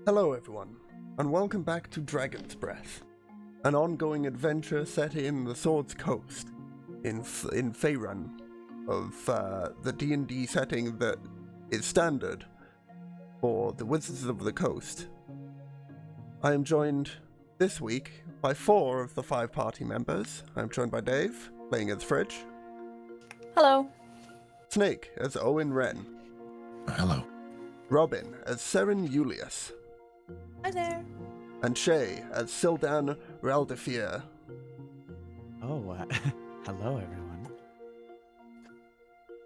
Hello everyone, and welcome back to Dragon's Breath, an ongoing adventure set in the Swords Coast, in Faerun, of the D&D setting that is standard for the Wizards of the Coast. I am joined this week by 4 of the 5 party members. I'm joined by Dave, playing as Fridge. Hello. Snake as Owen Wren. Hello. Robin as Seren Julius. Hi there. And Shay as Sildan Raldefir. Oh, hello everyone.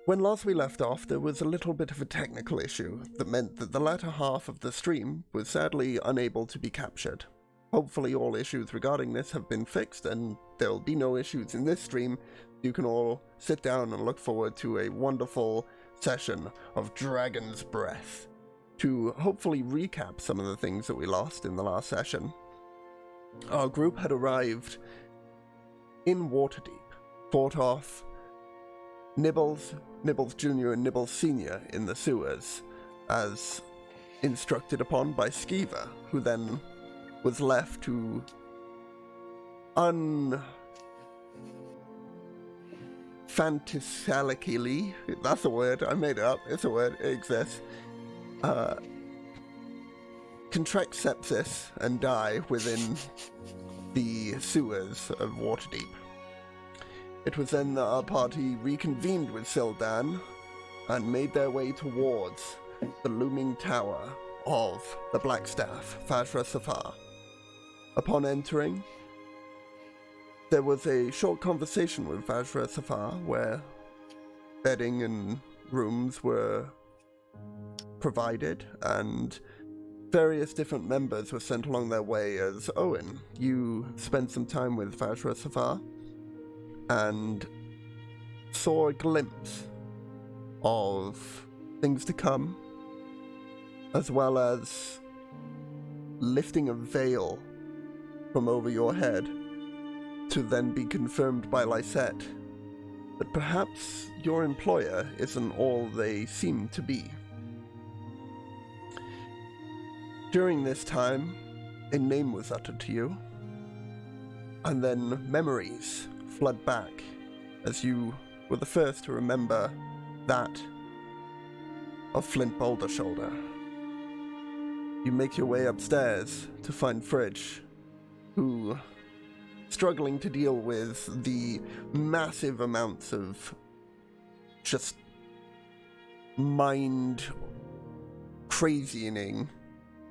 When last we left off, there was a little bit of a technical issue that meant that the latter half of the stream was sadly unable to be captured. Hopefully all issues regarding this have been fixed and there'll be no issues in this stream. You can all sit down and look forward to a wonderful session of Dragon's Breath to hopefully recap some of the things that we lost in the last session. Our group had arrived in Waterdeep, fought off Nibbles Jr. and Nibbles Sr. in the sewers, as instructed upon by Skiva, who then was left to fantasalically, that's a word, I made it up, it's a word, it exists, contract sepsis and die within the sewers of Waterdeep. It was then that our party reconvened with Sildan and made their way towards the looming tower of the Blackstaff, Fajra Safar. Upon entering, there was a short conversation with Vajra Safar where bedding and rooms were provided, and various different members were sent along their way. As Owen, you spent some time with Vajra Safar and saw a glimpse of things to come, as well as lifting a veil from over your head to then be confirmed by Lysette that perhaps your employer isn't all they seem to be. During this time, a name was uttered to you, and then memories flood back as you were the first to remember that of Flint Bouldershoulder. You make your way upstairs to find Fridge, who, struggling to deal with the massive amounts of just mind crazying,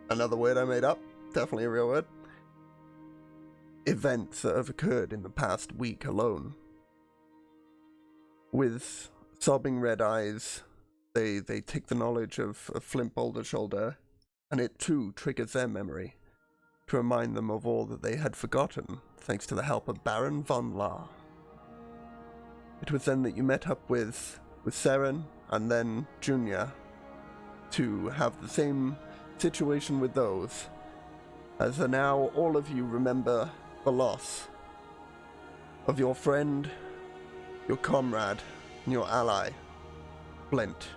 another word I made up, definitely a real word, events that have occurred in the past week alone. With sobbing red eyes, they take the knowledge of Flint Bouldershoulder, and it too triggers their memory to remind them of all that they had forgotten, thanks to the help of Baron von La. It was then that you met up with Seren and then Junior to have the same situation with those, as now all of you remember the loss of your friend, your comrade, and your ally, Flint,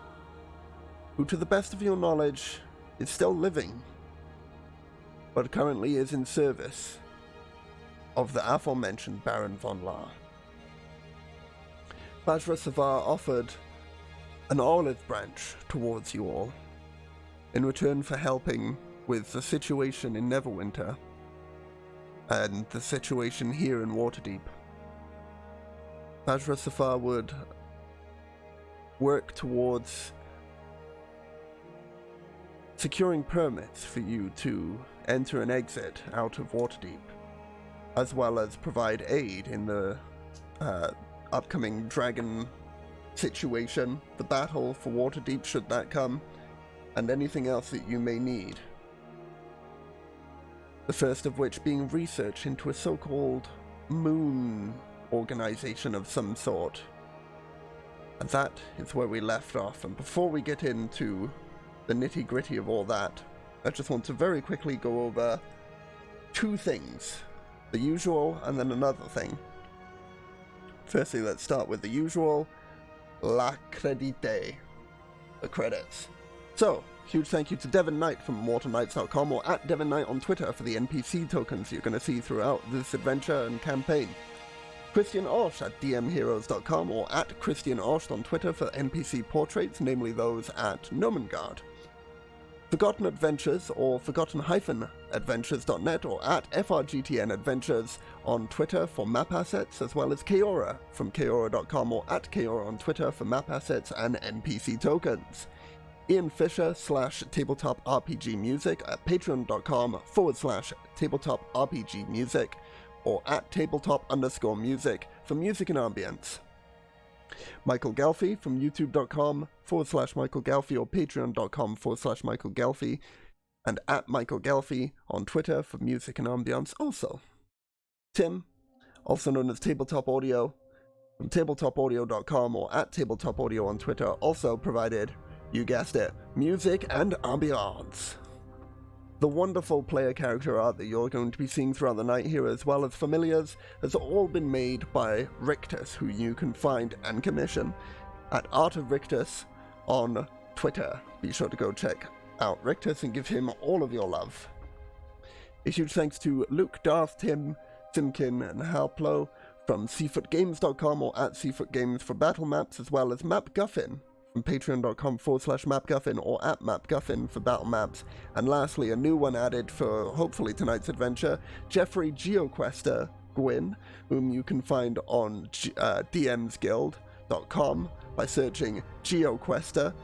who to the best of your knowledge is still living, but currently is in service of the aforementioned Baron von La. Vajra Safar offered an olive branch towards you all, in return for helping with the situation in Neverwinter and the situation here in Waterdeep. Vajra Safar would work towards securing permits for you to enter and exit out of Waterdeep, as well as provide aid in the upcoming dragon situation, the battle for Waterdeep should that come, and anything else that you may need. The first of which being research into a so-called moon organization of some sort. And that is where we left off, and before we get into the nitty-gritty of all that, I just want to very quickly go over two things. The usual, and then another thing. Firstly, let's start with the usual. La Credite. The credits. So, huge thank you to Devon Knight from waterknights.com, or at Devon Knight on Twitter for the NPC tokens you're going to see throughout this adventure and campaign. Christian Orsch at dmheroes.com, or at Christian Orsch on Twitter for NPC portraits, namely those at Nomengard. Forgotten Adventures, or forgotten-adventures.net, or at FRGTN Adventures on Twitter for map assets, as well as Keora from Keora.com, or at Keora on Twitter for map assets and NPC tokens. Ian Fisher /Tabletop RPG Music at patreon.com/Tabletop RPG Music, or at tabletop_music for music and ambience. Michael Galfy from youtube.com/Michael Galfy, or patreon.com/Michael Galfy, and at Michael Galfy on Twitter for music and ambience also. Tim, also known as Tabletop Audio, from tabletopaudio.com, or at Tabletop Audio on Twitter, also provided, you guessed it, music and ambience. The wonderful player character art that you're going to be seeing throughout the night here, as well as familiars, has all been made by Rictus, who you can find and commission at Art of Rictus on Twitter. Be sure to go check out Rictus and give him all of your love. A huge thanks to Luke, Darth, Tim, Simkin, and Halplo from seafootgames.com, or at seafootgames for battle maps, as well as MapGuffin from patreon.com/mapguffin, or at mapguffin for battle maps. And lastly, a new one added for hopefully tonight's adventure, Jeffrey GeoQuester Gwyn, whom you can find on dmsguild.com by searching GeoQuester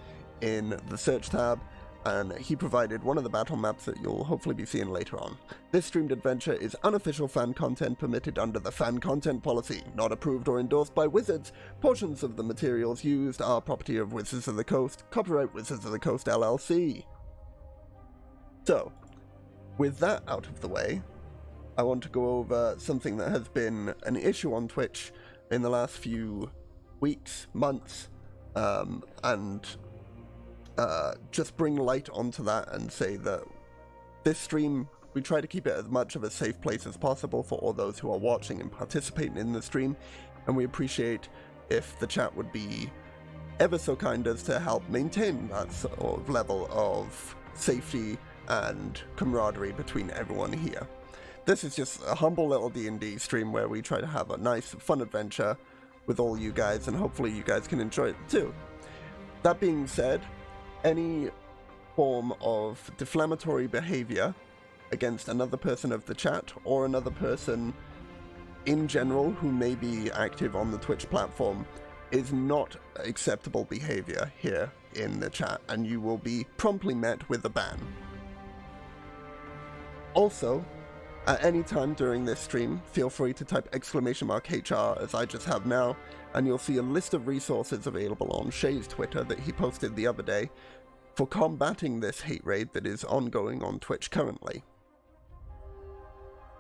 in the search tab, and he provided one of the battle maps that you'll hopefully be seeing later on. This streamed adventure is unofficial fan content permitted under the fan content policy, not approved or endorsed by Wizards. Portions of the materials used are property of Wizards of the Coast, copyright Wizards of the Coast LLC. So, with that out of the way, I want to go over something that has been an issue on Twitch in the last few weeks, months, and just bring light onto that and say that this stream, we try to keep it as much of a safe place as possible for all those who are watching and participating in the stream, and we appreciate if the chat would be ever so kind as to help maintain that sort of level of safety and camaraderie between everyone here. This is just a humble little D&D stream where we try to have a nice, fun adventure with all you guys, and hopefully you guys can enjoy it too. That being said, any form of defamatory behavior against another person of the chat or another person in general who may be active on the Twitch platform is not acceptable behavior here in the chat, and you will be promptly met with a ban. Also, at any time during this stream, feel free to type !HR as I just have now, and you'll see a list of resources available on Shay's Twitter that he posted the other day for combating this hate raid that is ongoing on Twitch currently.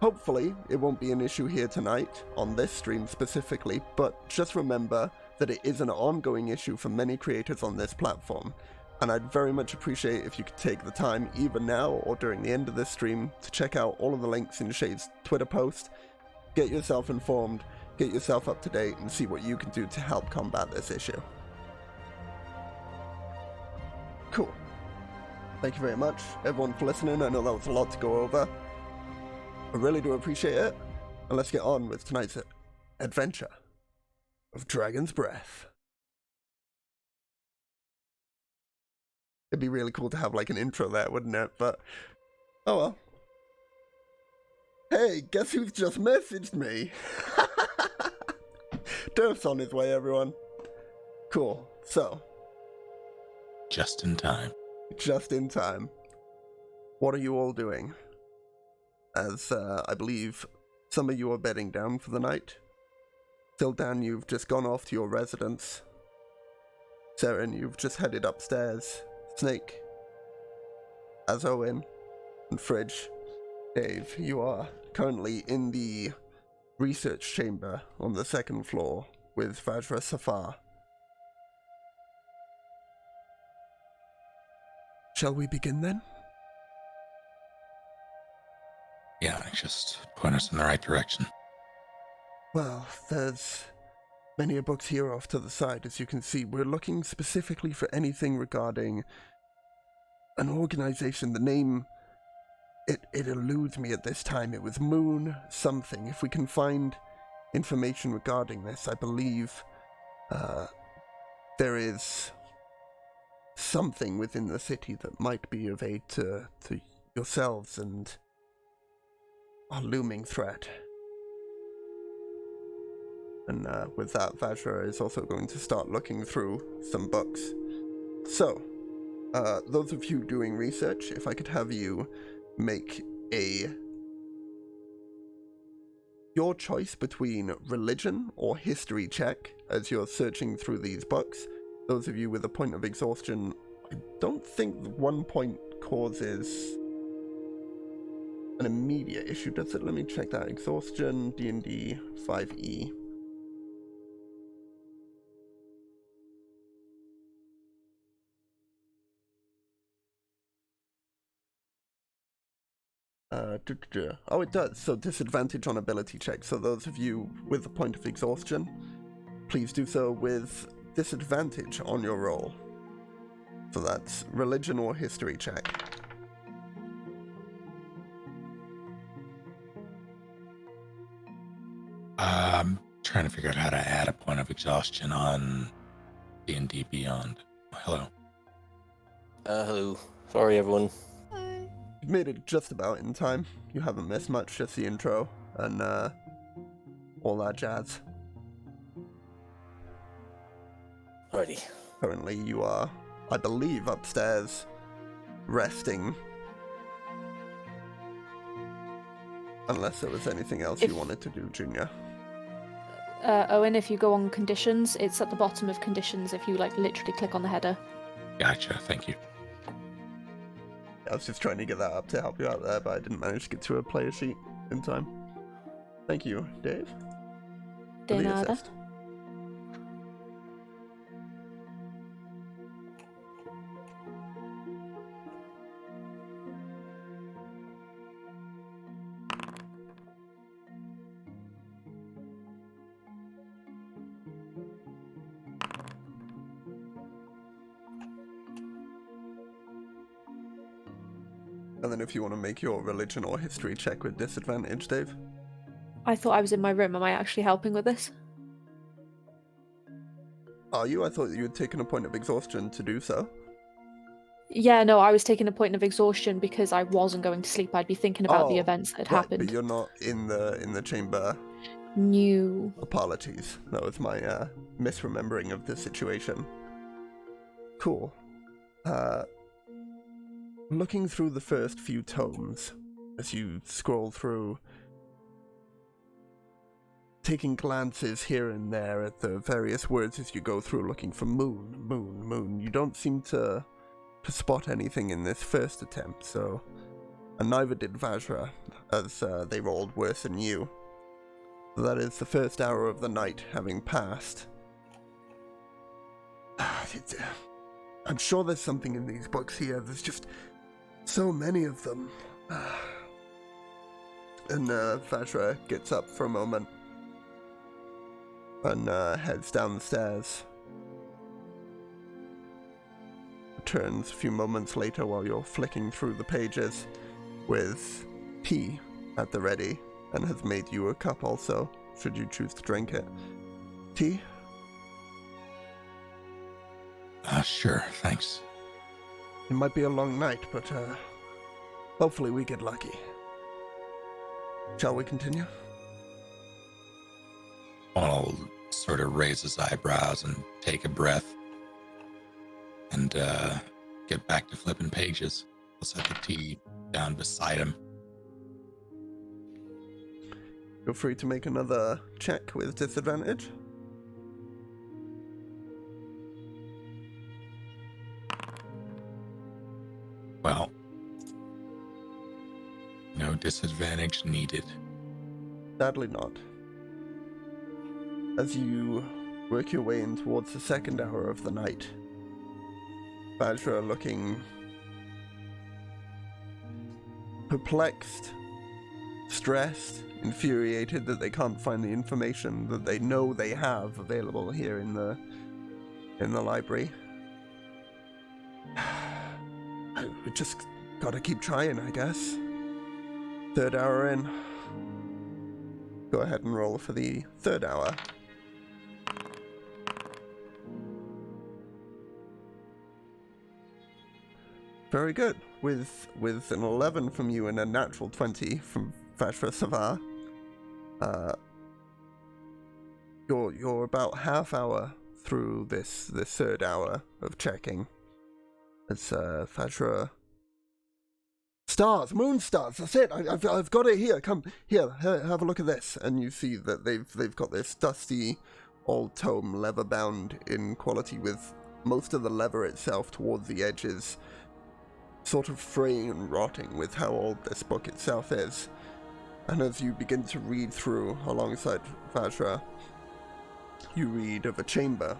Hopefully, it won't be an issue here tonight, on this stream specifically, but just remember that it is an ongoing issue for many creators on this platform, and I'd very much appreciate if you could take the time, either now or during the end of this stream, to check out all of the links in Shay's Twitter post, get yourself informed, get yourself up to date, and see what you can do to help combat this issue. Cool. Thank you very much, everyone, for listening. I know that was a lot to go over. I really do appreciate it. And let's get on with tonight's adventure of Dragon's Breath. It'd be really cool to have like an intro there, wouldn't it? But, oh well. Hey, guess who's just messaged me? Durf's on his way, everyone. Cool. So. Just in time. Just in time. What are you all doing? As I believe some of you are bedding down for the night. Sildan, you've just gone off to your residence. Saren, you've just headed upstairs. Snake, as Owen, and Fridge, Dave, you are currently in the research chamber on the second floor with Vajra Safar. Shall we begin then? Yeah, just point us in the right direction. Well, there's many books here off to the side, as you can see. We're looking specifically for anything regarding an organization. The name, it eludes me at this time. It was Moon something. If we can find information regarding this, I believe there is something within the city that might be of aid to yourselves and our looming threat. And with that, Vajra is also going to start looking through some books. So, those of you doing research, if I could have you make your choice between religion or history check as you're searching through these books. Those of you with a point of exhaustion, I don't think 1 point causes an immediate issue, does it? Let me check that. Exhaustion, D&D 5e. Oh, it does. So disadvantage on ability checks. So those of you with a point of exhaustion, please do so with disadvantage on your roll. So that's religion or history check. Trying to figure out how to add a point of exhaustion on D&D Beyond. Hello. Hello. Sorry, everyone. Hi. You've made it just about in time. You haven't missed much, just the intro and all that jazz. Alrighty. Currently you are, I believe, upstairs resting. Unless there was anything else you wanted to do, Junior. Owen, if you go on conditions, it's at the bottom of conditions if you like literally click on the header. Gotcha. Thank you. I was just trying to get that up to help you out there, but I didn't manage to get to a player sheet in time. Thank you, Dave. De for the nada. assist. And then if you want to make your religion or history check with disadvantage, Dave. I thought I was in my room. Am I actually helping with this? Are you? I thought you had taken a point of exhaustion to do so. Yeah, no, I was taking a point of exhaustion because I wasn't going to sleep. I'd be thinking about the Oh, events that had Right, happened. but you're not in the chamber. New. Apologies. That was my misremembering of the situation. Cool. Looking through the first few tomes, as you scroll through, taking glances here and there at the various words as you go through, looking for moon, moon, moon, you don't seem to spot anything in this first attempt, so... And neither did Vajra, as they rolled worse than you. That is the first hour of the night having passed. I'm sure there's something in these books here. There's just so many of them. And Vajra gets up for a moment and heads down the stairs. Returns a few moments later while you're flicking through the pages with tea at the ready, and has made you a cup also, should you choose to drink it. Tea? Sure, thanks. It might be a long night, but hopefully we get lucky. Shall we continue? I'll sort of raise his eyebrows and take a breath and get back to flipping pages. I'll set the tea down beside him. Feel free to make another check with disadvantage. Well, no disadvantage needed. Sadly not. As you work your way in towards the second hour of the night, Vajra looking perplexed, stressed, infuriated that they can't find the information that they know they have available here in the library. We just gotta keep trying, I guess. Third hour in. Go ahead and roll for the third hour. Very good. With an 11 from you and a natural 20 from Vajra Savar, you're about half hour through this third hour of checking. It's Vajra. Stars, moon stars. That's it. I've got it here. Come here. Have a look at this. And you see that they've got this dusty old tome, leather bound in quality, with most of the leather itself towards the edges sort of fraying and rotting with how old this book itself is. And as you begin to read through alongside Vajra, you read of a chamber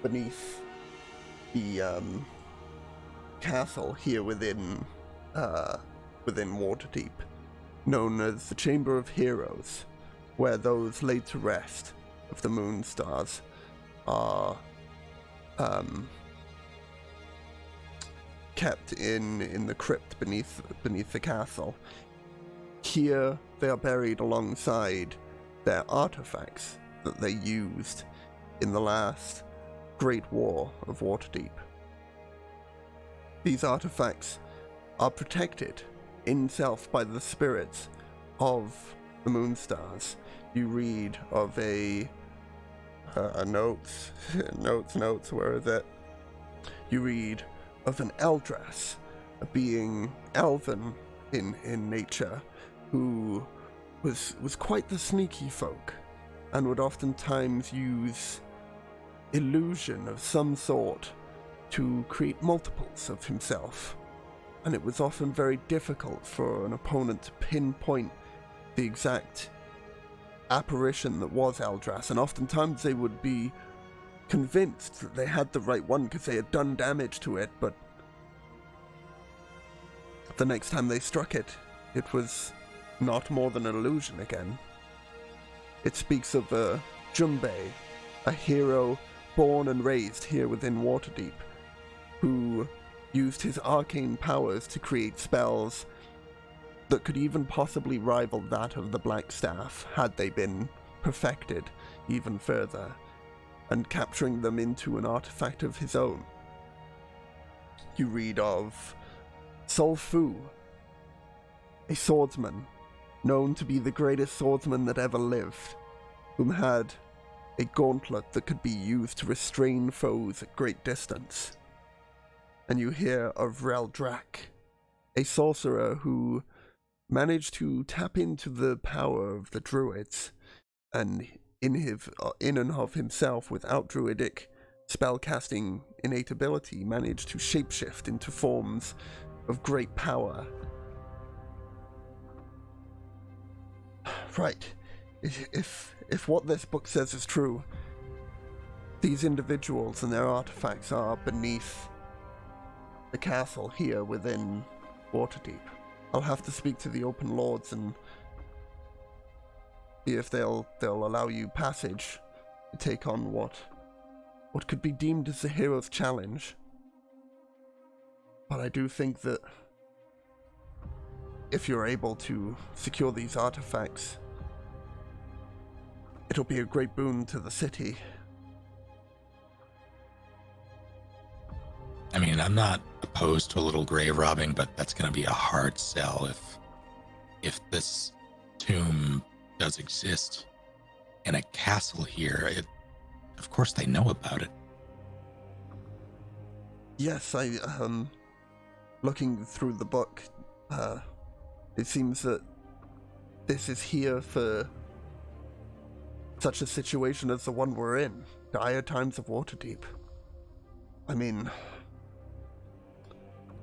beneath the castle here within Waterdeep, known as the Chamber of Heroes, where those laid to rest of the moon stars are kept in the crypt beneath the castle. Here they are buried alongside their artifacts that they used in the last Great War of Waterdeep. These artifacts are protected in self by the spirits of the moon stars. You read of a notes, where is it? You read of an Eldrass, a being elven in nature, who was quite the sneaky folk, and would oftentimes use illusion of some sort to create multiples of himself. And it was often very difficult for an opponent to pinpoint the exact apparition that was Eldrass, and oftentimes they would be convinced that they had the right one because they had done damage to it, but the next time they struck it, it was not more than an illusion again. It speaks of Junbei, a hero born and raised here within Waterdeep, who used his arcane powers to create spells that could even possibly rival that of the Blackstaff had they been perfected even further, and capturing them into an artifact of his own. You read of Sol Fu, a swordsman known to be the greatest swordsman that ever lived, whom had a gauntlet that could be used to restrain foes at great distance. And you hear of Reldrak, a sorcerer who managed to tap into the power of the druids, and in and of himself, without druidic spellcasting innate ability, managed to shapeshift into forms of great power. Right. If what this book says is true, these individuals and their artifacts are beneath the castle here within Waterdeep. I'll have to speak to the Open Lords and see if they'll allow you passage to take on what could be deemed as the hero's challenge. But I do think that if you're able to secure these artifacts, it'll be a great boon to the city. I mean, I'm not opposed to a little grave robbing, but that's going to be a hard sell if this tomb does exist in a castle here. Of course they know about it. Yes, I looking through the book, it seems that this is here for such a situation as the one we're in. Dire times of Waterdeep. I mean,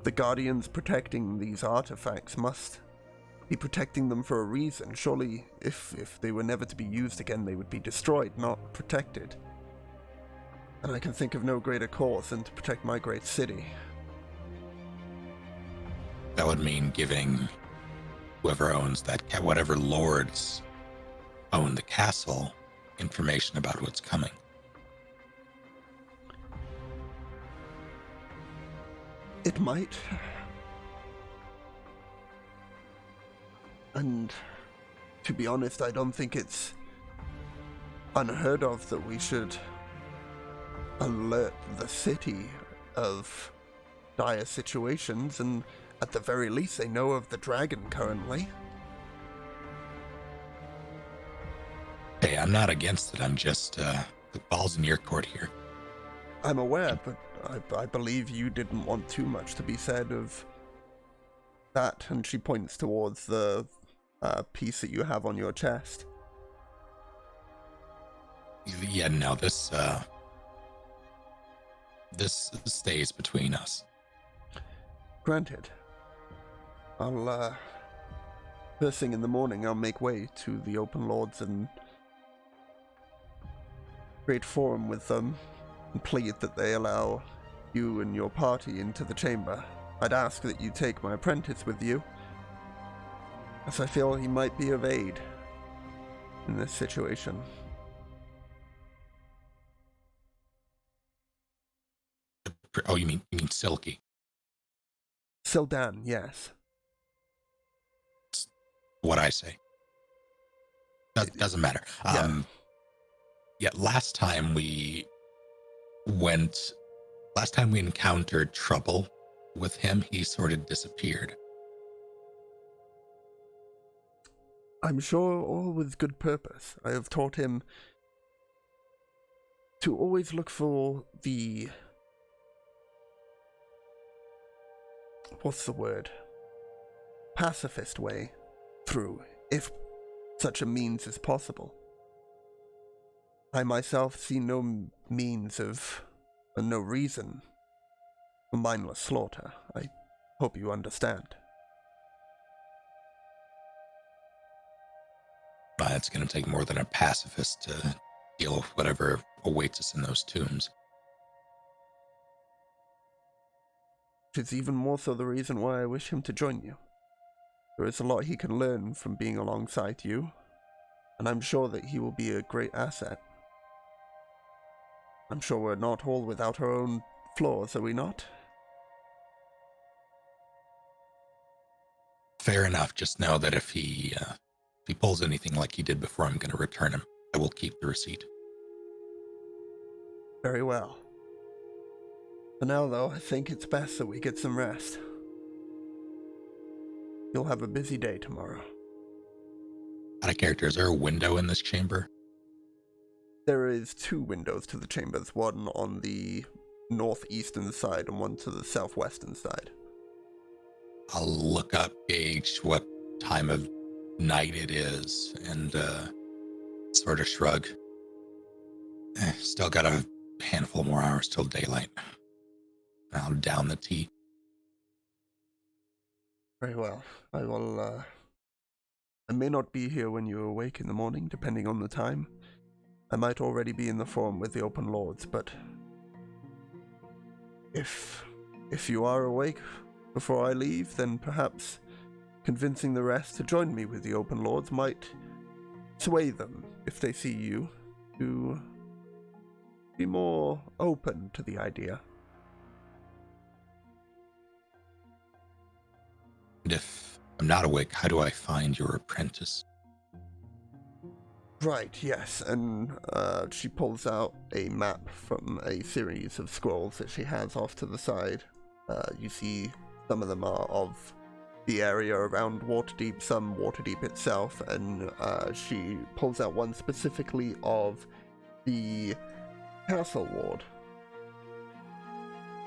the Guardians protecting these artifacts must be protecting them for a reason. Surely, if they were never to be used again, they would be destroyed, not protected. And I can think of no greater cause than to protect my great city. That would mean giving whoever owns that, whatever lords own the castle, information about what's coming. It might. And to be honest, I don't think it's unheard of that we should alert the city of dire situations, and at the very least they know of the dragon currently. Hey, I'm not against it. I'm just, the ball's in your court here. I'm aware, but I believe you didn't want too much to be said of that, and she points towards the piece that you have on your chest. Yeah, no, this stays between us. Granted. I'll, first thing in the morning, I'll make way to the Open Lords and create forum with them and plead that they allow you and your party into the chamber. I'd ask that you take my apprentice with you, as I feel he might be of aid in this situation. Oh, you mean Silky? Sildan, yes. What I say. Doesn't matter. Yeah, last time we encountered trouble with him, he sort of disappeared. I'm sure all with good purpose. I have taught him to always look for the what's the word? Pacifist way through, if such a means is possible. I myself see no means of, and no reason for mindless slaughter. I hope you understand. It's going to take more than a pacifist to deal with whatever awaits us in those tombs. Which is even more so the reason why I wish him to join you. There is a lot he can learn from being alongside you, and I'm sure that he will be a great asset. I'm sure we're not all without our own flaws, are we not? Fair enough. Just know that if he pulls anything like he did before, I'm going to return him. I will keep the receipt. Very well. For now, though, I think it's best that we get some rest. You'll have a busy day tomorrow. Out of character, is there a window in this chamber? There is 2 windows to the chambers, one on the northeastern side and one to the southwestern side. I'll look up, gauge what time of night it is, and sort of shrug. Still got a handful more hours till daylight. I'll down the tea. Very well. I will, I may not be here when you awake in the morning, depending on the time. I might already be in the forum with the Open Lords, but if you are awake before I leave, then perhaps convincing the rest to join me with the Open Lords might sway them, if they see you, to be more open to the idea. And if I'm not awake, how do I find your apprentice? Right, yes, and she pulls out a map from a series of scrolls that she has off to the side. You see some of them are of the area around Waterdeep, some Waterdeep itself, and she pulls out one specifically of the Castle Ward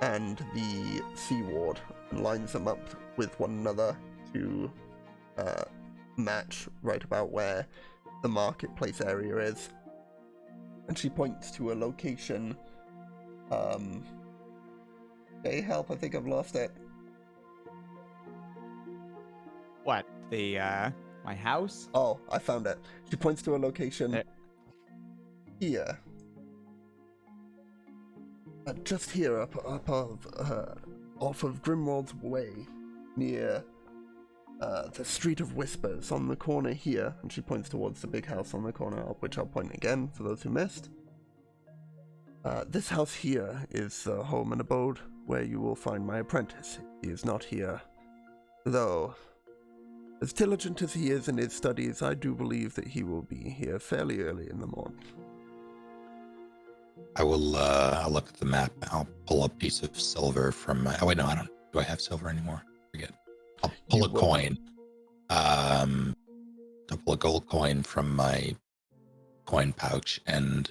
and the Sea Ward, and lines them up with one another to match right about where the marketplace area is. And she points to a location. Hey, help, I think I've lost it. What? The, my house? Oh, I found it. She points to a location here. Just here, up of, off of Grimwald's Way, near the Street of Whispers on the corner here, and she points towards the big house on the corner, up which I'll point again for those who missed. This house here is the home and abode where you will find my apprentice. He is not here, though as diligent as he is in his studies, I do believe that he will be here fairly early in the morning. I will I'll look at the map. I'll pull a piece of silver from my... Oh, wait, no, I don't. Do I have silver anymore? Forget. I'll pull a coin. I'll pull a gold coin from my coin pouch and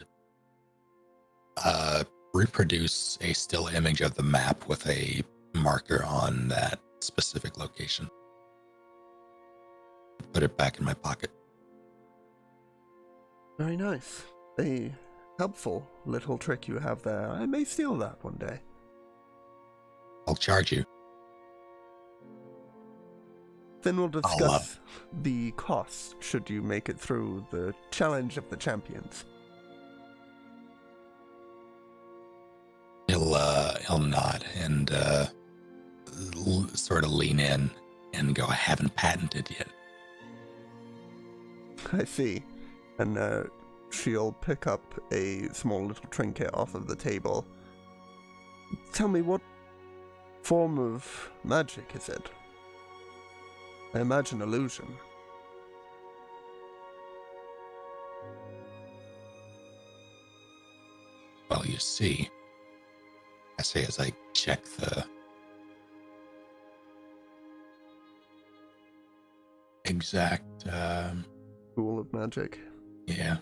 reproduce a still image of the map with a marker on that specific location. Put it back in my pocket. Very nice. A helpful little trick you have there. I may steal that one day. I'll charge you. Then we'll discuss the cost should you make it through the challenge of the champions. He'll nod and sort of lean in and go, I haven't patented yet. I see. And she'll pick up a small little trinket off of the table. Tell me, what form of magic is it? I imagine illusion. Well, you see, I say as I check the exact School of magic. yeah.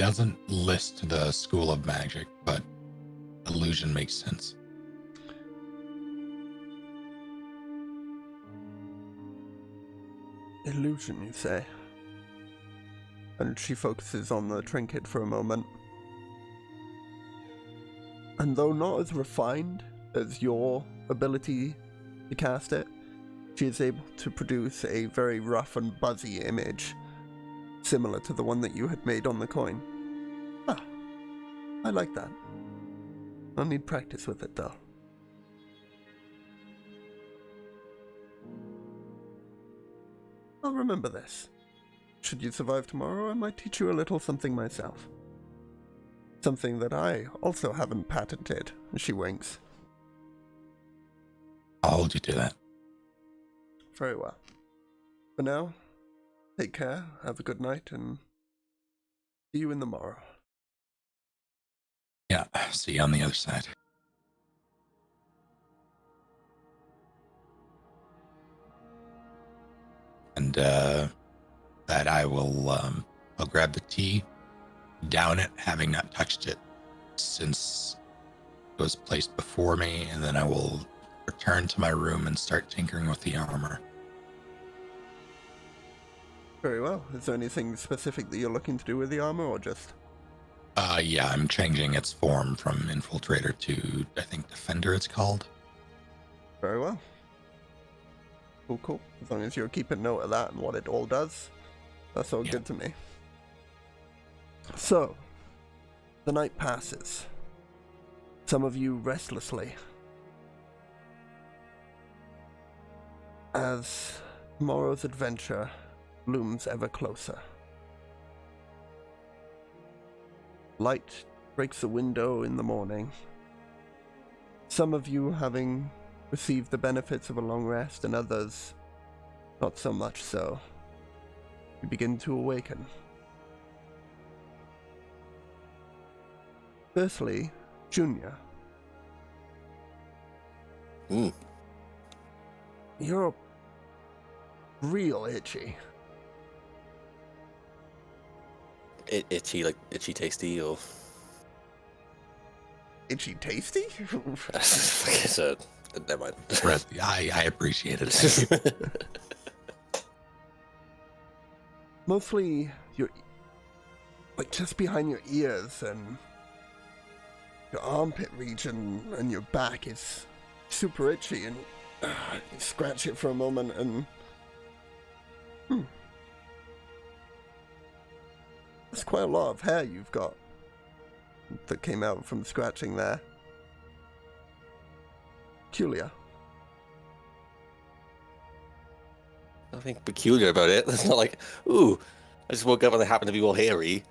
doesn't list the school of magic, but illusion makes sense. Illusion, you say? And she focuses on the trinket for a moment. And though not as refined as your ability to cast it, she is able to produce a very rough and buzzy image, similar to the one that you had made on the coin. Ah, I like that. I'll need practice with it, though. I'll remember this. Should you survive tomorrow, I might teach you a little something myself. Something that I also haven't patented. She winks. I'll hold you to that. Very well. For now, take care, have a good night, and see you in the morrow. Yeah, see you on the other side. And that I will, I'll grab the tea, down it, having not touched it since it was placed before me, and then I will return to my room and start tinkering with the armor. Very well. Is there anything specific that you're looking to do with the armor, or just... Yeah, I'm changing its form from Infiltrator to, I think, Defender it's called. Very well. Cool. As long as you're keeping note of that and what it all does, that's all good to me. So, the night passes. Some of you restlessly. As tomorrow's adventure looms ever closer. Light breaks the window in the morning. Some of you having received the benefits of a long rest, and others not so much so. You begin to awaken. Firstly, Junior. You're real itchy. Itchy, like itchy tasty, or Itchy tasty? like I said, never mind. I appreciate it. Thank you. Mostly your, like, just behind your ears, and your armpit region and your back is super itchy, and you scratch it for a moment, and that's quite a lot of hair you've got that came out from scratching there. Peculiar. Nothing peculiar about it. It's not like, ooh, I just woke up and I happen to be all hairy.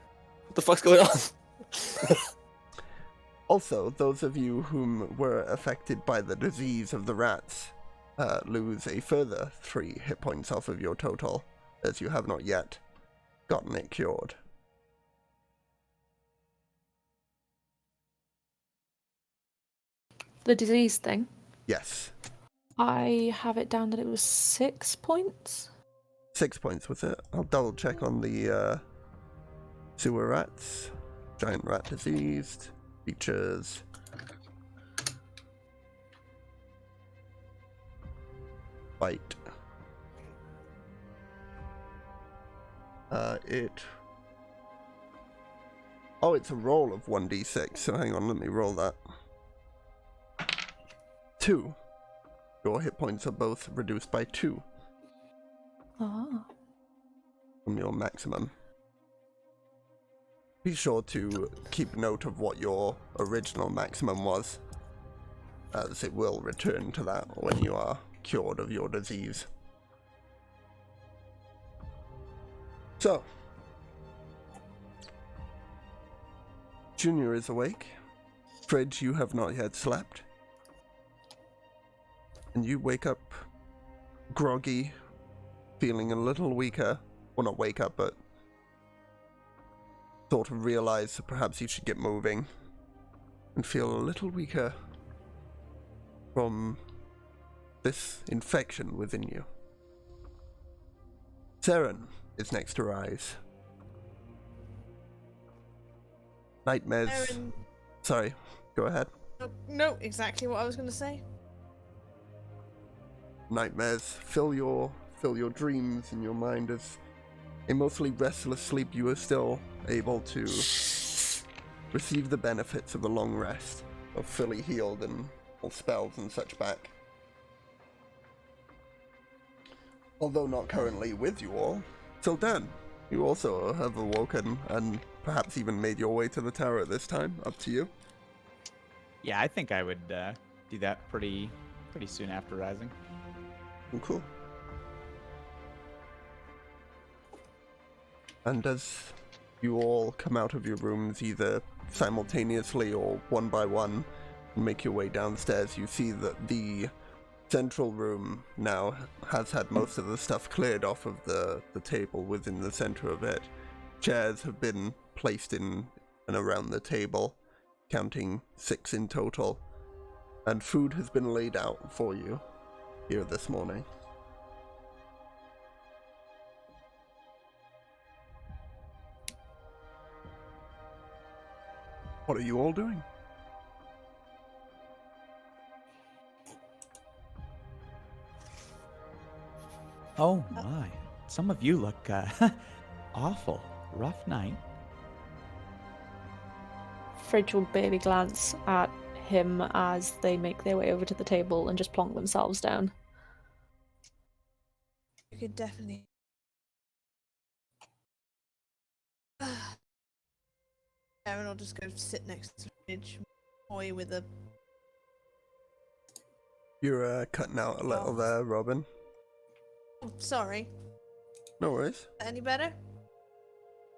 What the fuck's going on? Also, those of you whom were affected by the disease of the rats lose a further 3 hit points off of your total, as you have not yet gotten it cured. The disease thing. Yes. I have it down that it was 6 points. 6 points was it? I'll double check on the sewer rats. Giant rat diseased. Features. Bite. Oh, it's a roll of 1d6, so hang on, let me roll that. 2. Your hit points are both reduced by 2 Ah. from your maximum. Be sure to keep note of what your original maximum was, as it will return to that when you are cured of your disease. So, Junior is awake. Fridge, you have not yet slept. And you wake up groggy, feeling a little weaker. Well, not wake up, but sort of realize that perhaps you should get moving, and feel a little weaker from this infection within you. Saren is next to rise. Nightmares. Aaron, Sorry, go ahead. no, exactly what I was going to say. Nightmares fill your dreams in your mind as a mostly restless sleep. You are still able to receive the benefits of a long rest, of fully healed and all spells and such back. Although not currently with you all, till then, you also have awoken and perhaps even made your way to the tower at this time. Up to you. Yeah, I think I would do that pretty soon after rising. Cool. And as you all come out of your rooms, either simultaneously or one by one, and make your way downstairs, you see that the central room now has had most of the stuff cleared off of the table within the center of it. Chairs have been placed in and around the table, counting 6 in total, and food has been laid out for you here this morning. What are you all doing? Oh my. Some of you look awful. Rough night. Fridge will barely glance at him as they make their way over to the table and just plonk themselves down. You could definitely. Aaron will just go sit next to the fridge, boy with a. You're cutting out a little there, Robin. Oh, sorry. No worries. Any better?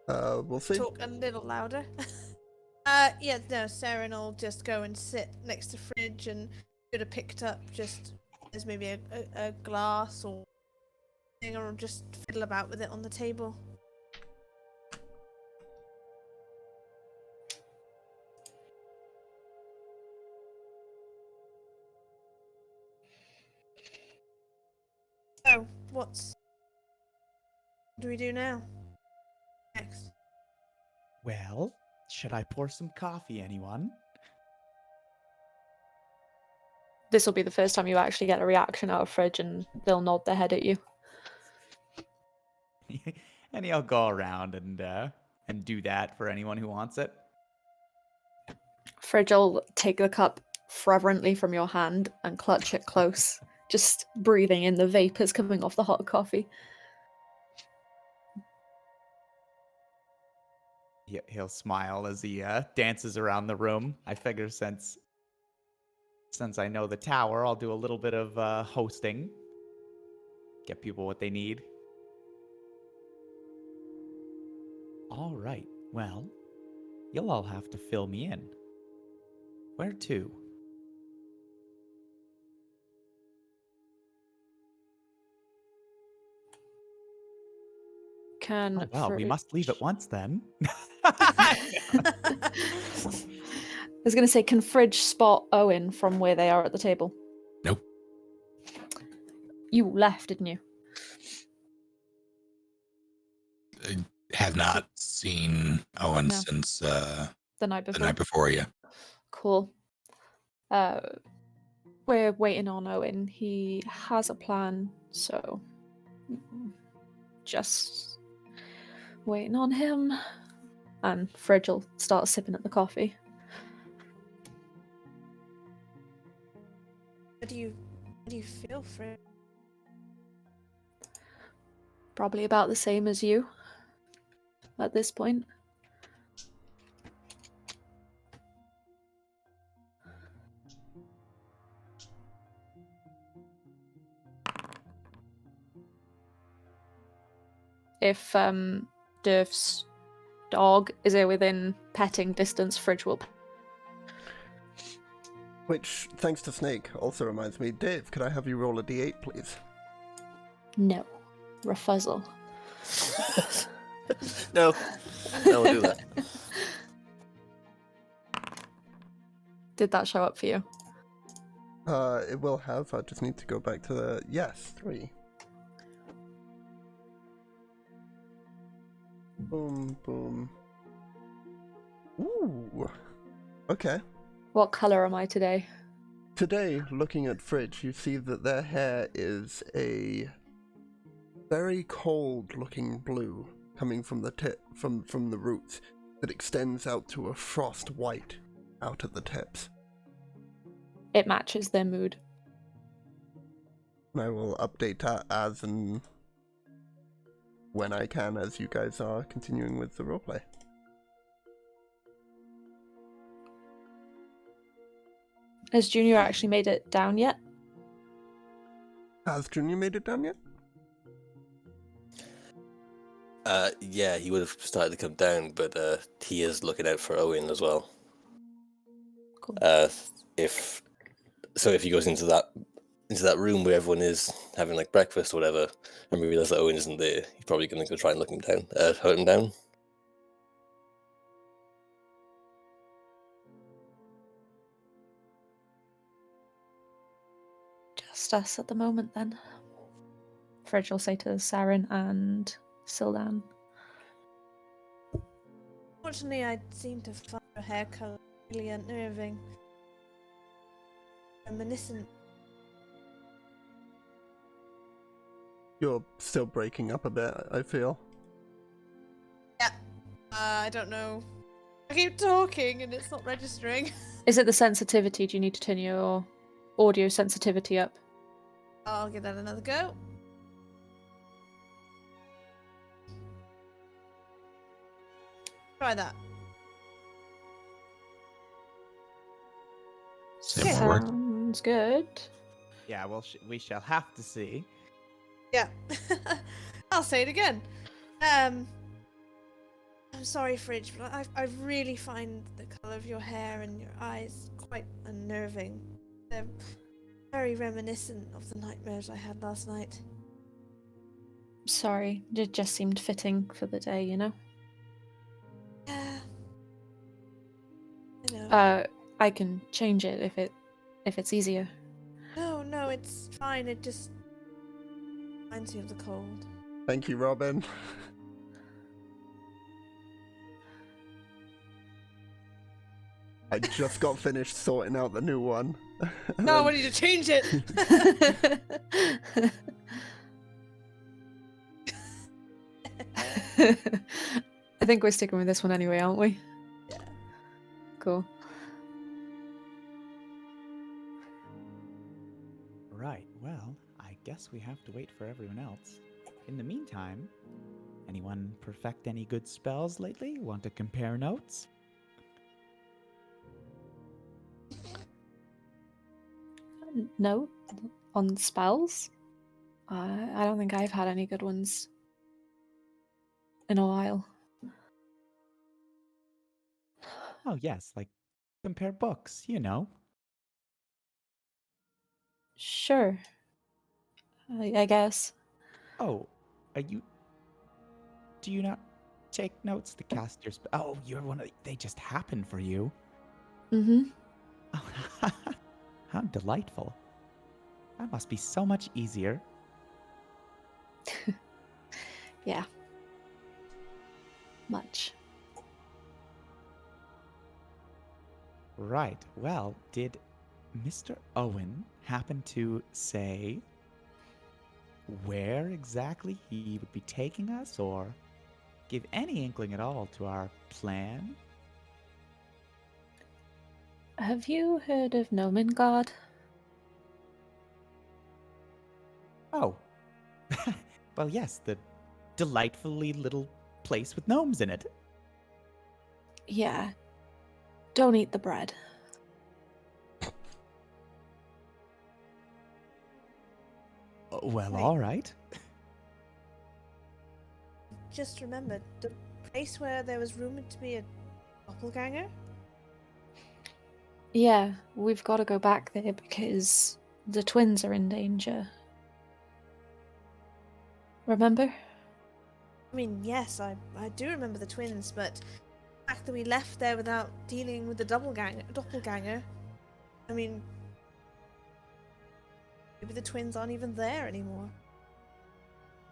We'll see. Talk a little louder. Yeah, no, Saren will just go and sit next to the fridge and could have picked up just there's maybe a glass or thing, or just fiddle about with it on the table. So, what do we do now? Next. Well, should I pour some coffee, anyone? This will be the first time you actually get a reaction out of Fridge, and they'll nod their head at you. And he'll go around and do that for anyone who wants it. Fridge will take the cup fervently from your hand and clutch it close, just breathing in the vapors coming off the hot coffee. He'll smile as he dances around the room. I figure since I know the tower, I'll do a little bit of hosting. Get people what they need. All right. Well, you'll all have to fill me in. Where to? Can Oh, well, we must leave at once then. I was going to say, can Fridge spot Owen from where they are at the table? Nope. You left, didn't you? I have not seen Owen No. since The night before? the night before, yeah. Cool. We're waiting on Owen. He has a plan, so just waiting on him. And Fridge will start sipping at the coffee. How do you feel, Fred? Probably about the same as you at this point. If Durf's dog is within petting distance, Fridge will. Which, thanks to Snake, also reminds me, Dave, could I have you roll a d8, please? No. Refuzzle. No, we'll do that. Did that show up for you? It will have. I just need to go back to the... Yes, 3. Boom, boom. Ooh. Okay. What color am I today? Today, looking at Fridge, you see that their hair is a very cold-looking blue coming from the tip, from the roots, that extends out to a frost white out at the tips. It matches their mood. And I will update that as and when I can, as you guys are continuing with the roleplay. Has Junior actually made it down yet? Has Junior made it down yet? Yeah, he would have started to come down, but he is looking out for Owen as well. Cool. If he goes into that room where everyone is having like breakfast or whatever, and we realize that Owen isn't there, he's probably going to go try and hunt him down. Just us at the moment, then. Fridge will say to Saren and Sildan. Fortunately, I seem to find her hair colour really unnerving. Reminiscent. You're still breaking up a bit, I feel. Yeah. I don't know. I keep talking and it's not registering. Is it the sensitivity? Do you need to turn your audio sensitivity up? I'll give that another go. Try that. Say more words. Sounds good. Yeah, well, we shall have to see. Yeah. I'll say it again. I'm sorry, Fridge, but I really find the colour of your hair and your eyes quite unnerving. They're very reminiscent of the nightmares I had last night. Sorry, it just seemed fitting for the day, you know? Yeah. I know. I can change it if it's easier. No, it's fine. It just reminds me of the cold. Thank you, Robin. I just got finished sorting out the new one. No, I need to change it. I think we're sticking with this one anyway, aren't we? Yeah. Cool. Right, well, I guess we have to wait for everyone else. In the meantime, anyone perfect any good spells lately? Want to compare notes? No, on spells. I don't think I've had any good ones in a while. Oh, yes, like compare books, you know. Sure. I guess. Oh, do you not take notes to cast your spell? Oh, you're one of they just happen for you. Mm-hmm. Oh, how delightful. That must be so much easier. Yeah. Much. Right, well, did Mr. Owen happen to say where exactly he would be taking us, or give any inkling at all to our plan? Have you heard of Nomengard? Oh. Well, yes, the delightfully little place with gnomes in it. Yeah. Don't eat the bread. Well, Wait. all right. Just remembered the place where there was rumored to be a doppelganger. Yeah, we've got to go back there because the twins are in danger. Remember? I mean, yes, I do remember the twins, but the fact that we left there without dealing with the doppelganger, I mean, maybe the twins aren't even there anymore.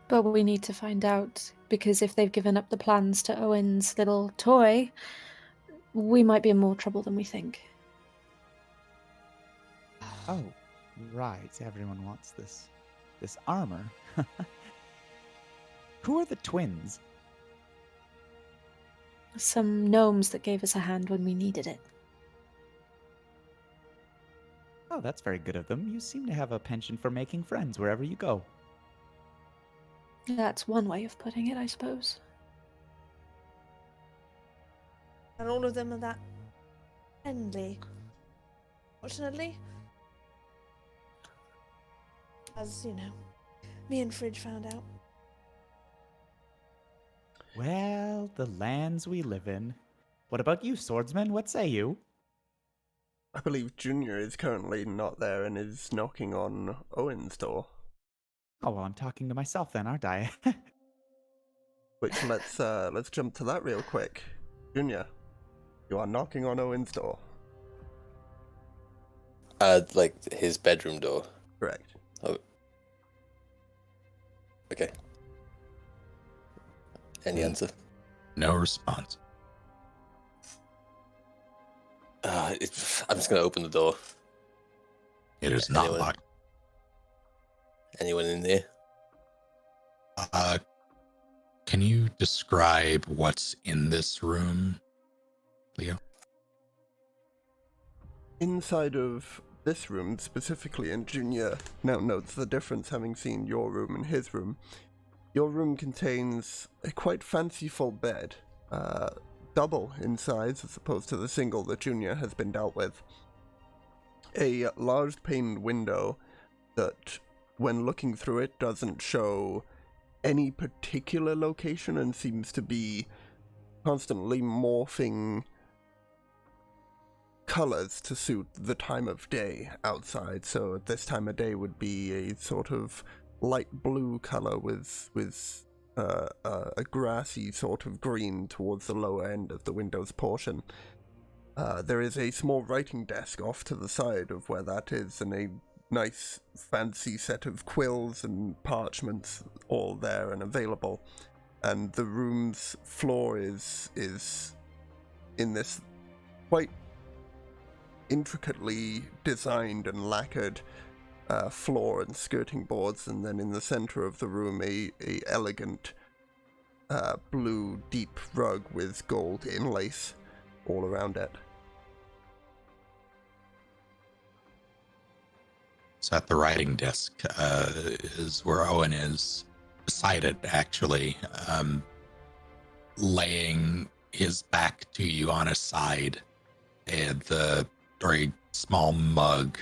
But we need to find out, because if they've given up the plans to Owen's little toy, We might be in more trouble than we think. Oh, right. Everyone wants this armor. Who are the twins? Some gnomes that gave us a hand when we needed it. Oh, that's very good of them. You seem to have a penchant for making friends wherever you go. That's one way of putting it, I suppose. And all of them are that friendly. Fortunately, as you know, me and Fridge found out. Well, the lands we live in. What about you, swordsman? What say you? I believe Junior is currently not there and is knocking on Owen's door. Oh, well, I'm talking to myself then, aren't I? Which let's jump to that real quick. Junior, you are knocking on Owen's door. Like his bedroom door. Correct. Oh. Okay. Any answer? No response. I'm just gonna open the door. It is not Anyone? locked. Anyone in there? Can you describe what's in this room, Leo? Inside of this room specifically, and Junior now notes the difference having seen your room and his room. Your room contains a quite fanciful bed, double in size as opposed to the single that Junior has been dealt with. A large paned window that, when looking through it, doesn't show any particular location and seems to be constantly morphing colors to suit the time of day outside. So at this time of day would be a sort of light blue color with a grassy sort of green towards the lower end of the window's portion. There is a small writing desk off to the side of where that is, and a nice fancy set of quills and parchments all there and available. And the room's floor is in this quite intricately designed and lacquered floor and skirting boards, and then in the center of the room a elegant blue deep rug with gold inlace all around it. So at the writing desk is where Owen is, beside it actually, laying his back to you on his side, and the very small mug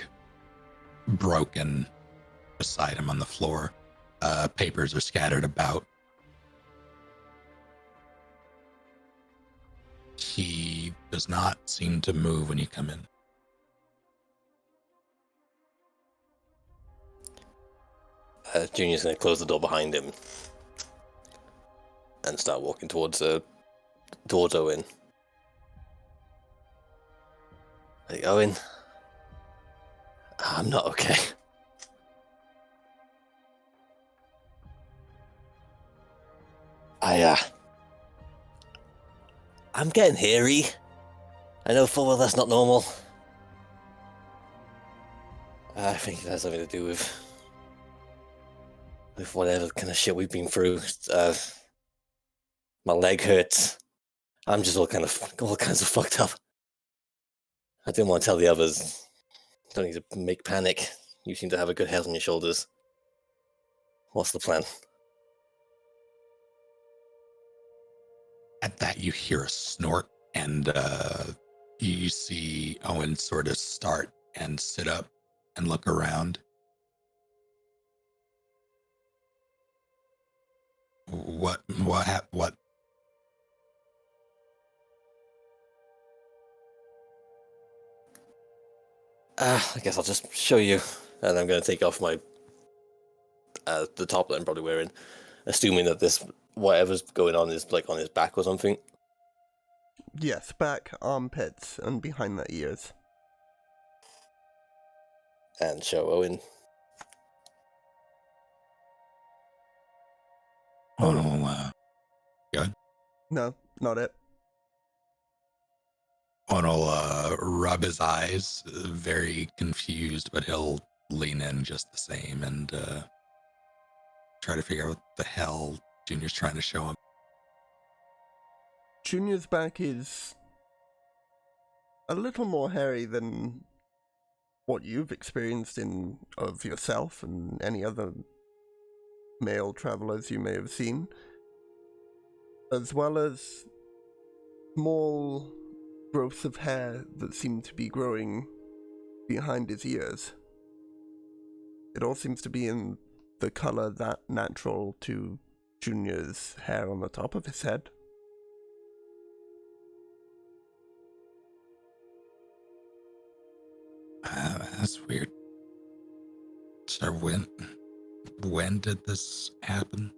broken beside him on the floor. Papers are scattered about. He does not seem to move when you come in. Junior's going to close the door behind him and start walking towards Owen. Like, Owen, I'm not okay. I'm getting hairy. I know full well that's not normal. I think it has something to do with whatever kind of shit we've been through. My leg hurts. I'm just all kinds of fucked up. I didn't want to tell the others. Don't need to make panic. You seem to have a good head on your shoulders. What's the plan? At that, you hear a snort, and you see Owen sort of start and sit up and look around. What? I guess I'll just show you. And I'm going to take off my the top that I'm probably wearing, assuming that this whatever's going on is like on his back or something. Yes, back, armpits, and behind the ears. And show Owen. Oh, good. No, not it. Owen will rub his eyes, very confused, but he'll lean in just the same and try to figure out what the hell Junior's trying to show him. Junior's back is a little more hairy than what you've experienced of yourself and any other male travelers you may have seen, as well as small growths of hair that seem to be growing behind his ears. It all seems to be in the color that natural to Junior's hair on the top of his head. That's weird. So when did this happen?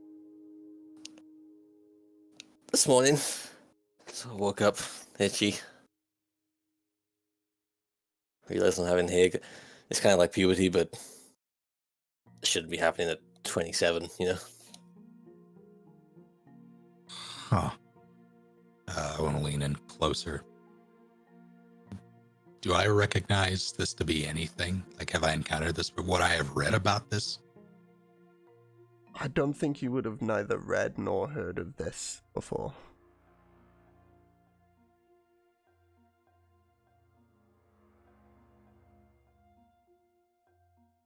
This morning, so I woke up itchy. Realized I'm having hair. It's kind of like puberty, but it shouldn't be happening at 27, you know? Huh. I want to lean in closer. Do I recognize this to be anything? Like, have I encountered this? But what I have read about this? I don't think you would have neither read nor heard of this before.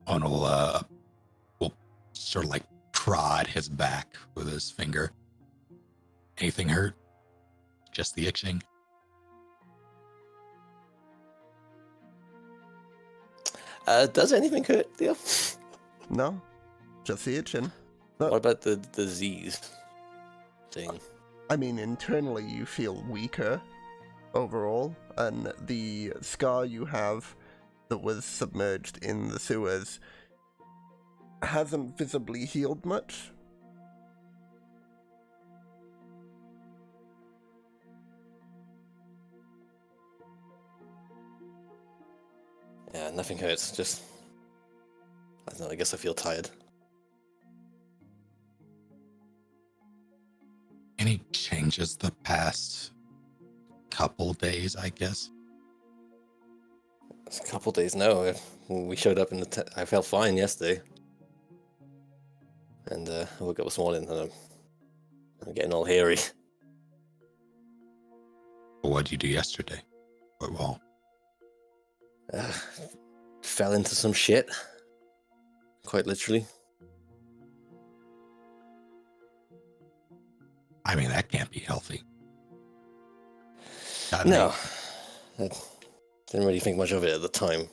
Owen will sort of like prod his back with his finger. Anything hurt? Just the itching? Does anything hurt, Theo? No, just the itching. What about the disease thing? I mean, internally you feel weaker overall, and the scar you have that was submerged in the sewers hasn't visibly healed much. Yeah, nothing hurts. Just, I don't know, I guess I feel tired. Any changes the past couple days, I guess? It's a couple days now. We showed up in I felt fine yesterday. And I woke up this morning and I'm getting all hairy. What'd you do yesterday? Well, Fell into some shit. Quite literally. I mean, that can't be healthy. No. I didn't really think much of it at the time.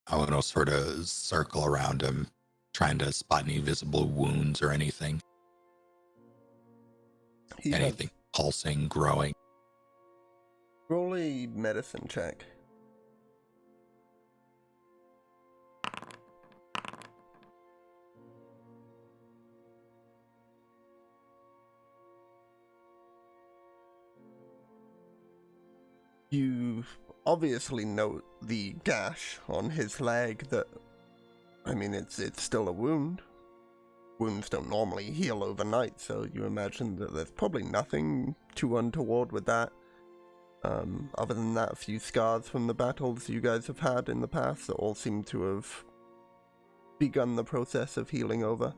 I want to sort of circle around him, trying to spot any visible wounds or anything. Anything pulsing, growing. Roll a medicine check. You obviously note the gash on his leg that, I mean, it's still a wound. Wounds don't normally heal overnight, so you imagine that there's probably nothing too untoward with that. Other than that, a few scars from the battles you guys have had in the past that all seem to have begun the process of healing over.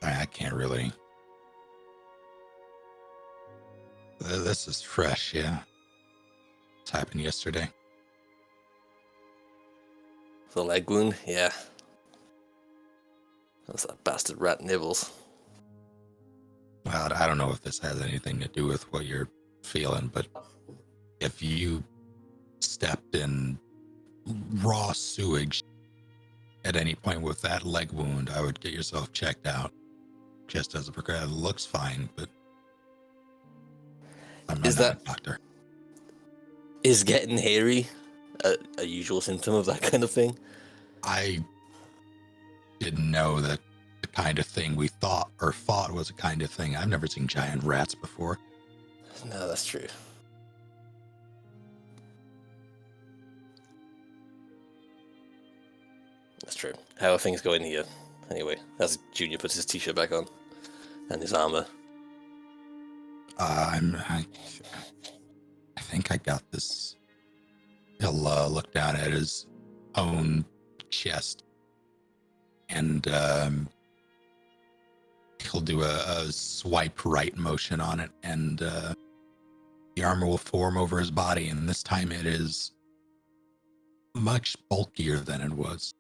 I can't really. This is fresh, yeah. It's happened yesterday. The leg wound, yeah. That's that bastard rat Nibbles. Well, I don't know if this has anything to do with what you're feeling, but if you stepped in raw sewage at any point with that leg wound, I would get yourself checked out. Just as a precaution. It looks fine, but I'm not a doctor. Is getting hairy a usual symptom of that kind of thing? I didn't know that the kind of thing we thought or fought was a kind of thing. I've never seen giant rats before. No, that's true. That's true. How are things going here? Anyway, as Junior puts his t-shirt back on and his armor. I think I got this. He'll look down at his own chest, and he'll do a swipe right motion on it, and the armor will form over his body, and this time it is much bulkier than it was.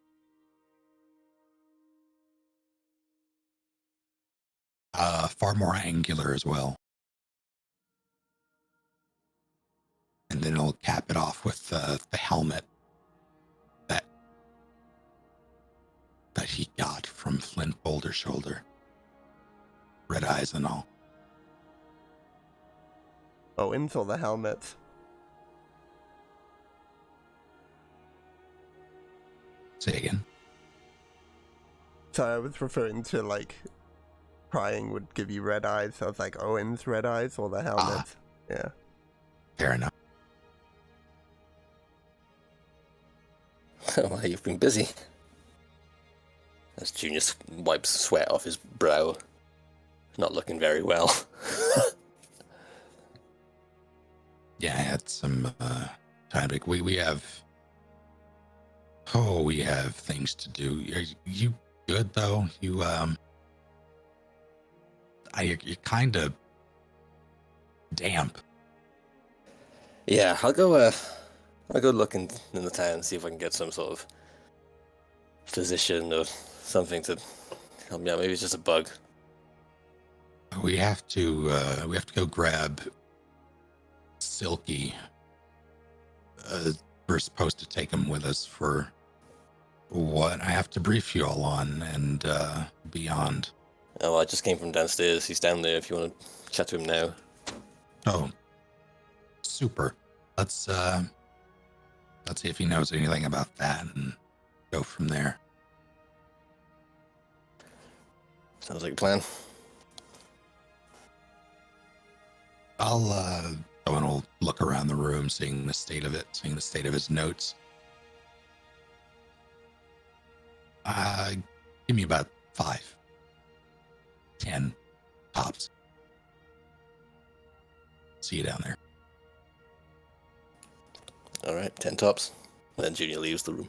Far more angular as well. And then he'll cap it off with the helmet that he got from Flint Boulder Shoulder. Red eyes and all. Owen saw the helmet. Say again. So I was referring to, like, crying would give you red eyes. So I was like, Owen's red eyes or the helmet. Yeah. Fair enough. Well, you've been busy. As Junior wipes sweat off his brow. Not looking very well. Yeah, I had some time. We have things to do. Are you good though? You're kind of damp. Yeah, I'll go look in the town and see if I can get some sort of physician or something to help me out. Maybe it's just a bug. We have to go grab Silky. We're supposed to take him with us for what I have to brief you all on and beyond. Oh, I just came from downstairs. He's down there if you want to chat to him now. Oh, super. Let's see if he knows anything about that and go from there. Sounds like a plan. Owen will look around the room, seeing the state of it, seeing the state of his notes. Give me about 5, 10 tops. See you down there. All right, 10 tops. Then Junior leaves the room.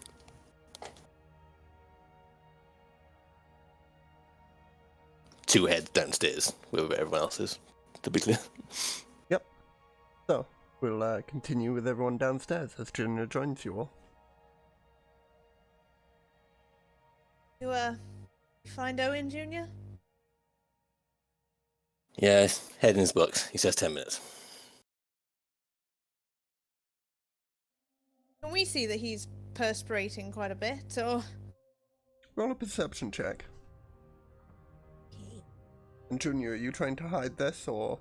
Two heads downstairs, wherever everyone else is, to be clear. Yep. So, we'll continue with everyone downstairs as Junior joins you all. You find Owen, Junior? Yeah, head in his books. He says 10 minutes. Can we see that he's perspirating quite a bit, or? Roll a perception check. And Junior, are you trying to hide this, or...?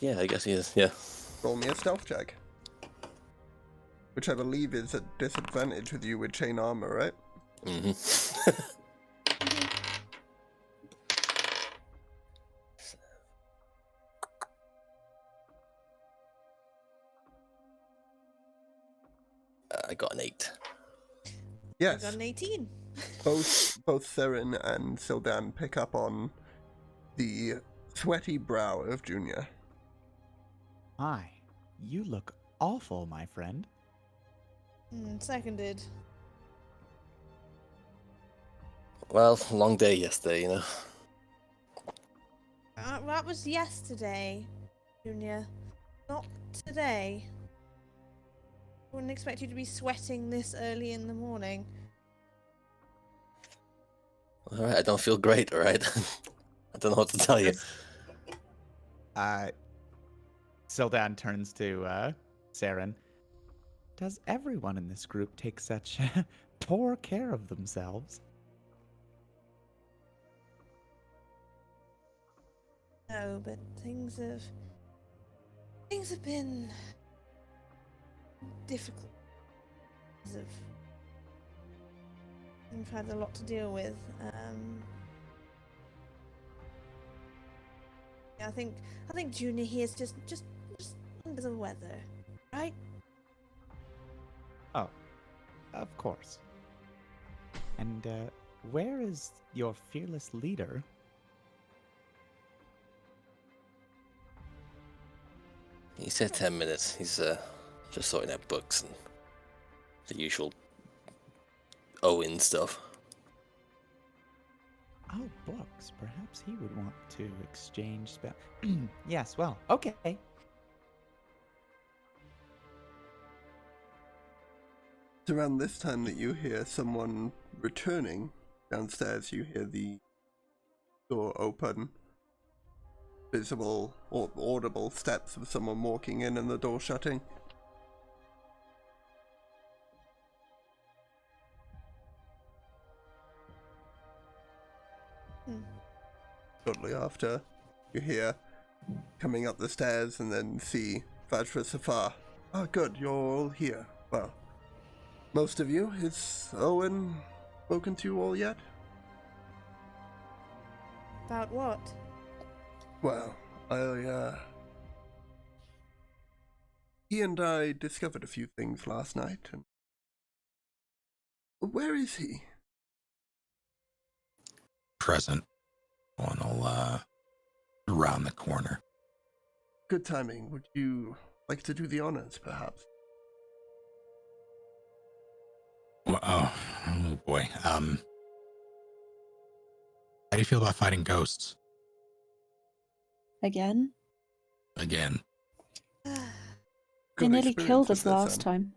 Yeah, I guess he is, yeah. Roll me a stealth check. Which I believe is at disadvantage with you with chain armor, right? Mm-hmm. I got an 8. I Yes. got an 18. Both Seren and Sildan pick up on the sweaty brow of Junior. My, you look awful, my friend. Seconded. Well, long day yesterday, you know. That was yesterday, Junior. Not today. I wouldn't expect you to be sweating this early in the morning. Alright, I don't feel great, alright? I don't know what to tell you. Sildan turns to Saren. Does everyone in this group take such poor care of themselves? No, but things have been difficult. We've had a lot to deal with. I think Junior here is just under the weather, right? Of course. And where is your fearless leader? He said 10 minutes. He's just sorting out books and the usual Owen stuff. Oh, books. Perhaps he would want to exchange spell. Yes, well, okay. It's around this time that you hear someone returning downstairs. You hear the door open. Visible or audible steps of someone walking in and the door shutting. Shortly after, you hear coming up the stairs and then see Vajra Safar. Oh, good, you're all here. Well, most of you. Is Owen spoken to you all yet? About what? Well, he and I discovered a few things last night, and where is he? Present. One will around the corner. Good timing. Would you like to do the honors, perhaps? Well, oh boy. How do you feel about fighting ghosts? Again? Again. They Good nearly experience killed with us this, last then. time.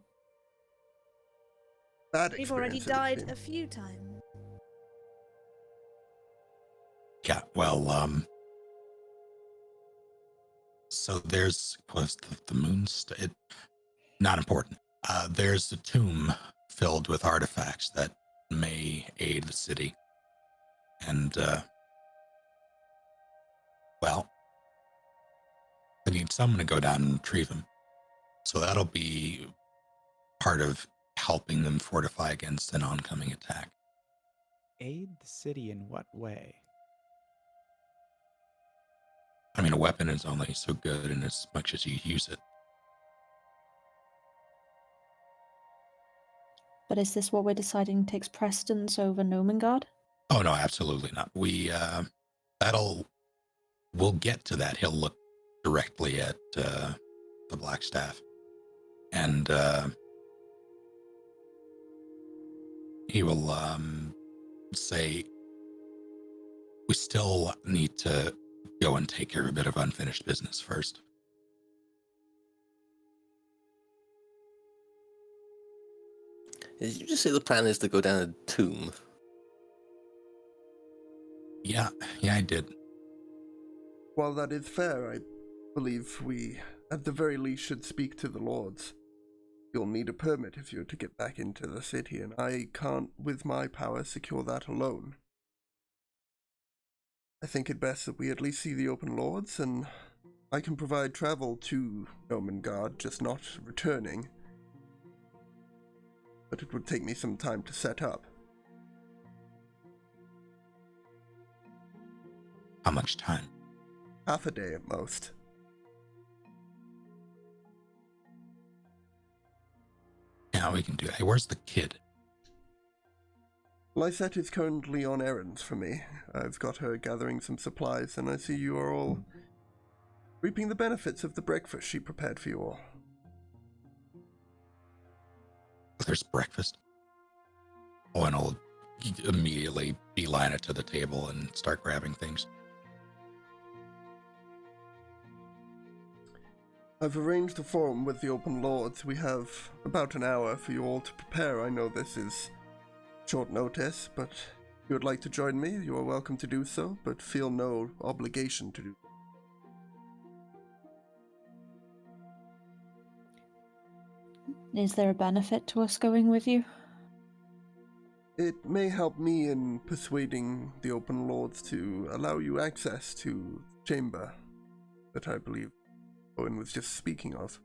Bad We've already experience, it has died been. a few times. Yeah, well, so there's, was the moon, not important. There's a tomb filled with artifacts that may aid the city. And, well, I need someone to go down and retrieve them. So that'll be part of helping them fortify against an oncoming attack. Aid the city in what way? I mean, a weapon is only so good in as much as you use it. But is this what we're deciding takes precedence over Nomengard? Oh, no, absolutely not. We'll get to that. He'll look directly at the Blackstaff. And he will say, we still need to go and take care of a bit of unfinished business first. Did you just say the plan is to go down a tomb? Yeah, I did. While that is fair, I believe we, at the very least, should speak to the lords. You'll need a permit if you're to get back into the city, and I can't, with my power, secure that alone. I think it best that we at least see the open lords, and I can provide travel to Nomengard, just not returning. But it would take me some time to set up. How much time? Half a day at most. Yeah, we can do that. Hey, where's the kid? Lysette is currently on errands for me. I've got her gathering some supplies, and I see you are all reaping the benefits of the breakfast she prepared for you all. There's breakfast. Owen will immediately beeline it to the table and start grabbing things. I've arranged a forum with the Open Lords. We have about an hour for you all to prepare. I know this is short notice, but if you would like to join me, you are welcome to do so, but feel no obligation to do. Is there a benefit to us going with you? It may help me in persuading the Open Lords to allow you access to the chamber that I believe Owen was just speaking of.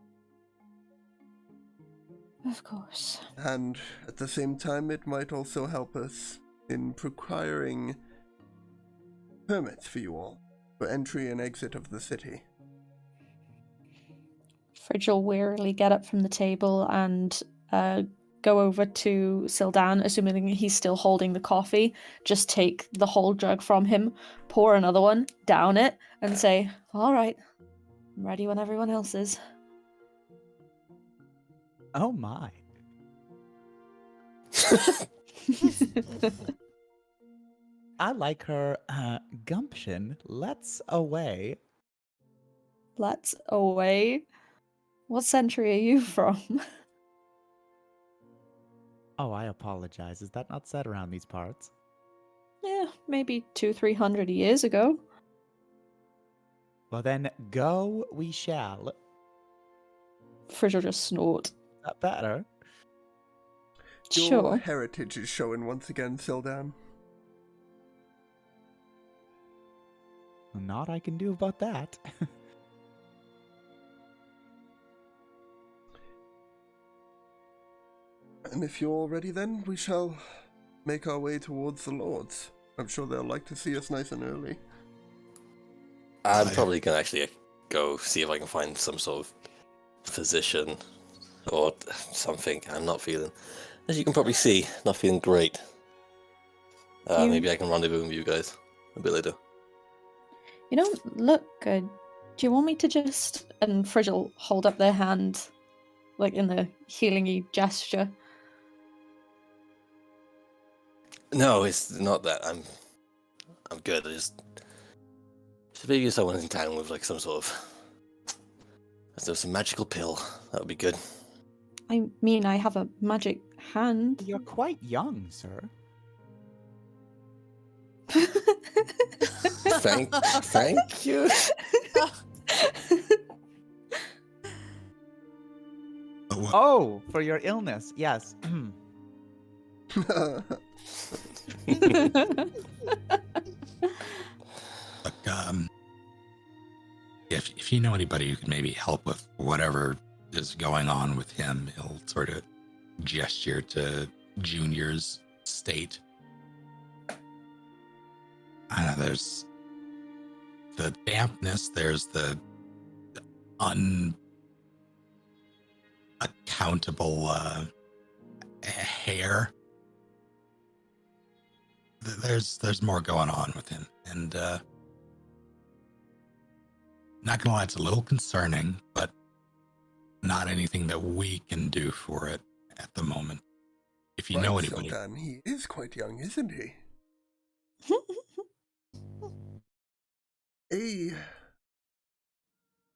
Of course. And at the same time, it might also help us in procuring permits for you all for entry and exit of the city. Fridge will wearily get up from the table and go over to Sildan, assuming he's still holding the coffee, just take the whole jug from him, pour another one, down it, and say, "All right, I'm ready when everyone else is." Oh my. I like her gumption. Let's away. Let's away. What century are you from? Oh, I apologize. Is that not said around these parts? Yeah, maybe 200-300 years ago. Well, then go we shall. Fridge will just snort. Is that better? Your Sure. heritage is showing once again, Sildan. Not I can do about that. And if you're ready then, we shall make our way towards the Lords. I'm sure they'll like to see us nice and early. I'm probably gonna actually go see if I can find some sort of physician or something. I'm not feeling, as you can probably see, not feeling great. Maybe I can rendezvous with you guys a bit later. You don't look good. Do you want me to just... And Fridge will hold up their hand, like in the healing-y gesture. No, it's not that. I'm good. Maybe someone in town with like some sort of some magical pill. That would be good. I mean, I have a magic hand. You're quite young, sir. Thank you. Oh, for your illness, yes. Look, if you know anybody who could maybe help with whatever is going on with him, he'll sort of gesture to Junior's state. I don't know, there's the dampness, there's the unaccountable hair. There's more going on with him, and not gonna lie, it's a little concerning, but not anything that we can do for it at the moment. If you know anybody. Sildan, he is quite young, isn't he? A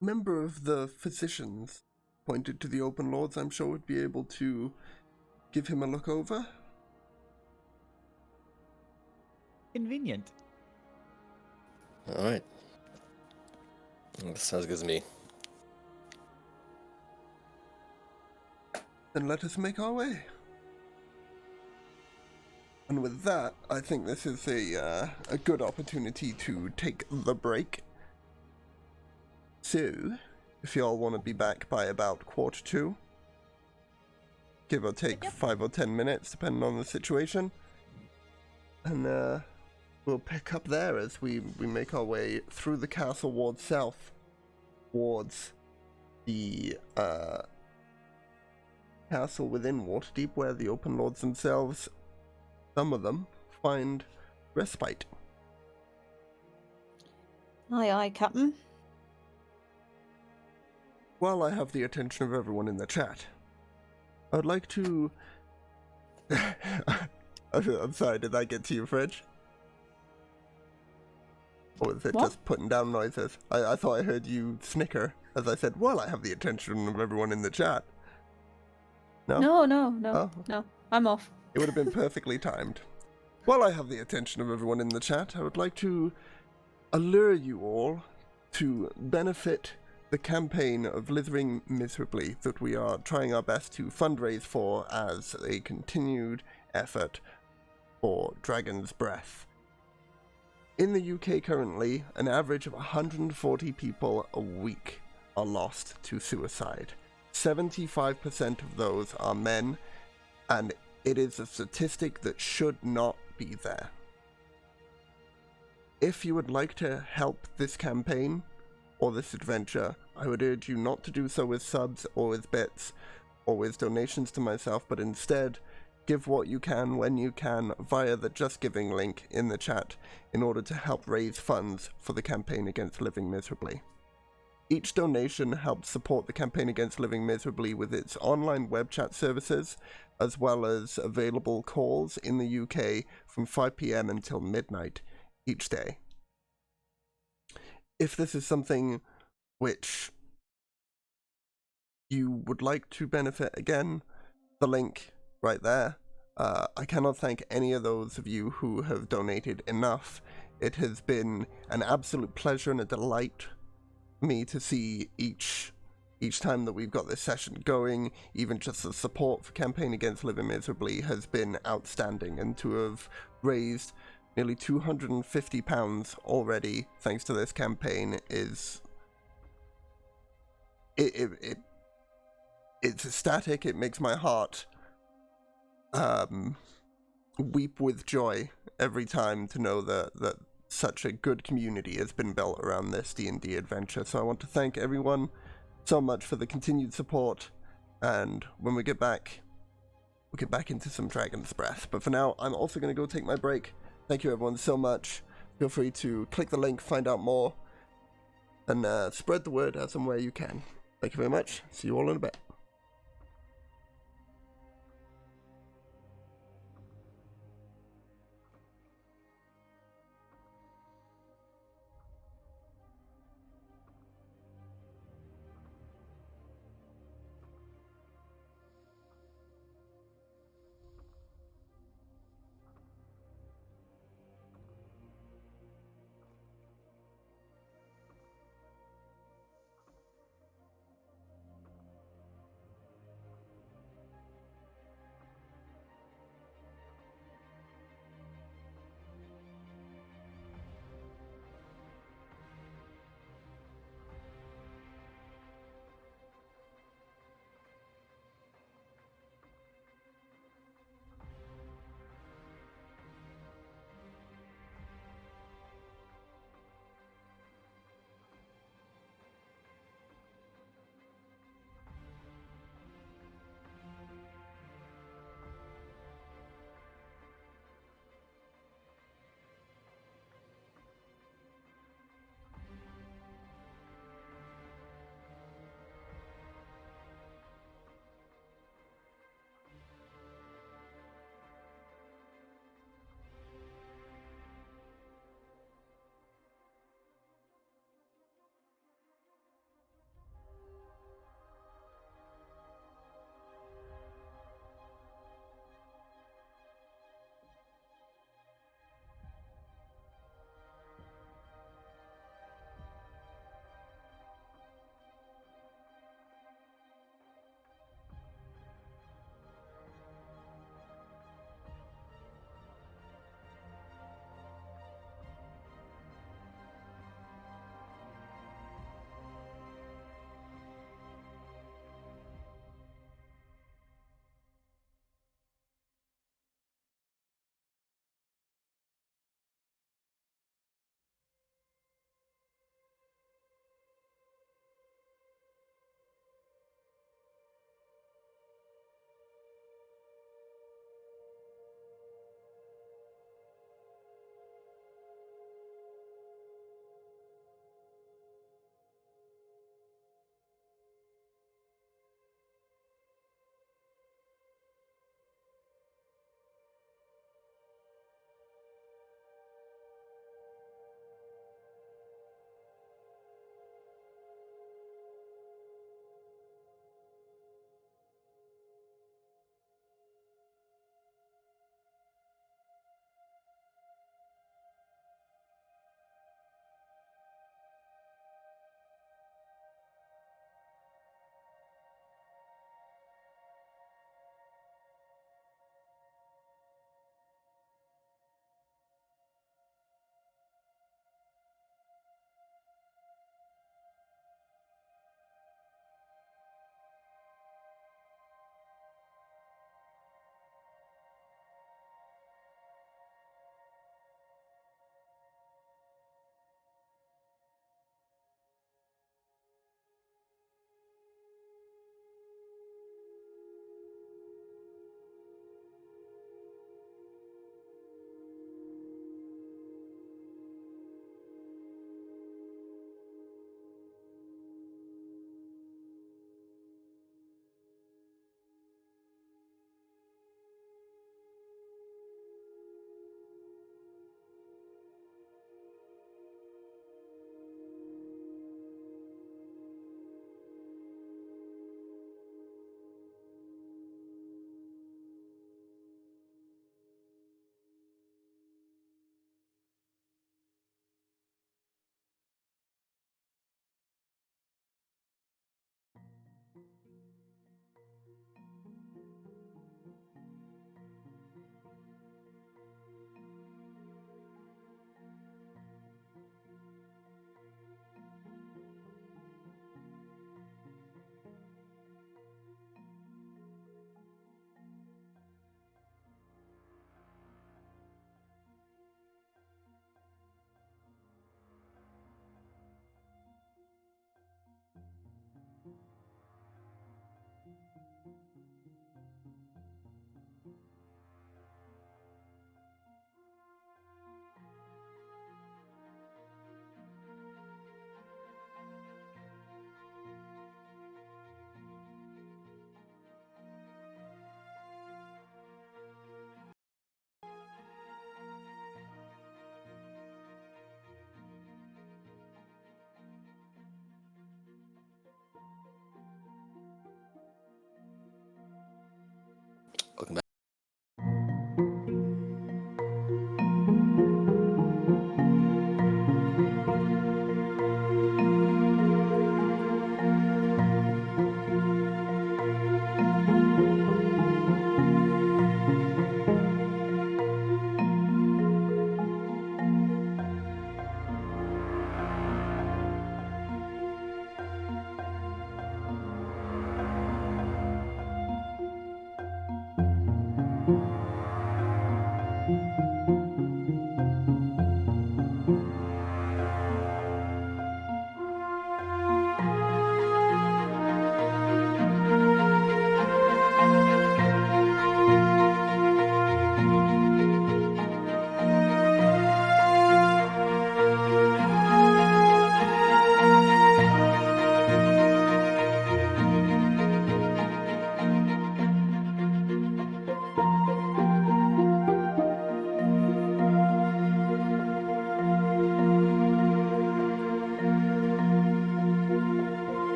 member of the physicians pointed to the Open Lords, I'm sure would be able to give him a look over. Convenient. All right. That sounds good to me. Then let us make our way. And with that, I think this is a good opportunity to take the break. So, if y'all want to be back by about 1:45, give or take 5 or 10 minutes, depending on the situation. And we'll pick up there as we make our way through the castle ward south towards the castle within Waterdeep, where the Open Lords themselves, some of them, find respite. Aye, aye, Captain. While I have the attention of everyone in the chat, I would like to... I'm sorry, did that get to you, Fridge? Or was it What? just putting down noises? I thought I heard you snicker as I said, well, I have the attention of everyone in the chat. No? No, Oh. I'm off. It would have been perfectly timed. While I have the attention of everyone in the chat, I would like to allure you all to benefit the campaign of Lithering Miserably that we are trying our best to fundraise for as a continued effort for Dragon's Breath. In the UK currently, an average of 140 people a week are lost to suicide. 75% of those are men, and it is a statistic that should not be there. If you would like to help this campaign or this adventure, I would urge you not to do so with subs or with bits always donations to myself, but instead give what you can when you can via the Just Giving link in the chat in order to help raise funds for the campaign against living miserably. Each donation helps support the campaign against living miserably with its online web chat services, as well as available calls in the UK from 5 p.m. until midnight each day. If this is something which you would like to benefit, again, the link right there. I cannot thank any of those of you who have donated enough. It has been an absolute pleasure and a delight me to see each time that we've got this session going. Even just the support for Campaign Against Living Miserably has been outstanding, and to have raised nearly £250 already thanks to this campaign is it's ecstatic. It makes my heart weep with joy every time to know that such a good community has been built around this D&D adventure. So I want to thank everyone so much for the continued support, and when we get back, we'll get back into some Dragon's Breath. But for now, I'm also going to go take my break. Thank you everyone so much. Feel free to click the link, find out more, and spread the word as and where you can. Thank you very much. See you all in a bit.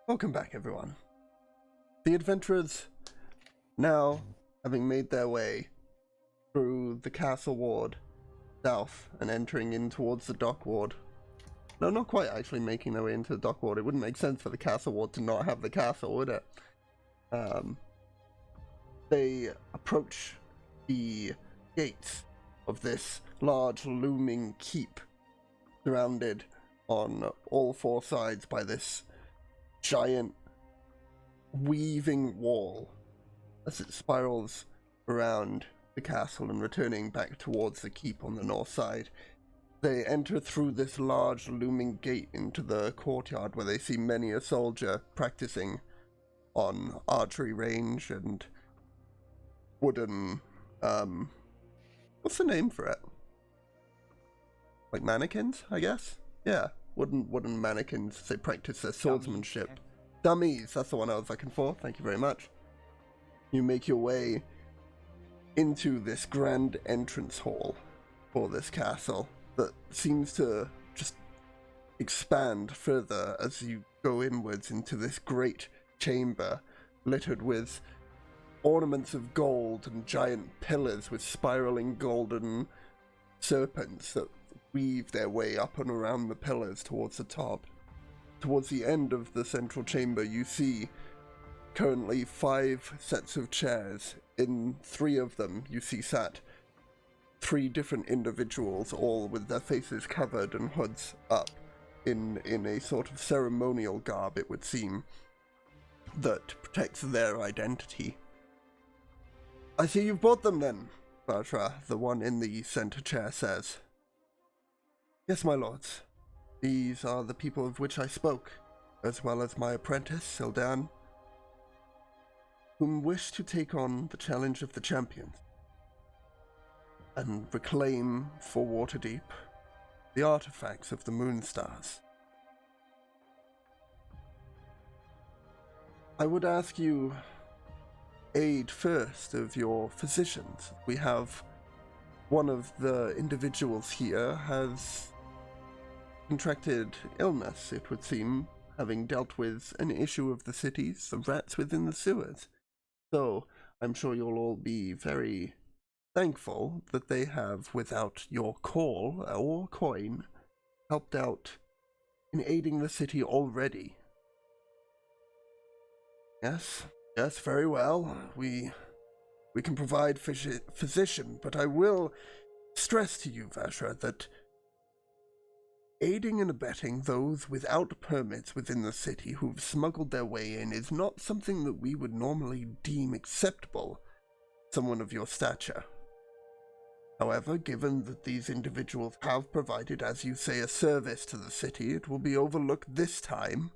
Welcome back, everyone. The adventurers, now having made their way through the castle ward south and entering in towards the dock ward. No, not quite actually making their way into the dock ward. It wouldn't make sense for the castle ward to not have the castle, would it? They approach the gates of this large looming keep, surrounded on all four sides by this giant weaving wall as it spirals around the castle and returning back towards the keep on the north side. They enter through this large looming gate into the courtyard where they see many a soldier practicing on archery range and wooden, what's the name for it? Like mannequins, I guess? Yeah, wooden mannequins. They practice their swordsmanship. Dummies, that's the one I was looking for. Thank you very much. You make your way into this grand entrance hall for this castle that seems to just expand further as you go inwards into this great chamber littered with ornaments of gold and giant pillars with spiraling golden serpents that weave their way up and around the pillars towards the top. Towards the end of the central chamber, you see currently 5 sets of chairs. In 3 of them, you see sat 3 different individuals, all with their faces covered and hoods up, in a sort of ceremonial garb, it would seem, that protects their identity. I see you've brought them then, Vajra, the one in the center chair says. Yes, my lords. These are the people of which I spoke, as well as my apprentice, Sildan, whom wish to take on the challenge of the champions and reclaim for Waterdeep the artifacts of the Moonstars. I would ask you aid first of your physicians. We have one of the individuals here has contracted illness, it would seem, having dealt with an issue of the cities, the rats within the sewers. So, I'm sure you'll all be very thankful that they have, without your call or coin, helped out in aiding the city already. Yes, very well. We can provide physician, but I will stress to you, Vashra, that aiding and abetting those without permits within the city who've smuggled their way in is not something that we would normally deem acceptable, someone of your stature. However, given that these individuals have provided, as you say, a service to the city, it will be overlooked this time.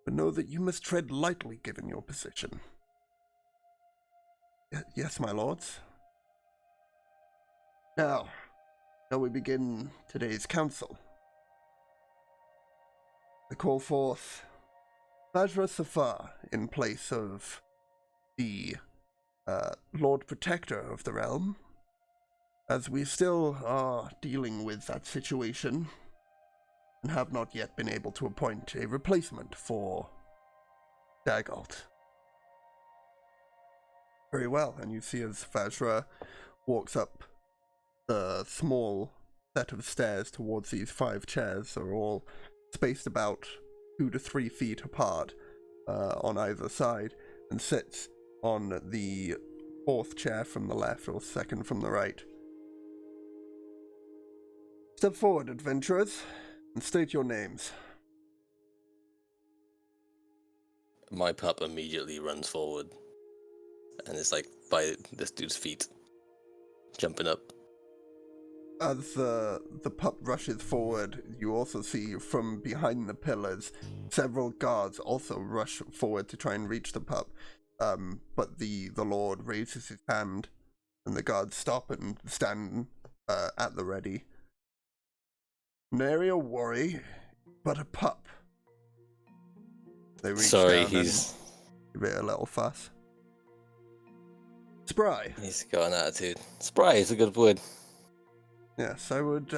But know that you must tread lightly given your position. Yes, my lords. Now, shall we begin today's council? I call forth Vajra Safar in place of the Lord Protector of the realm, as we still are dealing with that situation and have not yet been able to appoint a replacement for Dagalt. Very well, and you see as Vajra walks up the small set of stairs towards these 5 chairs are all spaced about 2 to 3 feet apart on either side, and sits on the 4th chair from the left or 2nd from the right. Step forward, adventurers, and state your names. My pup immediately runs forward and is like by this dude's feet, jumping up. As the pup rushes forward, you also see from behind the pillars several guards also rush forward to try and reach the pup. But the Lord raises his hand, and the guards stop and stand at the ready. Nary a worry, but a pup. They reach Sorry, down he's... and give it a little fuss. Spry. He's got an attitude. Spry is a good word. Yes, I would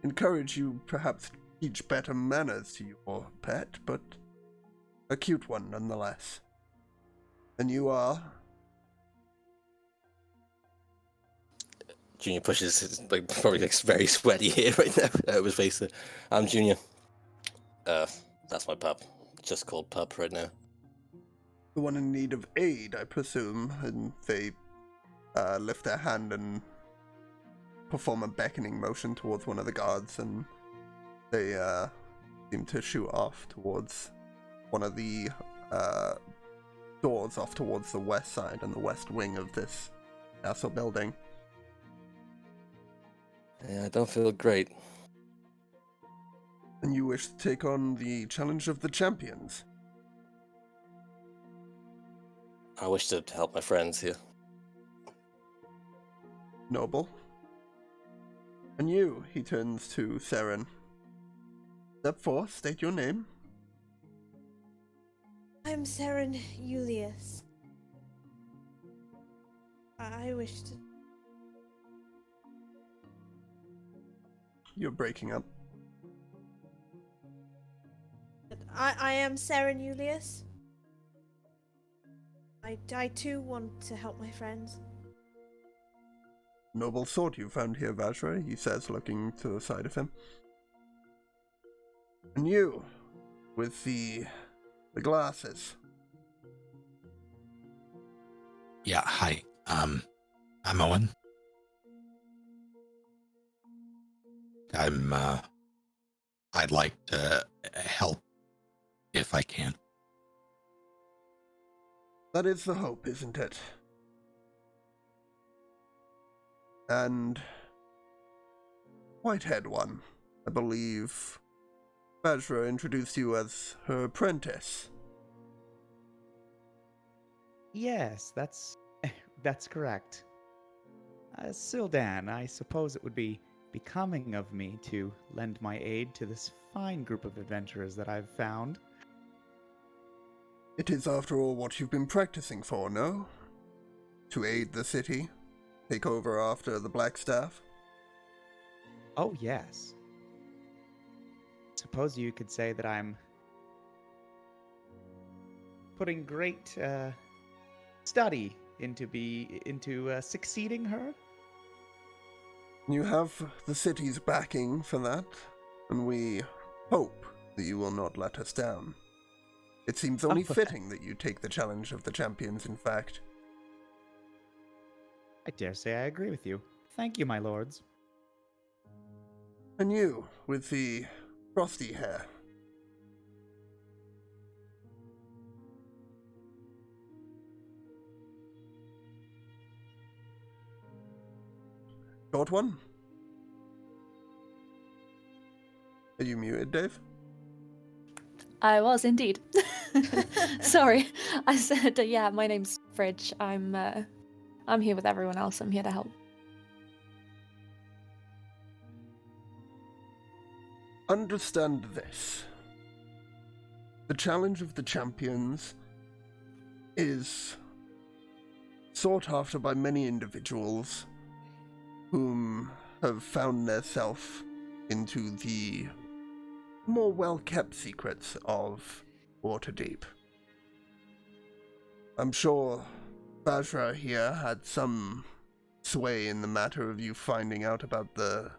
encourage you perhaps to teach better manners to your pet, but a cute one nonetheless. And you are? Junior pushes his, like, probably looks very sweaty here right now. His face. I'm Junior. That's my pup. Just called pup right now. The one in need of aid, I presume, and they lift their hand and perform a beckoning motion towards one of the guards, and they seem to shoot off towards one of the doors off towards the west side and the west wing of this castle building. Yeah, I don't feel great. And you wish to take on the challenge of the champions? I wish to help my friends here. Noble. And you, he turns to Seren. Step 4, state your name. I'm Seren Julius. I wish to. You're breaking up. I am Seren Julius. I too want to help my friends. Noble sword you found here, Vajra, he says, looking to the side of him. And you, with the glasses. Yeah, hi. I'm Owen. I'd like to help if I can. That is the hope, isn't it? And Whitehead one, I believe Vajra introduced you as her apprentice. Yes, that's correct. Sildan, I suppose it would be becoming of me to lend my aid to this fine group of adventurers that I've found. It is, after all, what you've been practicing for, no? To aid the city, take over after the Blackstaff? Oh, yes. Suppose you could say that I'm putting great study into succeeding her. You have the city's backing for that, and we hope that you will not let us down. It seems only fitting that you take the challenge of the champions, in fact. I dare say I agree with you. Thank you, my lords. And you, with the frosty hair. Short one? Are you muted, Dave? I was indeed. Sorry, I said, yeah, my name's Fridge. I'm here with everyone else. I'm here to help. Understand this. The challenge of the champions is sought after by many individuals whom have found their self into the more well-kept secrets of Waterdeep. I'm sure Vajra here had some sway in the matter of you finding out about the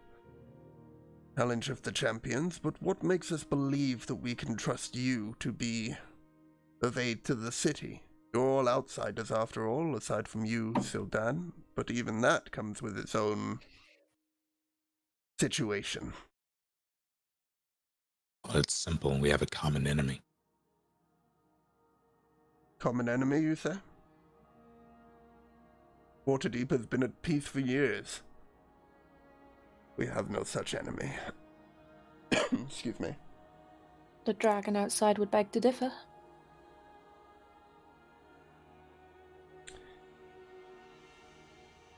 challenge of the champions, but what makes us believe that we can trust you to be of aid to the city? You're all outsiders after all, aside from you, Sildan, but even that comes with its own situation. Well, it's simple. We have a common enemy. Common enemy, you say? Waterdeep has been at peace for years. We have no such enemy. Excuse me. The dragon outside would beg to differ.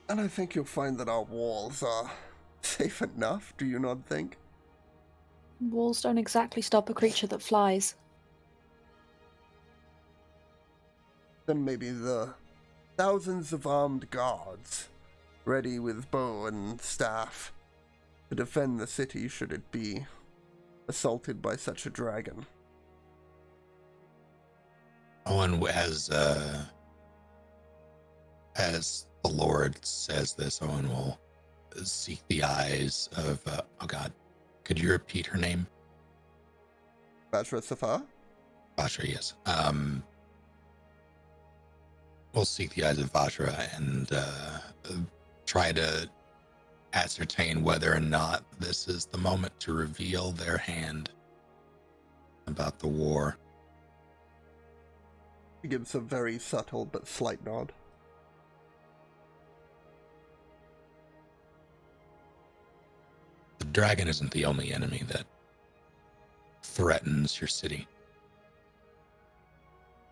And I think you'll find that our walls are safe enough, do you not think? Walls don't exactly stop a creature that flies. Then maybe the thousands of armed guards, ready with bow and staff, to defend the city should it be assaulted by such a dragon. Owen, as the Lord says this, Owen will seek the eyes of, oh God, could you repeat her name? Vajra Safar? Vajra, yes. We'll seek the eyes of Vajra and try to ascertain whether or not this is the moment to reveal their hand about the war. He gives a very subtle but slight nod. The dragon isn't the only enemy that threatens your city.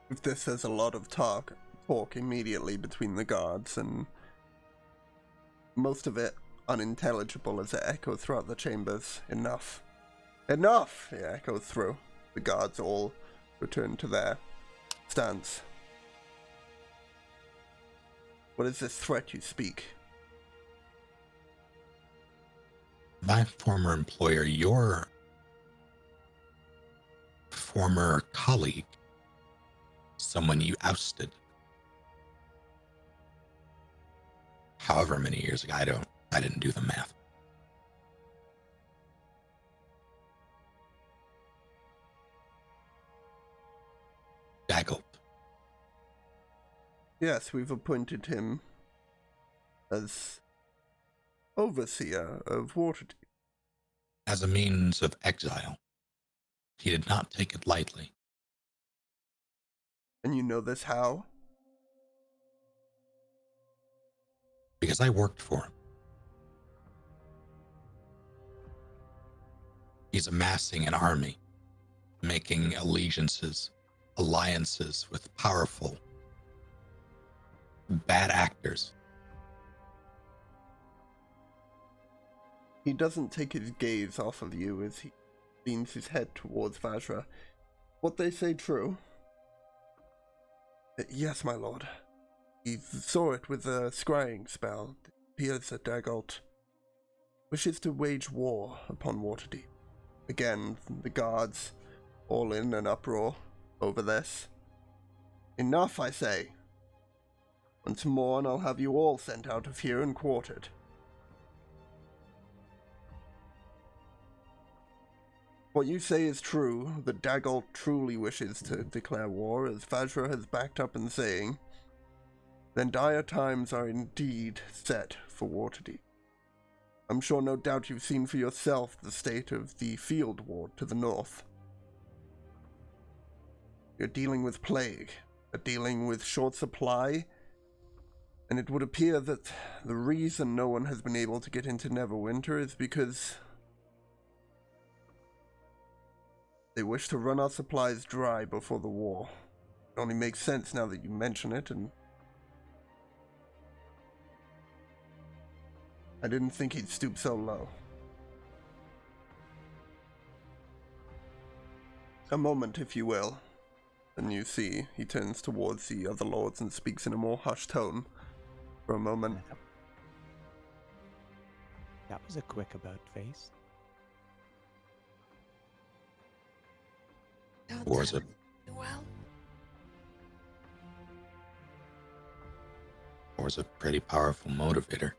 If this has a lot of talk immediately between the guards, and most of it unintelligible as it echoes throughout the chambers. Enough! Enough! It echoes through. The guards all return to their stance. What is this threat you speak? My former employer, your former colleague, someone you ousted however many years ago, I didn't do the math. Daggled. Yes, we've appointed him as overseer of Waterdeep. As a means of exile. He did not take it lightly. And you know this how? Because I worked for him. He's amassing an army, making allegiances, alliances with powerful, bad actors. He doesn't take his gaze off of you as he leans his head towards Vajra. What they say true? Yes, my lord. He saw it with a scrying spell. It appears that Dagult wishes to wage war upon Waterdeep. Again, the guards all in an uproar over this. Enough, I say. Once more, and I'll have you all sent out of here and quartered. What you say is true, that Dagult truly wishes to declare war, as Vajra has backed up in saying, then dire times are indeed set for Waterdeep. I'm sure no doubt you've seen for yourself the state of the field ward to the north. You're dealing with plague, you're dealing with short supply, and it would appear that the reason no one has been able to get into Neverwinter is because they wish to run our supplies dry before the war. It only makes sense now that you mention it, and I didn't think he'd stoop so low. A moment, if you will. And you see, he turns towards the other lords and speaks in a more hushed tone for a moment. That was a quick about face. War's a pretty powerful motivator.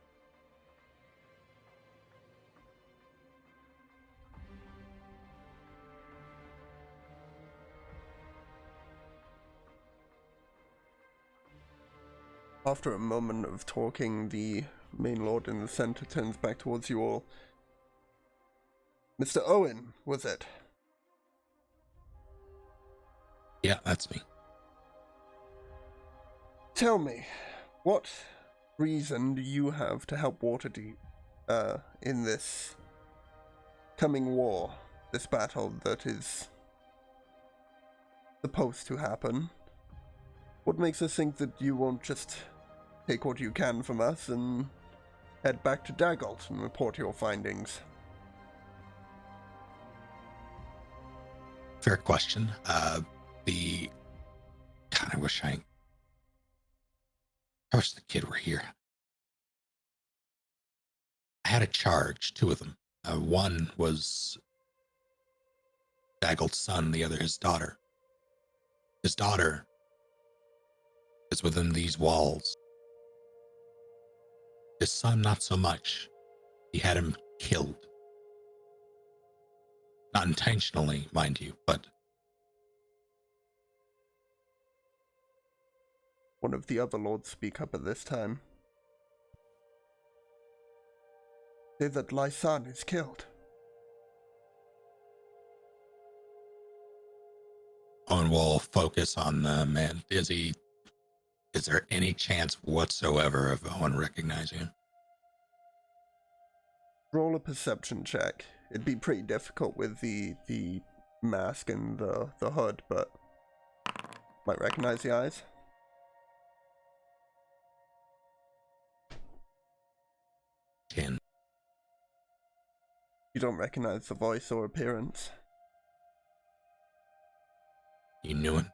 After a moment of talking, the main lord in the center turns back towards you all. Mr. Owen, was it? Yeah, that's me. Tell me, what reason do you have to help Waterdeep in this coming war, this battle that is supposed to happen? What makes us think that you won't just take what you can from us and head back to Dagult and report your findings? Fair question. God, I wish the kid were here. I had a charge, two of them. One was Daggle's son, the other his daughter. His daughter is within these walls. His son, not so much. He had him killed. Not intentionally, mind you, but One of the other lords speak up at this time. Say that Lysan is killed. Owen Owen will focus on them. And is there any chance whatsoever of Owen recognizing him? Roll a perception check. It'd be pretty difficult with the mask and the hood, but might recognize the eyes. Ten. You don't recognize the voice or appearance. You knew it?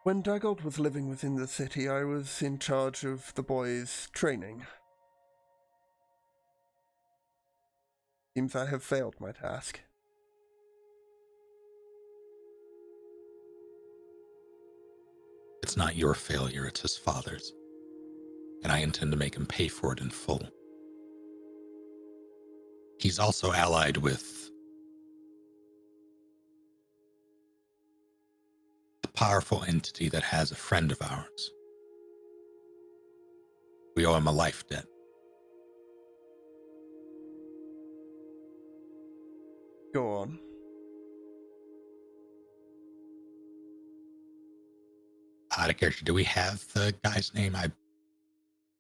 When Daggold was living within the city, I was in charge of the boys' training. Seems I have failed my task. It's not your failure, it's his father's. And I intend to make him pay for it in full. He's also allied with the powerful entity that has a friend of ours. We owe him a life debt. Go on. Out of character, do we have the guy's name?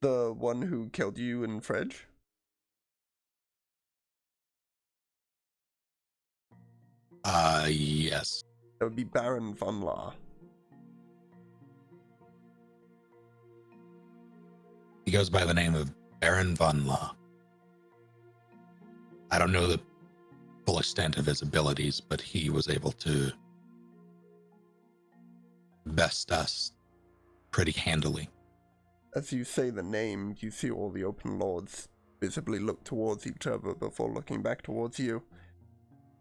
The one who killed you and Fridge? Yes. That would be Baron von Law. He goes by the name of Baron von Law. I don't know the full extent of his abilities, but he was able to best us pretty handily. As you say the name, you see all the open lords visibly look towards each other before looking back towards you.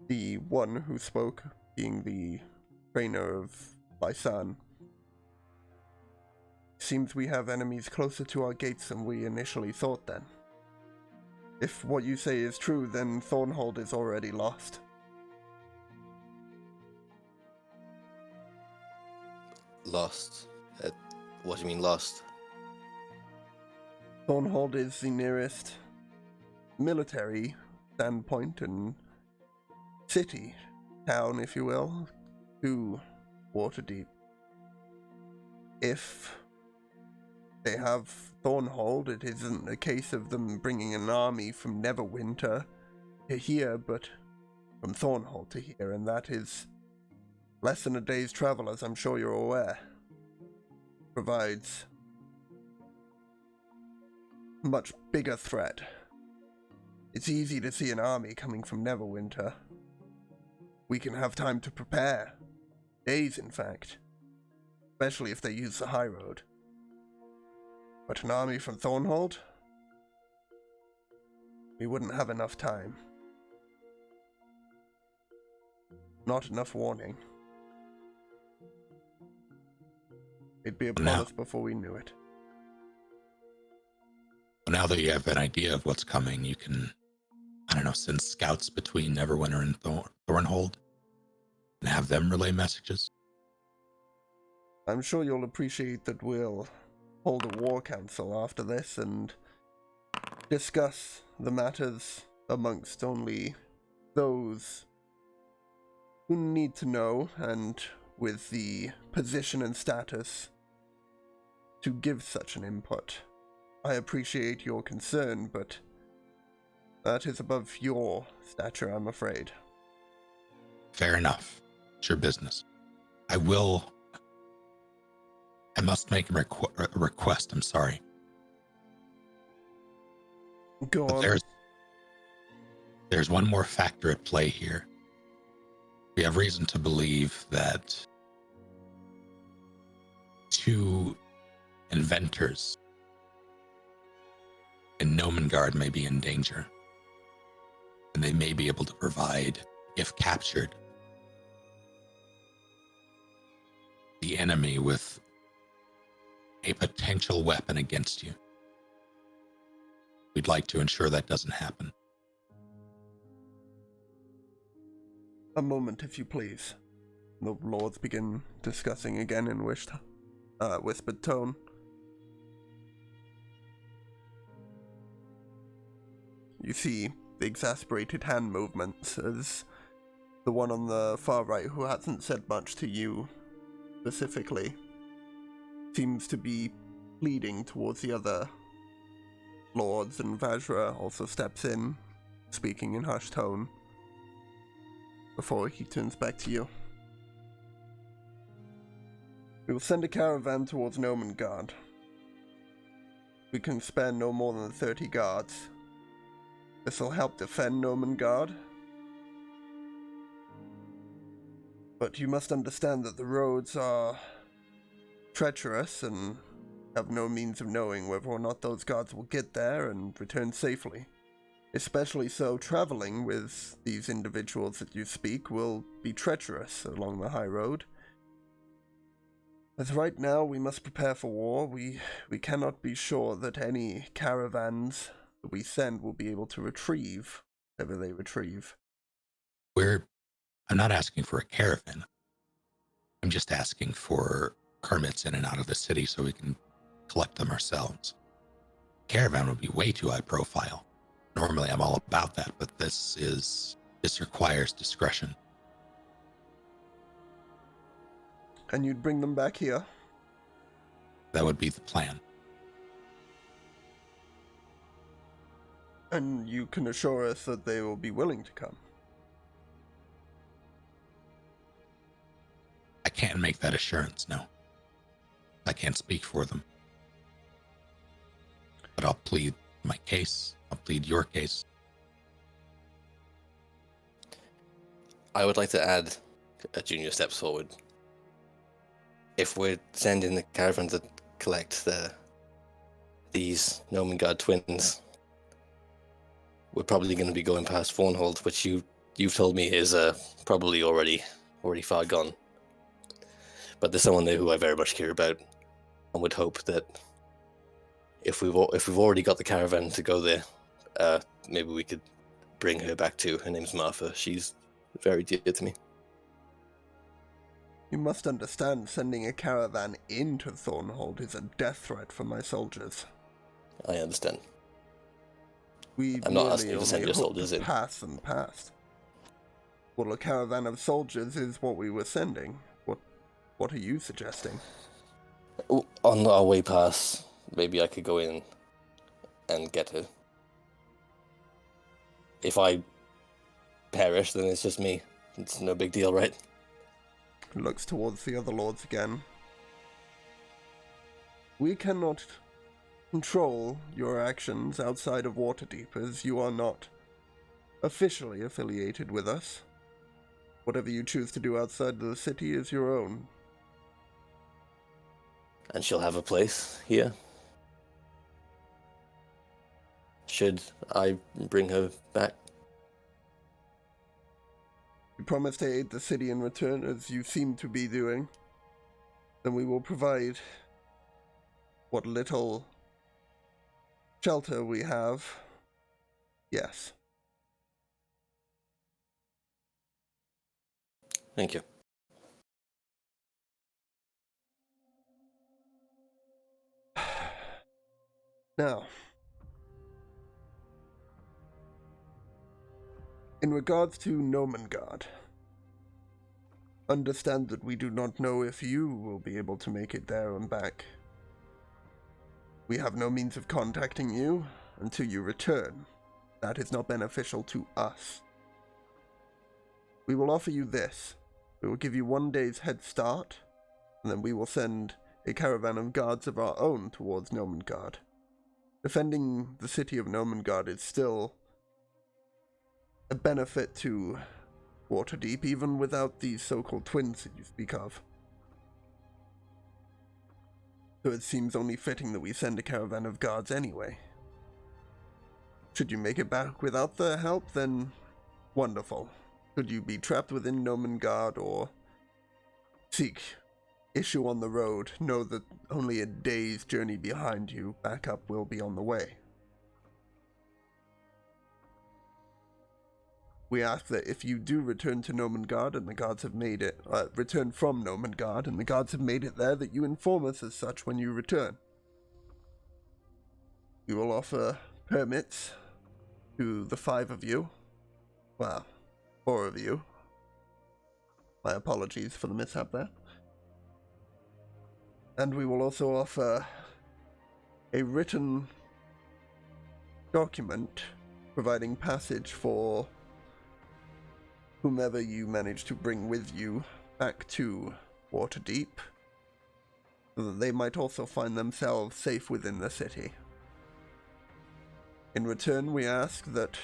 The one who spoke being the trainer of Lysan. Seems we have enemies closer to our gates than we initially thought then. If what you say is true, then Thornhold is already lost. Lost? What do you mean lost? Thornhold is the nearest military standpoint and city, town if you will, to Waterdeep. If they have Thornhold, it isn't a case of them bringing an army from Neverwinter to here, but from Thornhold to here, and that is less than a day's travel, as I'm sure you're aware. Provides a much bigger threat. It's easy to see an army coming from Neverwinter. We can have time to prepare. Days, in fact. Especially if they use the high road. But an army from Thornhold? We wouldn't have enough time. Not enough warning. It'd be upon us before we knew it. Well, now that you have an idea of what's coming, you can, send scouts between Neverwinter and Thornhold and have them relay messages. I'm sure you'll appreciate that we'll hold a war council after this and discuss the matters amongst only those who need to know and with the position and status to give such an input. I appreciate your concern, but that is above your stature, I'm afraid. Fair enough. It's your business. I must make a request, I'm sorry. Go But on. there's one more factor at play here. We have reason to believe that two inventors in Nomengard may be in danger. And they may be able to provide, if captured, the enemy with a potential weapon against you. We'd like to ensure that doesn't happen. A moment, if you please. The lords begin discussing again in whispered tone. You see the exasperated hand movements as the one on the far right who hasn't said much to you specifically, seems to be leading towards the other lords, and Vajra also steps in, speaking in hushed tone, before he turns back to you. We will send a caravan towards Nomengard. We can spare no more than 30 guards. This will help defend Nomengard. But you must understand that the roads are treacherous and have no means of knowing whether or not those guards will get there and return safely. Especially so, traveling with these individuals that you speak will be treacherous along the high road. As right now, we must prepare for war. We cannot be sure that any caravans that we send will be able to retrieve whatever they retrieve. I'm not asking for a caravan. I'm just asking for permits in and out of the city so we can collect them ourselves. Caravan would be way too high profile. Normally I'm all about that, but this requires discretion. And you'd bring them back here? That would be the plan. And you can assure us that they will be willing to come? I can't make that assurance, no. I can't speak for them. But I'll plead my case. I'll plead your case. I would like to add a junior steps forward. If we're sending the caravan to collect these Nomengard twins, we're probably going to be going past Thornhold, which you've told me is probably already far gone. But there's someone there who I very much care about, and would hope that if we've already got the caravan to go there, maybe we could bring her back too. Her name's Martha. She's very dear to me. You must understand, sending a caravan into Thornhold is a death threat for my soldiers. I understand. I'm not asking you to send your soldiers in. Pass them past. Well, a caravan of soldiers is what we were sending. What are you suggesting? On our way past, maybe I could go in and get her. If I perish, then it's just me. It's no big deal, right? Looks towards the other lords again. We cannot control your actions outside of Waterdeep, as you are not officially affiliated with us. Whatever you choose to do outside of the city is your own. And she'll have a place here? Should I bring her back? You promise to aid the city in return, as you seem to be doing. Then we will provide what little shelter we have. Yes. Thank you. Now, in regards to Nomengard, understand that we do not know if you will be able to make it there and back. We have no means of contacting you until you return. That is not beneficial to us. We will offer you this. We will give you 1 day's head start, and then we will send a caravan of guards of our own towards Nomengard. Defending the city of Nomengard is still a benefit to Waterdeep, even without these so-called twins that you speak of. So it seems only fitting that we send a caravan of guards anyway. Should you make it back without their help, then wonderful. Should you be trapped within Nomengard or seek issue on the road, know that only a day's journey behind you, backup will be on the way. We ask that if you do return to Nomengard and the gods have made it, return from Nomengard and the gods have made it there, that you inform us as such when you return. We will offer permits to the 5 of you. Well, 4 of you. My apologies for the mishap there. And we will also offer a written document providing passage for whomever you manage to bring with you back to Waterdeep, so that they might also find themselves safe within the city. In return, we ask that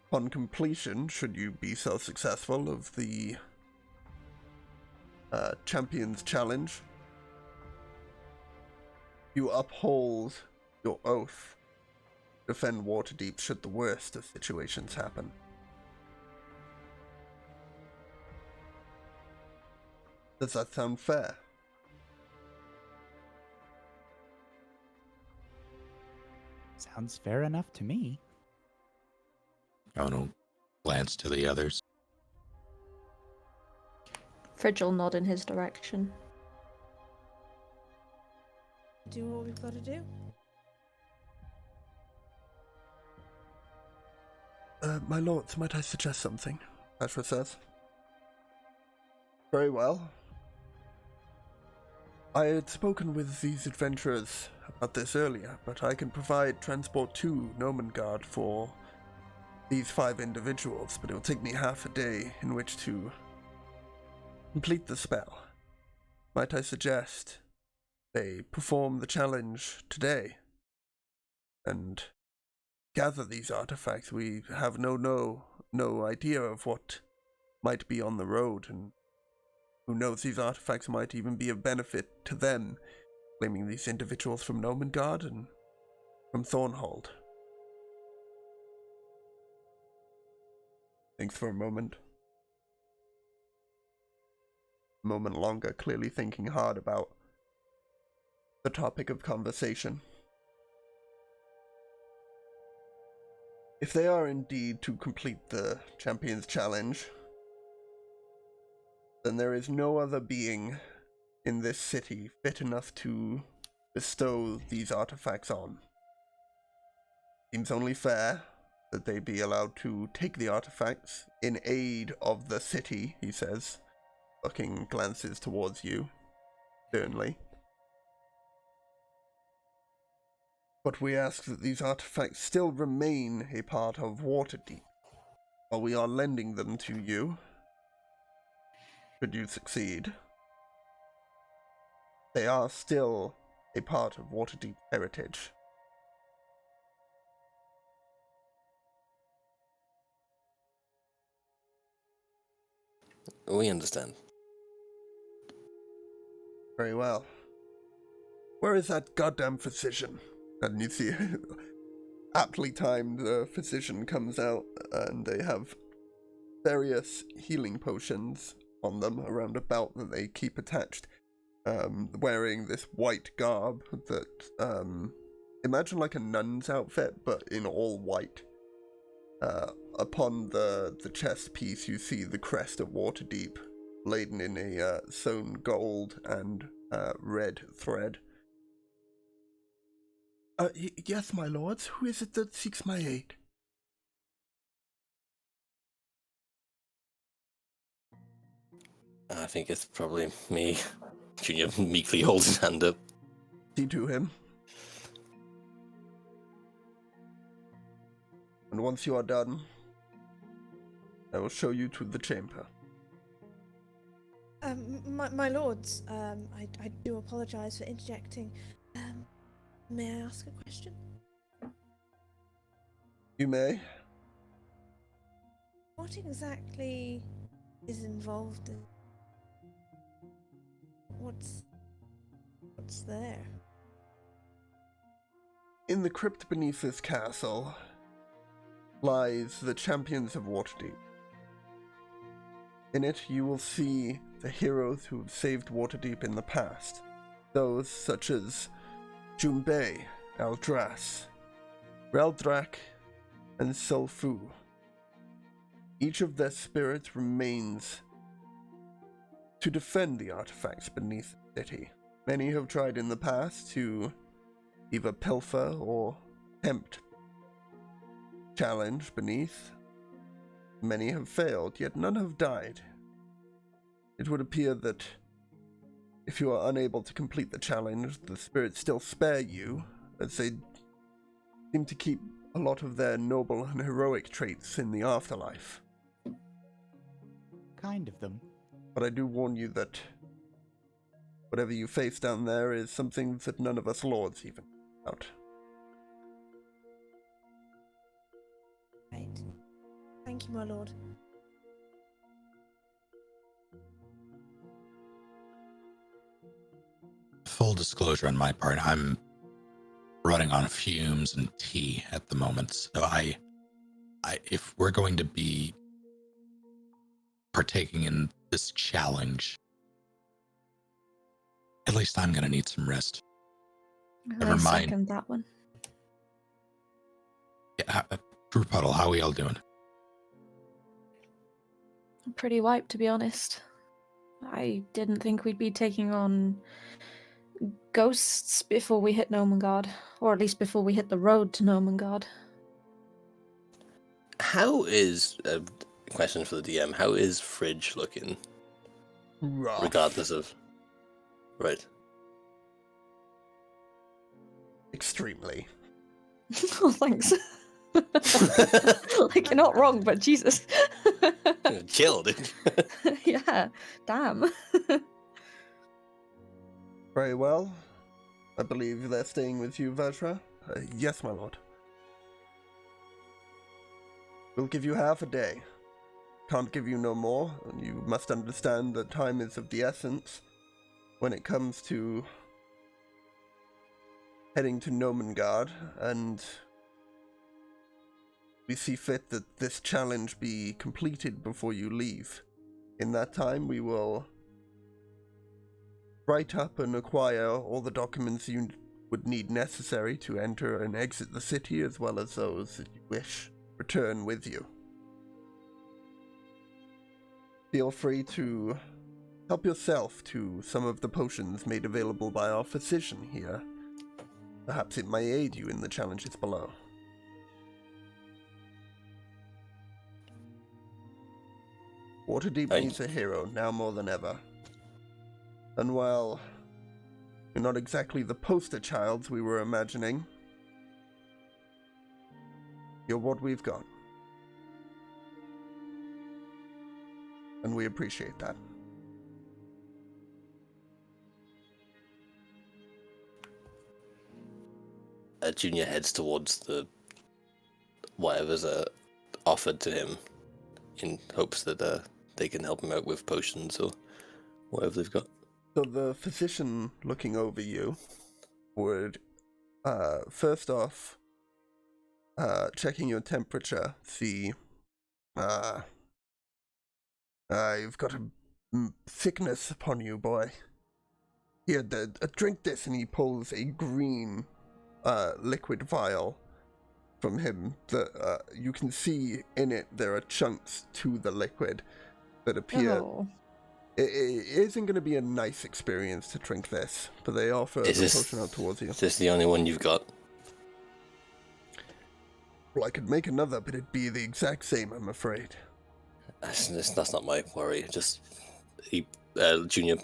upon completion, should you be so successful, of the Champions Challenge, you uphold your oath, defend Waterdeep should the worst of situations happen. Does that sound fair? Sounds fair enough to me. Owen will glance to the others. Fridge will nod in his direction. Do what we've got to do. My lords, might I suggest something? Ashra says. Very well. I had spoken with these adventurers about this earlier, but I can provide transport to Nomengard for these 5 individuals, but it will take me half a day in which to complete the spell. Might I suggest they perform the challenge today and gather these artifacts? We have no idea of what might be on the road, and who knows, these artifacts might even be of benefit to them, claiming these individuals from Nomengard and from Thornhold. Thinks for a moment. A moment longer, clearly thinking hard about the topic of conversation. If they are indeed to complete the Champions Challenge, then there is no other being in this city fit enough to bestow these artifacts on. Seems only fair that they be allowed to take the artifacts in aid of the city, he says, looking glances towards you, sternly. But we ask that these artifacts still remain a part of Waterdeep, while we are lending them to you. Should you succeed, they are still a part of Waterdeep heritage. We understand. Very well. Where is that goddamn physician? And you see, aptly timed, the physician comes out, and they have various healing potions on them around a belt that they keep attached, wearing this white garb that, imagine like a nun's outfit, but in all white. Upon the chest piece, you see the crest of Waterdeep, laden in a sewn gold and red thread. Yes, my lords, who is it that seeks my aid? I think it's probably me. Junior meekly holds his hand up. See to him. And once you are done, I will show you to the chamber. My lords, I do apologise for interjecting. May I ask a question? You may. What exactly is involved in... What's there? In the crypt beneath this castle lies the Champions of Waterdeep. In it you will see the heroes who have saved Waterdeep in the past. Those such as Jumbay, Aldras, Reldrak, and Sulfu. Each of their spirits remains to defend the artifacts beneath the city. Many have tried in the past to either pilfer or tempt challenge beneath, Many have failed, yet none have died. It would appear that if you are unable to complete the challenge, the spirits still spare you, as they seem to keep a lot of their noble and heroic traits in the afterlife. Kind of them. But I do warn you that whatever you face down there is something that none of us lords even know about. Right. Thank you, my lord. Full disclosure on my part, I'm running on fumes and tea at the moment. So I if we're going to be partaking in this challenge, at least I'm going to need some rest. Never I mind. second that one. Yeah, Drew Puddle, how are we all doing? I'm pretty wiped, to be honest. I didn't think we'd be taking on ghosts before we hit Nomengard, or at least before we hit the road to Nomengard. How is, question for the DM, how is Fridge looking? Rough. Regardless of... Right. Extremely. Oh, thanks. Like, you're not wrong, but Jesus. Chill, dude. Yeah, damn. Very well. I believe they're staying with you, Vajra? Yes, my lord. We'll give you half a day. Can't give you no more. You must understand that time is of the essence when it comes to heading to Nomengard, and we see fit that this challenge be completed before you leave. In that time, we will write up and acquire all the documents you would need necessary to enter and exit the city, as well as those that you wish return with you. Feel free to help yourself to some of the potions made available by our physician here. Perhaps it may aid you in the challenges below. Waterdeep needs a hero now more than ever. And while you're not exactly the poster childs we were imagining, you're what we've got. And we appreciate that. Junior heads towards the whatever's offered to him in hopes that they can help him out with potions or whatever they've got. So the physician looking over you would, first off, checking your temperature, see, you've got a sickness upon you, boy. Here, drink this, and he pulls a green, liquid vial from him that you can see in it there are chunks to the liquid that appear. Oh. It isn't going to be a nice experience to drink this, but they offer the potion out towards you. Is this the only one you've got? Well, I could make another, but it'd be the exact same, I'm afraid. That's not my worry. Just he, Junior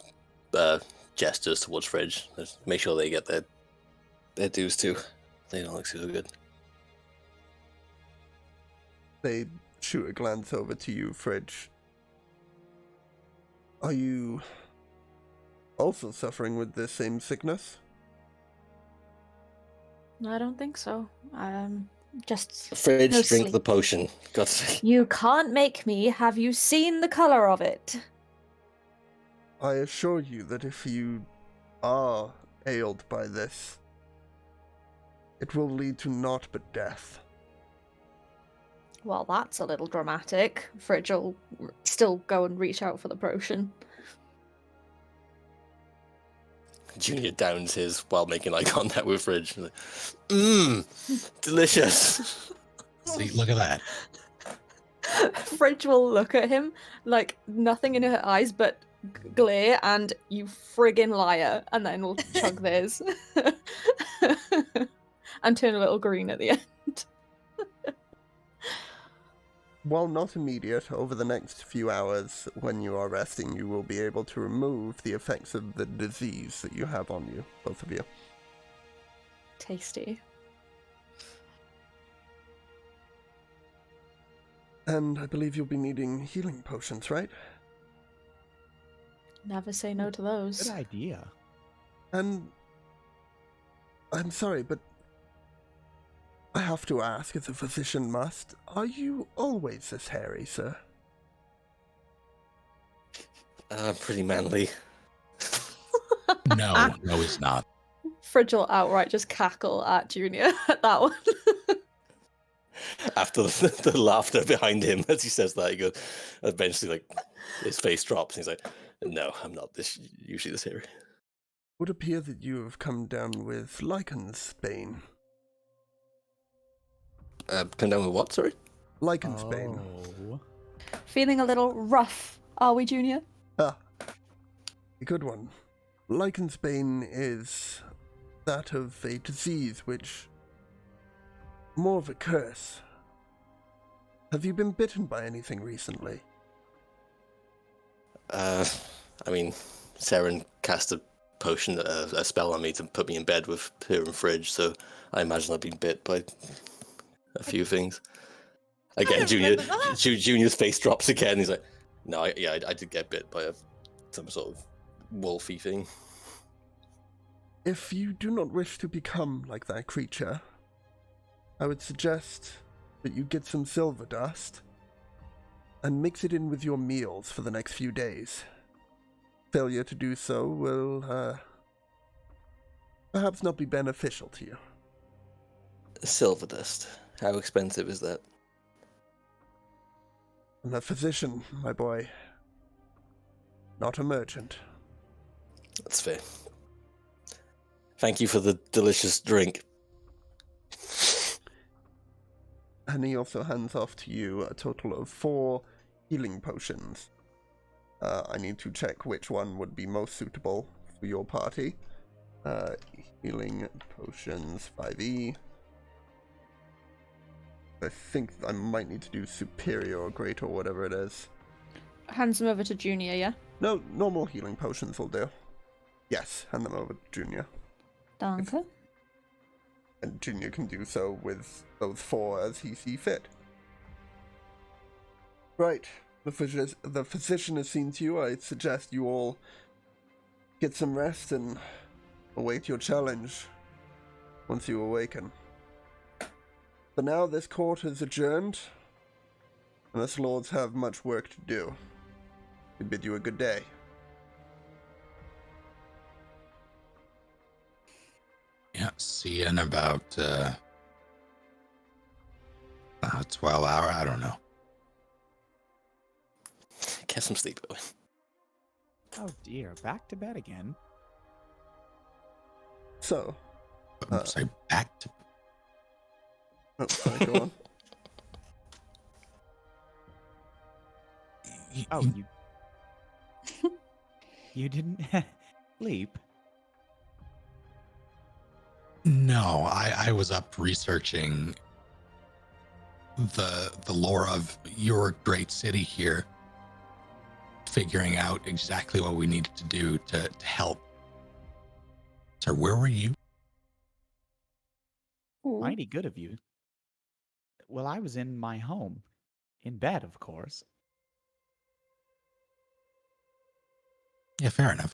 gestures towards Fridge. Just make sure they get their dues too. They don't look super good. They shoot a glance over to you, Fridge. Are you also suffering with this same sickness? I don't think so. Just Fridge, no drink sleep. the potion. God's sake. You can't make me. Have you seen the color of it? I assure you that if you are ailed by this, it will lead to naught but death. Well, that's a little dramatic. Fridge will still go and reach out for the potion. Junior downs his while making eye contact with Fridge. Delicious. See, look at that. Fridge will look at him like nothing in her eyes but glare and you friggin' liar, and then we'll chug theirs. And turn a little green at the end. while not immediate, over the next few hours when you are resting, you will be able to remove the effects of the disease that you have on you, both of you. Tasty. And I believe you'll be needing healing potions, right? Never say no to those. Good idea. And I'm sorry, but I have to ask, as a physician must, are you always this hairy, sir? Pretty manly. No, no, he's not. Fridge will outright just cackle at Junior at that one. After the laughter behind him as he says that, he goes, eventually, like, his face drops, and he's like, no, I'm not usually this hairy. Would appear that you have come down with Lycan's bane. Come down with what, sorry? Lycan's bane. Oh. Feeling a little rough, are we, Junior? Ah, a good one. Lycan's bane is that of a disease which... more of a curse. Have you been bitten by anything recently? I mean, Saren cast a potion, a spell on me to put me in bed with her and Fridge, so I imagine I've been bit by a few things. Again, don't Junior, remember that. Junior's face drops again. He's like, no, I did get bit by some sort of wolfy thing. If you do not wish to become like that creature, I would suggest that you get some silver dust and mix it in with your meals for the next few days. Failure to do so will, perhaps not be beneficial to you. Silver dust. How expensive is that? I'm a physician, my boy. Not a merchant. That's fair. Thank you for the delicious drink. And he also hands off to you a total of 4 healing potions. I need to check which one would be most suitable for your party. Healing potions 5e. I think I might need to do superior or great or whatever it is. Hands them over to Junior, yeah? No, normal healing potions will do. Yes, hand them over to Junior. Danke. And Junior can do so with those 4 as he see fit. Right, the physician has seen to you. I suggest you all get some rest and await your challenge once you awaken. For now, this court is adjourned, and us lords have much work to do. We bid you a good day. Yeah, see you in about 12 hours. I don't know. Get some sleep, Owen. Oh dear, back to bed again. So, Say back to. oh, sorry, go on. Oh, you didn't sleep? No, I was up researching the lore of your great city here, figuring out exactly what we needed to do to help. So where were you? Ooh. Mighty good of you. Well, I was in my home. In bed, of course. Yeah, fair enough.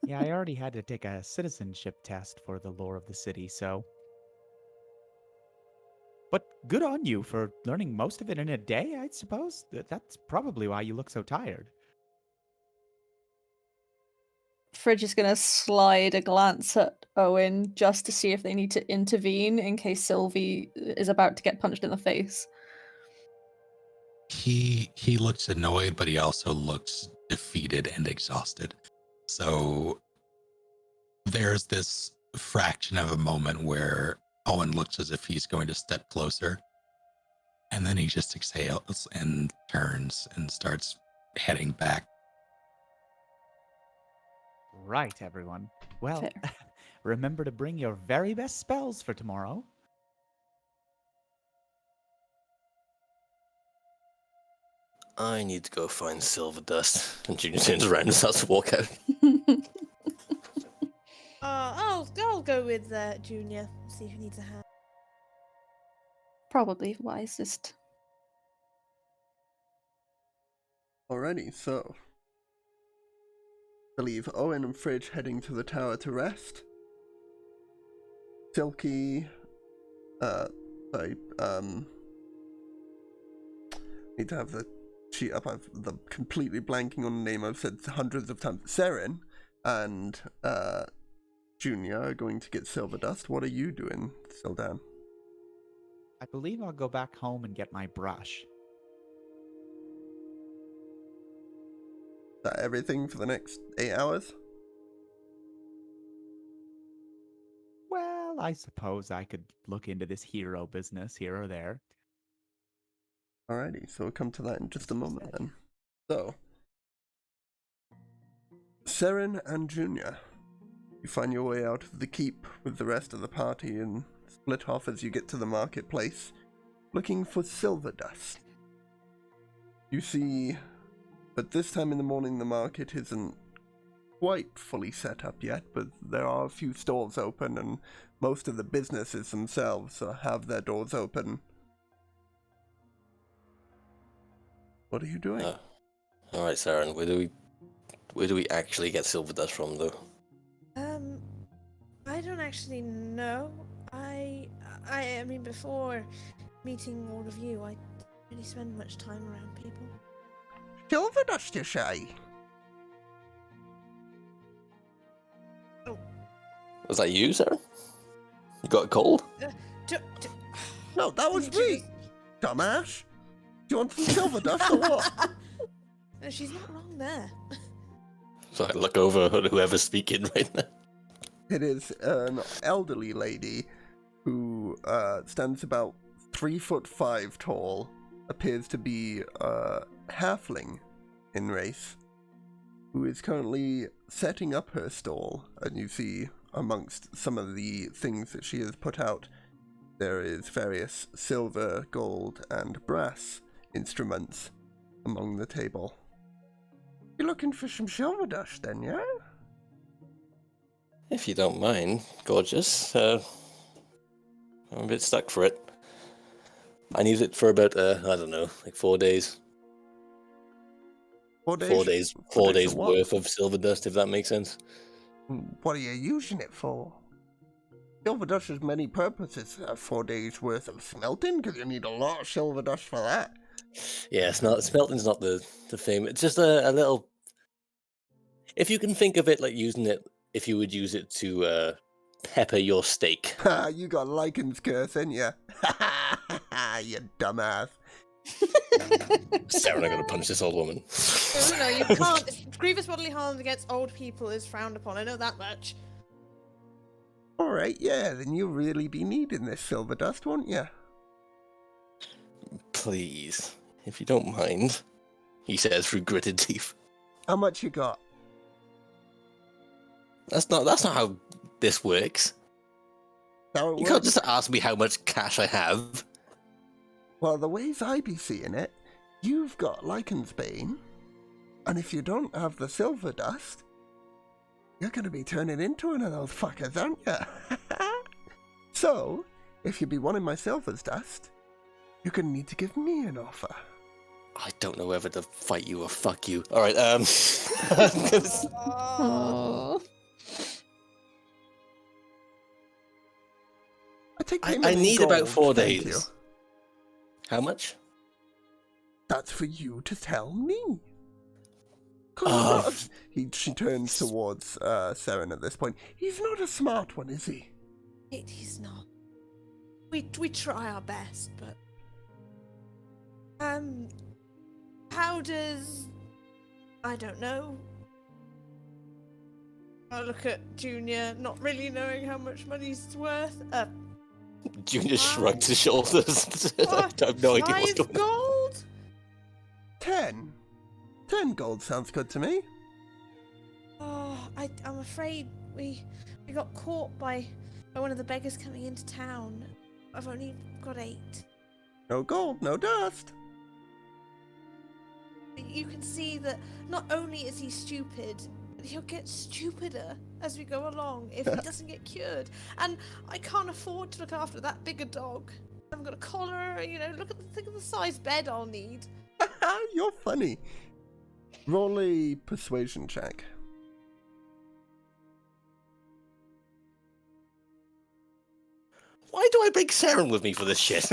Yeah, I already had to take a citizenship test for the lore of the city, so. But good on you for learning most of it in a day, I suppose. That's probably why you look so tired. Fridge is going to slide a glance at Owen just to see if they need to intervene in case Sylvie is about to get punched in the face. He looks annoyed, but he also looks defeated and exhausted. So there's this fraction of a moment where Owen looks as if he's going to step closer, and then he just exhales and turns and starts heading back. Right, everyone. Well, Fair. remember to bring your very best spells for tomorrow. I need to go find silver dust. And Junior turns around and starts to walk out. I'll go with Junior. See who needs a hand. Probably wisest. Alrighty, so I leave Owen and Fridge heading to the tower to rest. Silky, need to have the sheet up. I'm completely blanking on the name I've said hundreds of times. Seren and Junior are going to get silver dust. What are you doing, Sildan? I believe I'll go back home and get my brush. Is that everything for the next 8 hours? Well, I suppose I could look into this hero business here or there. Alrighty, so we'll come to that in just a moment then. So, Seren and Junior, you find your way out of the keep with the rest of the party and split off as you get to the marketplace, looking for silver dust. You see, but this time in the morning the market isn't quite fully set up yet, but there are a few stalls open and most of the businesses themselves have their doors open. What are you doing? Alright, Saren, where do we actually get silver dust from, though? I don't actually know. I mean, before meeting all of you, I didn't really spend much time around people. Silver dust, you say? Was that you, Saren? You got a cold? No, that was me, dumbass. Do you want some silver dust or what? No, she's not wrong there. So I look over at whoever's speaking right now. It is an elderly lady who stands about 3'5" tall, appears to be a halfling in race, who is currently setting up her stall, and you see amongst some of the things that she has put out, there is various silver, gold, and brass instruments among the table. You're looking for some silver dust then, yeah? If you don't mind, gorgeous. I'm a bit stuck for it. I need it for about, I don't know, like 4 days. 4 days? 4 days, 4 days worth of silver dust, if that makes sense. What are you using it for? Silver dust has many purposes. 4 days worth of smelting, because you need a lot of silver dust for that. Yeah, smelting's not the thing. It's just a little... If you can think of it like using it, if you would use it to pepper your steak. Ha, you got Lycan's curse, ain't ya? You dumbass. Sarah, I'm gonna punch this old woman. No, you can't. Grievous bodily harm against old people is frowned upon. I know that much. Alright, yeah, then you'll really be needing this silver dust, won't ya? Please, if you don't mind, he says through gritted teeth. How much you got? That's not how this works. How it You can't works? just ask me how much cash I have. Well, the ways I be seeing it, you've got Lycan's Bane, and if you don't have the silver dust, you're gonna be turning into one of those fuckers, aren't ya? So, if you be wanting my silver's dust, you're gonna need to give me an offer. I don't know whether to fight you or fuck you. Alright, Oh. I need about gold, 4 thank days. you. How much? That's for you to tell me. Oh. She turns towards Seren at this point. He's not a smart one, is he? He's not. We try our best, but how does I don't know. I look at Junior, not really knowing how much money's worth. Junior shrugged his shoulders. I have no idea what's 5 going on. gold? 10. 10 gold sounds good to me. Oh, I'm afraid we got caught by one of the beggars coming into town. I've only got 8. No gold, no dust. you can see that not only is he stupid, but he'll get stupider as we go along if he doesn't get cured. And I can't afford to look after that bigger dog. I'm gonna collar, think of the size bed I'll need. You're funny. Roll a persuasion check. Why do I bring Saren with me for this shit?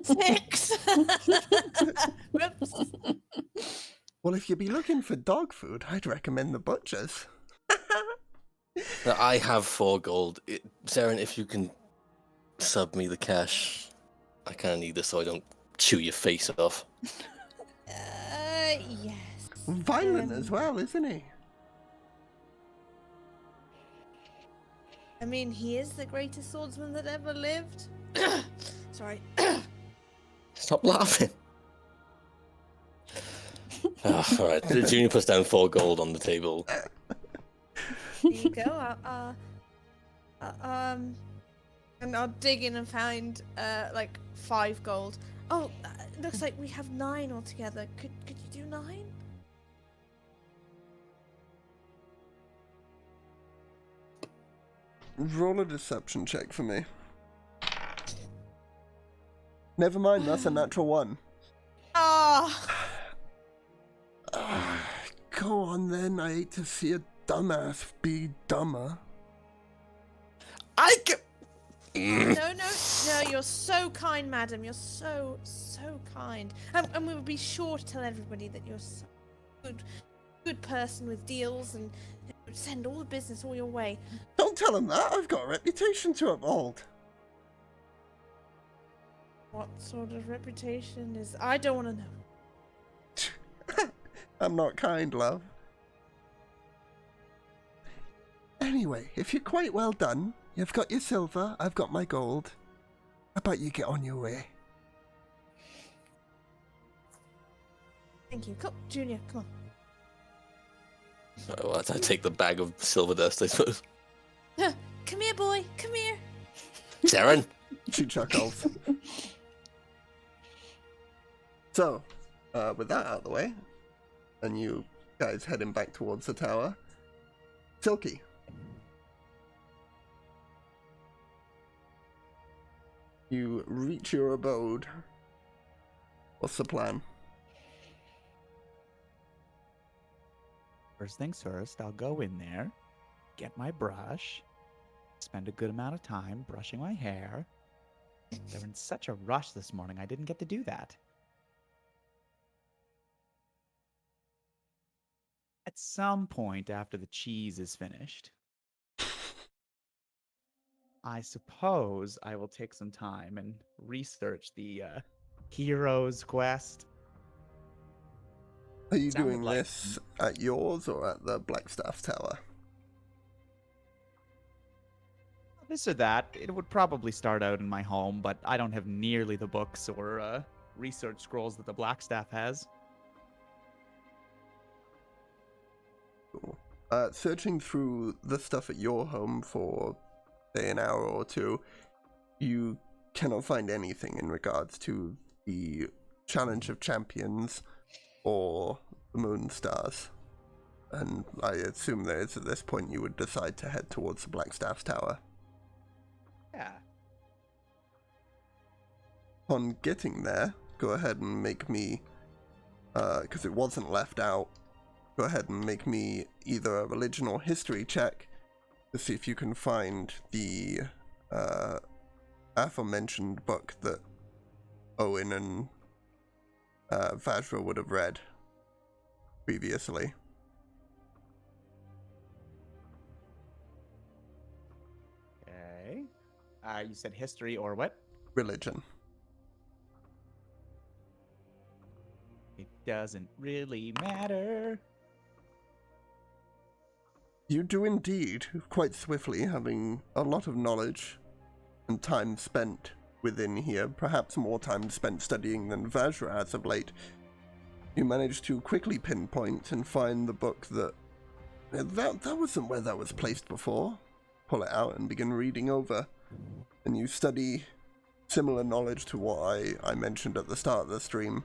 6. Whoops. Well, if you'd be looking for dog food, I'd recommend the butcher's. Now, I have 4 gold. Saren, if you can sub me the cash, I kind of need this so I don't chew your face off. Yes. Violent as well, isn't he? I mean, he is the greatest swordsman that ever lived. Sorry. Stop laughing. Alright, Junior puts down 4 gold on the table. There you go. And I'll dig in and find like 5 gold. Oh, looks like we have 9 altogether. Could you do 9? Roll a deception check for me. Never mind, that's a natural 1. Ah. Go on then, I hate to see a dumbass be dumber. No, you're so kind, madam. You're so kind. And we will be sure to tell everybody that you're so good person with deals and send all the business all your way. Don't tell him that, I've got a reputation to uphold. What sort of reputation is... I don't want to know. I'm not kind, love. Anyway, if you're quite well done, you've got your silver, I've got my gold. How about you get on your way? Thank you. Come, Junior, come on. Well, I take the bag of silver dust, I suppose. Come here, boy. Come here. Saren! She chuckles. So, with that out of the way, and you guys heading back towards the tower, Silky. You reach your abode. What's the plan? First things first, I'll go in there, get my brush, spend a good amount of time brushing my hair. They were in such a rush this morning, I didn't get to do that. At some point after the cheese is finished, I suppose I will take some time and research the hero's quest. Are you Sounded doing like- this at yours or at the Blackstaff Tower? This or that, it would probably start out in my home, but I don't have nearly the books or research scrolls that the Blackstaff has. Cool. Searching through the stuff at your home for, say, an hour or two, you cannot find anything in regards to the Challenge of Champions or the Moon Stars. And I assume that it's at this point you would decide to head towards the Blackstaff's Tower. Yeah. Upon getting there, go ahead and make me, because it wasn't left out, go ahead and make me either a religion or history check to see if you can find the aforementioned book that Owen and Vajra would have read previously. Okay. You said history or what? Religion. It doesn't really matter. You do indeed, quite swiftly, having a lot of knowledge and time spent within here, perhaps more time spent studying than Vajra has of late. You manage to quickly pinpoint and find the book that wasn't where that was placed before. Pull it out and begin reading over. And you study similar knowledge to what I mentioned at the start of the stream.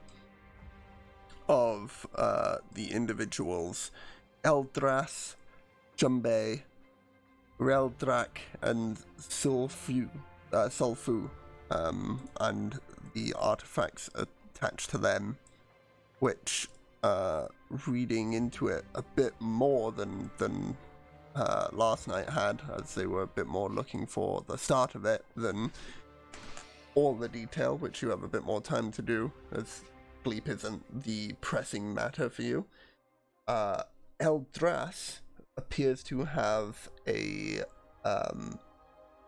of the individuals, Eldras, Jumbe, Reldrak, and Sulfu, and the artifacts attached to them, which, reading into it a bit more than last night had, as they were a bit more looking for the start of it than all the detail, which you have a bit more time to do, as sleep isn't the pressing matter for you. Eldras appears to have a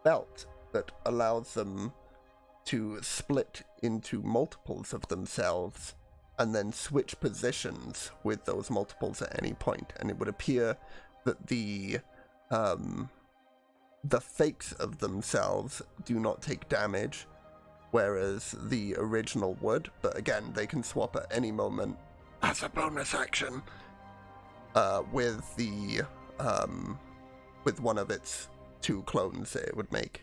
belt that allows them to split into multiples of themselves and then switch positions with those multiples at any point. And it would appear that the fakes of themselves do not take damage, whereas the original would. But again, they can swap at any moment as a bonus action with the with one of its two clones that it would make.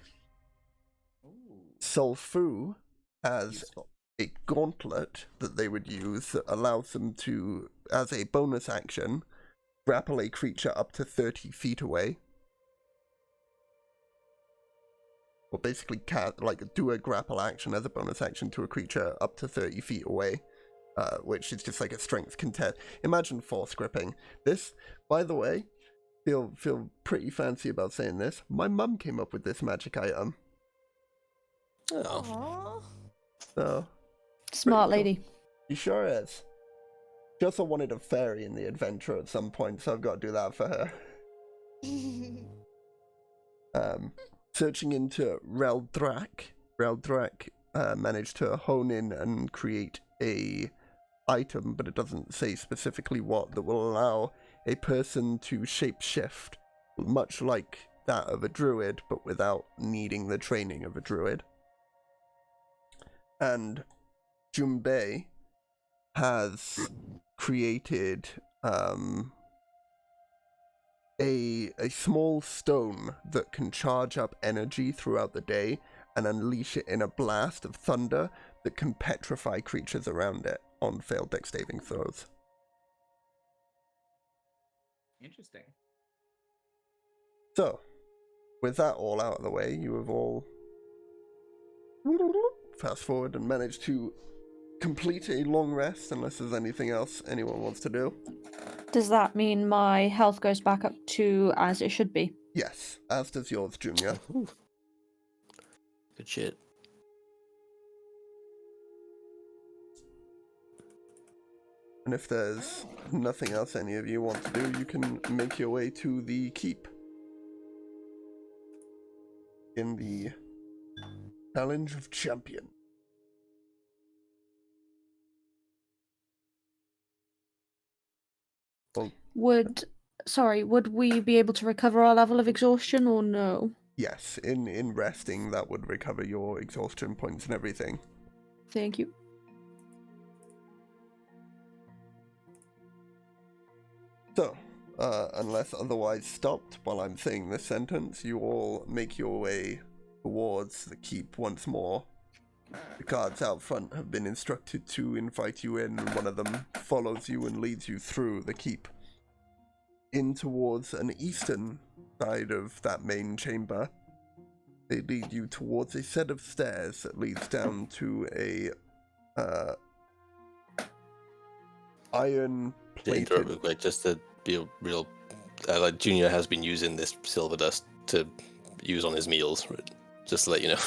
Sulfu has Useful. a gauntlet that they would use that allows them to, as a bonus action, grapple a creature up to 30 feet away. Or basically do a grapple action as a bonus action to a creature up to 30 feet away, which is just like a strength contest. Imagine force gripping. This, by the way, feel pretty fancy about saying this. My mum came up with this magic item. Oh. Aww. So, Smart pretty cool. lady. She sure is. She also wanted a fairy in the adventure at some point, so I've got to do that for her. Searching into Reldrak managed to hone in and create a item, but it doesn't say specifically what, that will allow a person to shapeshift, much like that of a druid, but without needing the training of a druid. And Jumbe has created a small stone that can charge up energy throughout the day and unleash it in a blast of thunder that can petrify creatures around it on failed dex saving throws. Interesting. So, with that all out of the way, you have all fast forward and managed to complete a long rest, unless there's anything else anyone wants to do. Does that mean my health goes back up to as it should be? Yes, as does yours, Junior. Ooh. Good shit. And if there's nothing else any of you want to do, you can make your way to the keep. In the Challenge of Champion. Well, Would we be able to recover our level of exhaustion or no? yes, in resting, that would recover your exhaustion points and everything. Thank you. So, unless otherwise stopped while I'm saying this sentence, you all make your way towards the keep once more. The guards out front have been instructed to invite you in, and one of them follows you and leads you through the keep in towards an eastern side of that main chamber. They lead you towards a set of stairs that leads down to a iron plated. Interrupt real quick, just to be real. Like Junior has been using this silver dust to use on his meals, just to let you know.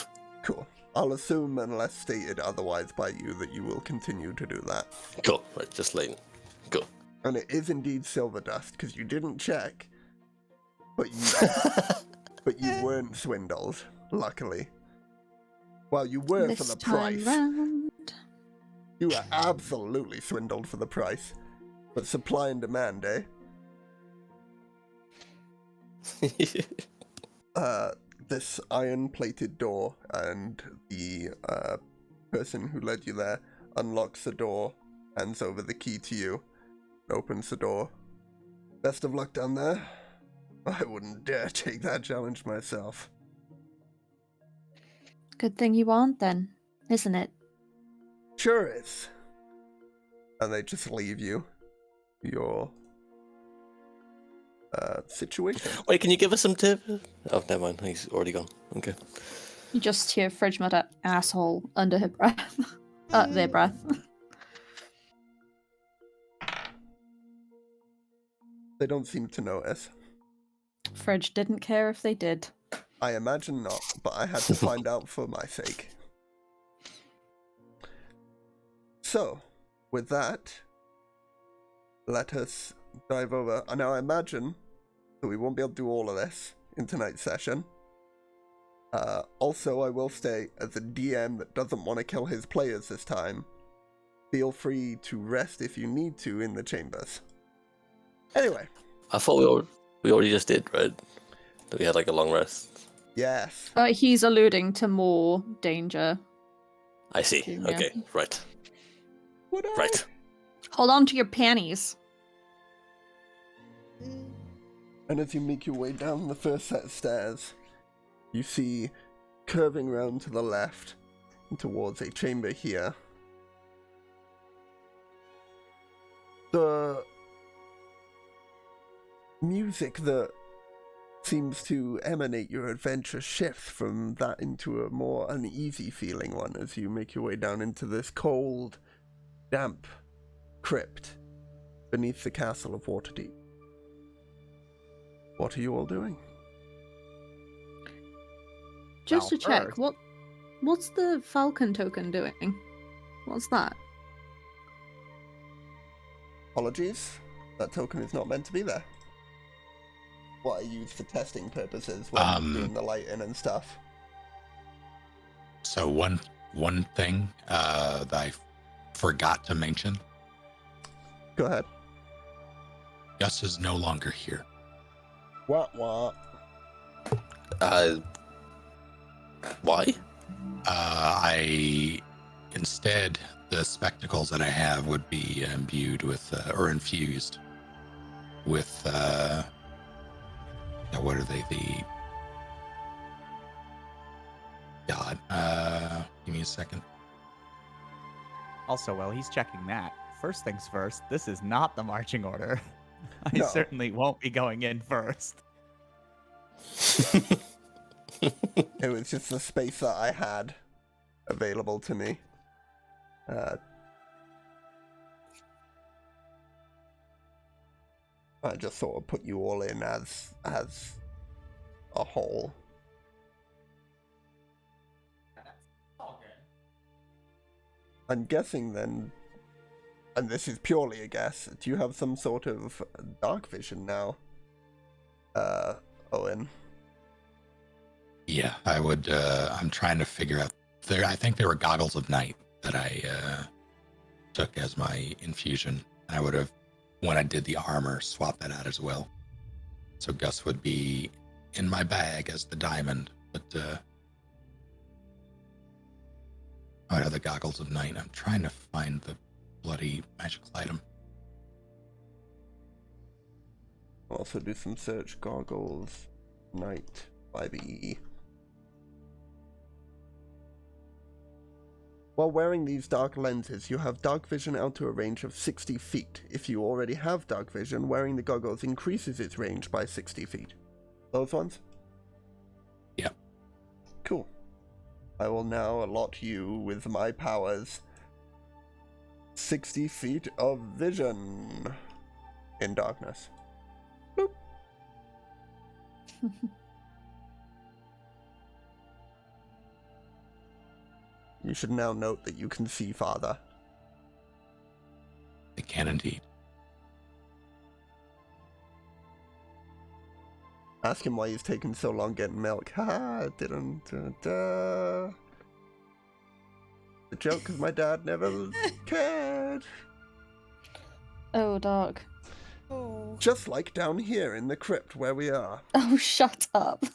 Cool. I'll assume, unless stated otherwise by you, that you will continue to do that. Cool. Right, just letting. Cool. And it is indeed silver dust, because you didn't check, but you weren't swindled, luckily. Well, you were This for the time price. round. You were absolutely swindled for the price. But supply and demand, eh? This iron-plated door, and the person who led you there unlocks the door, hands over the key to you, opens the door. Best of luck down there. I wouldn't dare take that challenge myself. Good thing you aren't then, isn't it? Sure is. And they just leave you your situation. Wait, can you give us some tip? Oh, never mind. He's already gone. Okay. You just hear Fridge mutter asshole under her breath. Their breath. They don't seem to notice. Fridge didn't care if they did. I imagine not, but I had to find out for my sake. So, with that, let us dive over. Now, I imagine that we won't be able to do all of this in tonight's session. Also, I will say, as a DM that doesn't want to kill his players this time, feel free to rest if you need to in the chambers. Anyway. I thought we already just did, right? That we had like a long rest. Yes. He's alluding to more danger. I see. Yeah. Okay, right. Right. Hold on to your panties. And as you make your way down the first set of stairs, you see, curving round to the left and towards a chamber here, the music that seems to emanate your adventure shifts from that into a more uneasy feeling one as you make your way down into this cold, damp crypt beneath the Castle of Waterdeep. What are you all doing? Just Well, to check, first- what's the Falcon token doing? What's that? Apologies, that token is not meant to be there. What I use for testing purposes when I'm doing the lighting and stuff. So one thing that I forgot to mention. Go ahead. Gus is no longer here. What? Why? Instead, the spectacles that I have would be imbued with, or infused with, what are they? God, give me a second. Also, while he's checking that, first things first, this is not the marching order. I No. certainly won't be going in first. It was just the space that I had available to me. I just sort of put you all in as a whole. I'm guessing then, and this is purely a guess, do you have some sort of dark vision now, Owen? Yeah, I would. I'm trying to figure out. I think there were goggles of night that I took as my infusion. I would have, when I did the armor, swapped that out as well. So Gus would be in my bag as the diamond, but what are the goggles of night? I'm trying to find the bloody magical item. Also do some search. Goggles, night, 5e. While wearing these dark lenses, you have dark vision out to a range of 60 feet. If you already have dark vision, wearing the goggles increases its range by 60 feet. Those ones? Yeah. Cool. I will now allot you with my powers 60 feet of vision in darkness. Boop. You should now note that you can see farther. I can indeed. Ask him why he's taking so long getting milk. Haha, didn't. The joke is my dad never cared. Oh, dog. Oh. Just like down here in the crypt where we are. Oh, shut up.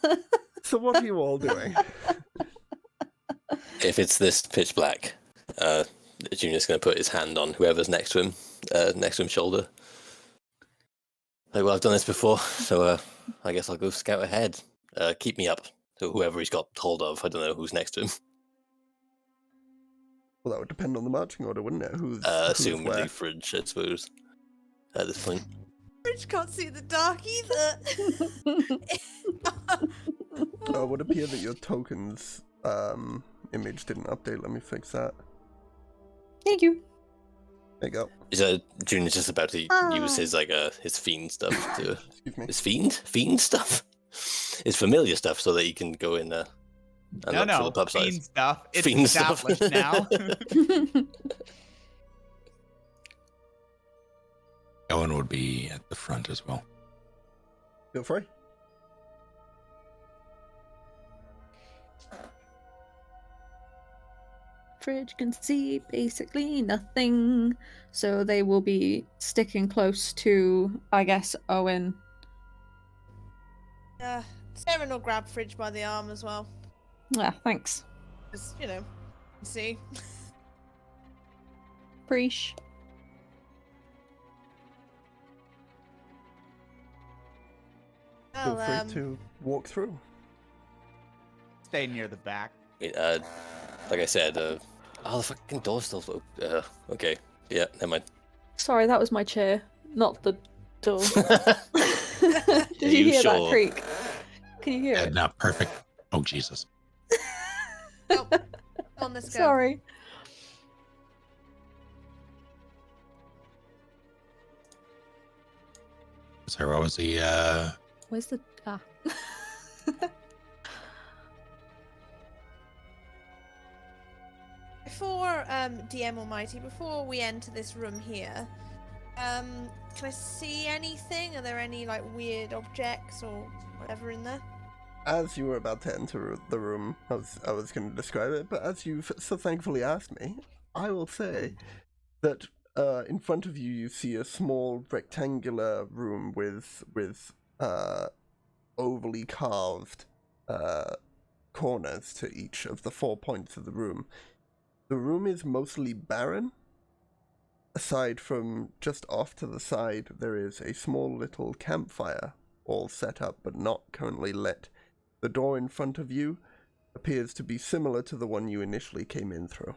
So what are you all doing? If it's this pitch black, Junior's going to put his hand on whoever's next to him, shoulder. Like, well, I've done this before, so I guess I'll go scout ahead. Keep me up. So whoever he's got hold of, I don't know who's next to him. Well, that would depend on the marching order, wouldn't it? Who's where? Assumably Fridge, I suppose, at this point. Fridge can't see the dark either. It would appear that your tokens image didn't update. Let me fix that. Thank you. There you go. Is Junior's just about to use his his fiend stuff to Excuse me. his fiend stuff? His familiar stuff so that he can go in and look for the pub size. Fiend stuff. It's Fiend stuff. established now. Owen would be at the front as well. Feel free. Fridge can see basically nothing, so they will be sticking close to, I guess, Owen. Saren will grab Fridge by the arm as well. Yeah, thanks. Just, see. Preach. Feel Well, free to walk through. Stay near the back. Like I said, the fucking door's still open. Okay, yeah, never mind. Sorry, that was my chair, not the door. Are Did you hear that sure? creak? Can you hear it? Not perfect. Oh, Jesus. Oh, on, let's go. Sorry. So what was the, Where's the... Before, DM Almighty, before we enter this room here, can I see anything? Are there any, weird objects or whatever in there? As you were about to enter the room, I was going to describe it, but as you so thankfully asked me, I will say that in front of you see a small rectangular room with overly carved corners to each of the 4 points of the room. The room is mostly barren. Aside from just off to the side, there is a small little campfire all set up but not currently lit. The door in front of you appears to be similar to the one you initially came in through.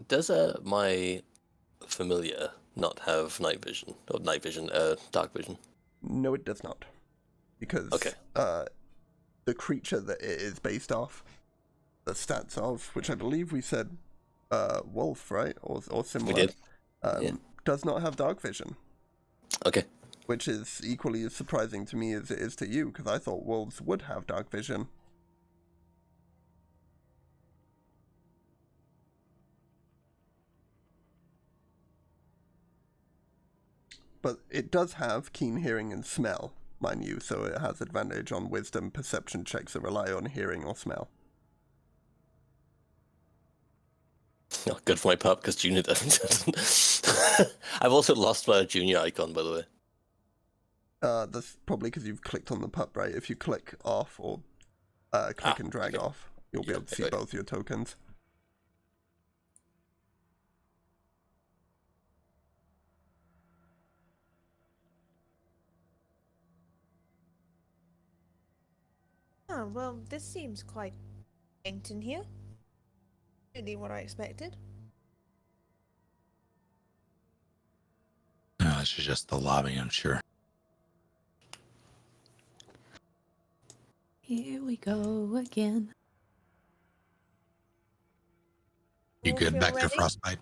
Does my familiar not have night vision or dark vision? No, it does not. Because Okay. The creature that it is based off the stats of, which I believe we said wolf, right? Or similar. We did. Yeah. Does not have dark vision. Okay. Which is equally as surprising to me as it is to you, because I thought wolves would have dark vision. But it does have keen hearing and smell, mind you, so it has advantage on wisdom perception checks that rely on hearing or smell. Oh, good for my pup, because Junior doesn't. I've also lost my Junior icon, by the way. That's probably because you've clicked on the pup, right? If you click off or click and drag off, you'll be able to see okay. both your tokens. Oh, well, this seems quite quaint in here. Really what I expected. this is just the lobby, I'm sure. Here we go again. You All good feel back there, ready? Frostbite?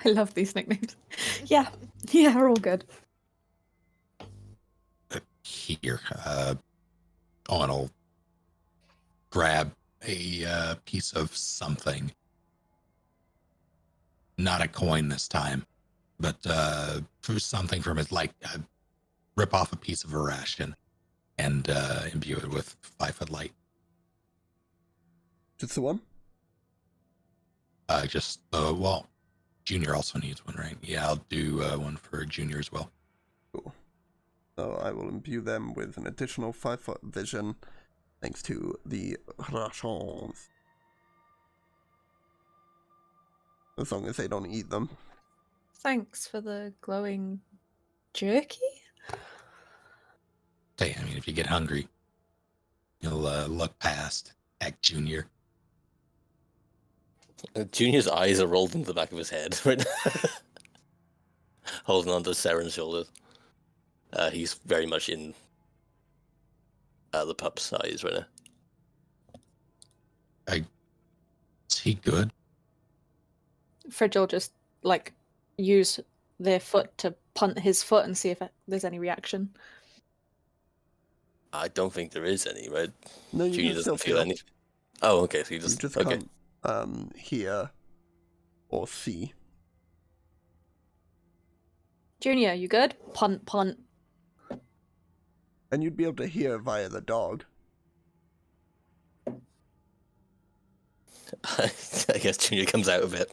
I love these nicknames. Yeah, we're all good. Here, Owen will grab a piece of something. Not a coin this time, but something from it, rip off a piece of a ration and imbue it with 5-foot light. Just the one? Well, Junior also needs one, right? Yeah, I'll do one for Junior as well. Cool. So I will imbue them with an additional 5-foot vision, thanks to the rations. As long as they don't eat them. Thanks for the glowing jerky. Hey, I mean, if you get hungry, you'll look past Act Junior. Junior's eyes are rolled into the back of his head, right? Holding onto Saren's shoulders. He's very much in the pup's eyes right now. Is he good? Fridge will just like use their foot to punt his foot and see if there's any reaction. I don't think there is any, right? No, you Junior can still doesn't feel anything. Oh, okay. So you You just okay. can't hear or see. Junior, you good? Punt, punt. And you'd be able to hear via the dog. I guess Junior comes out of it.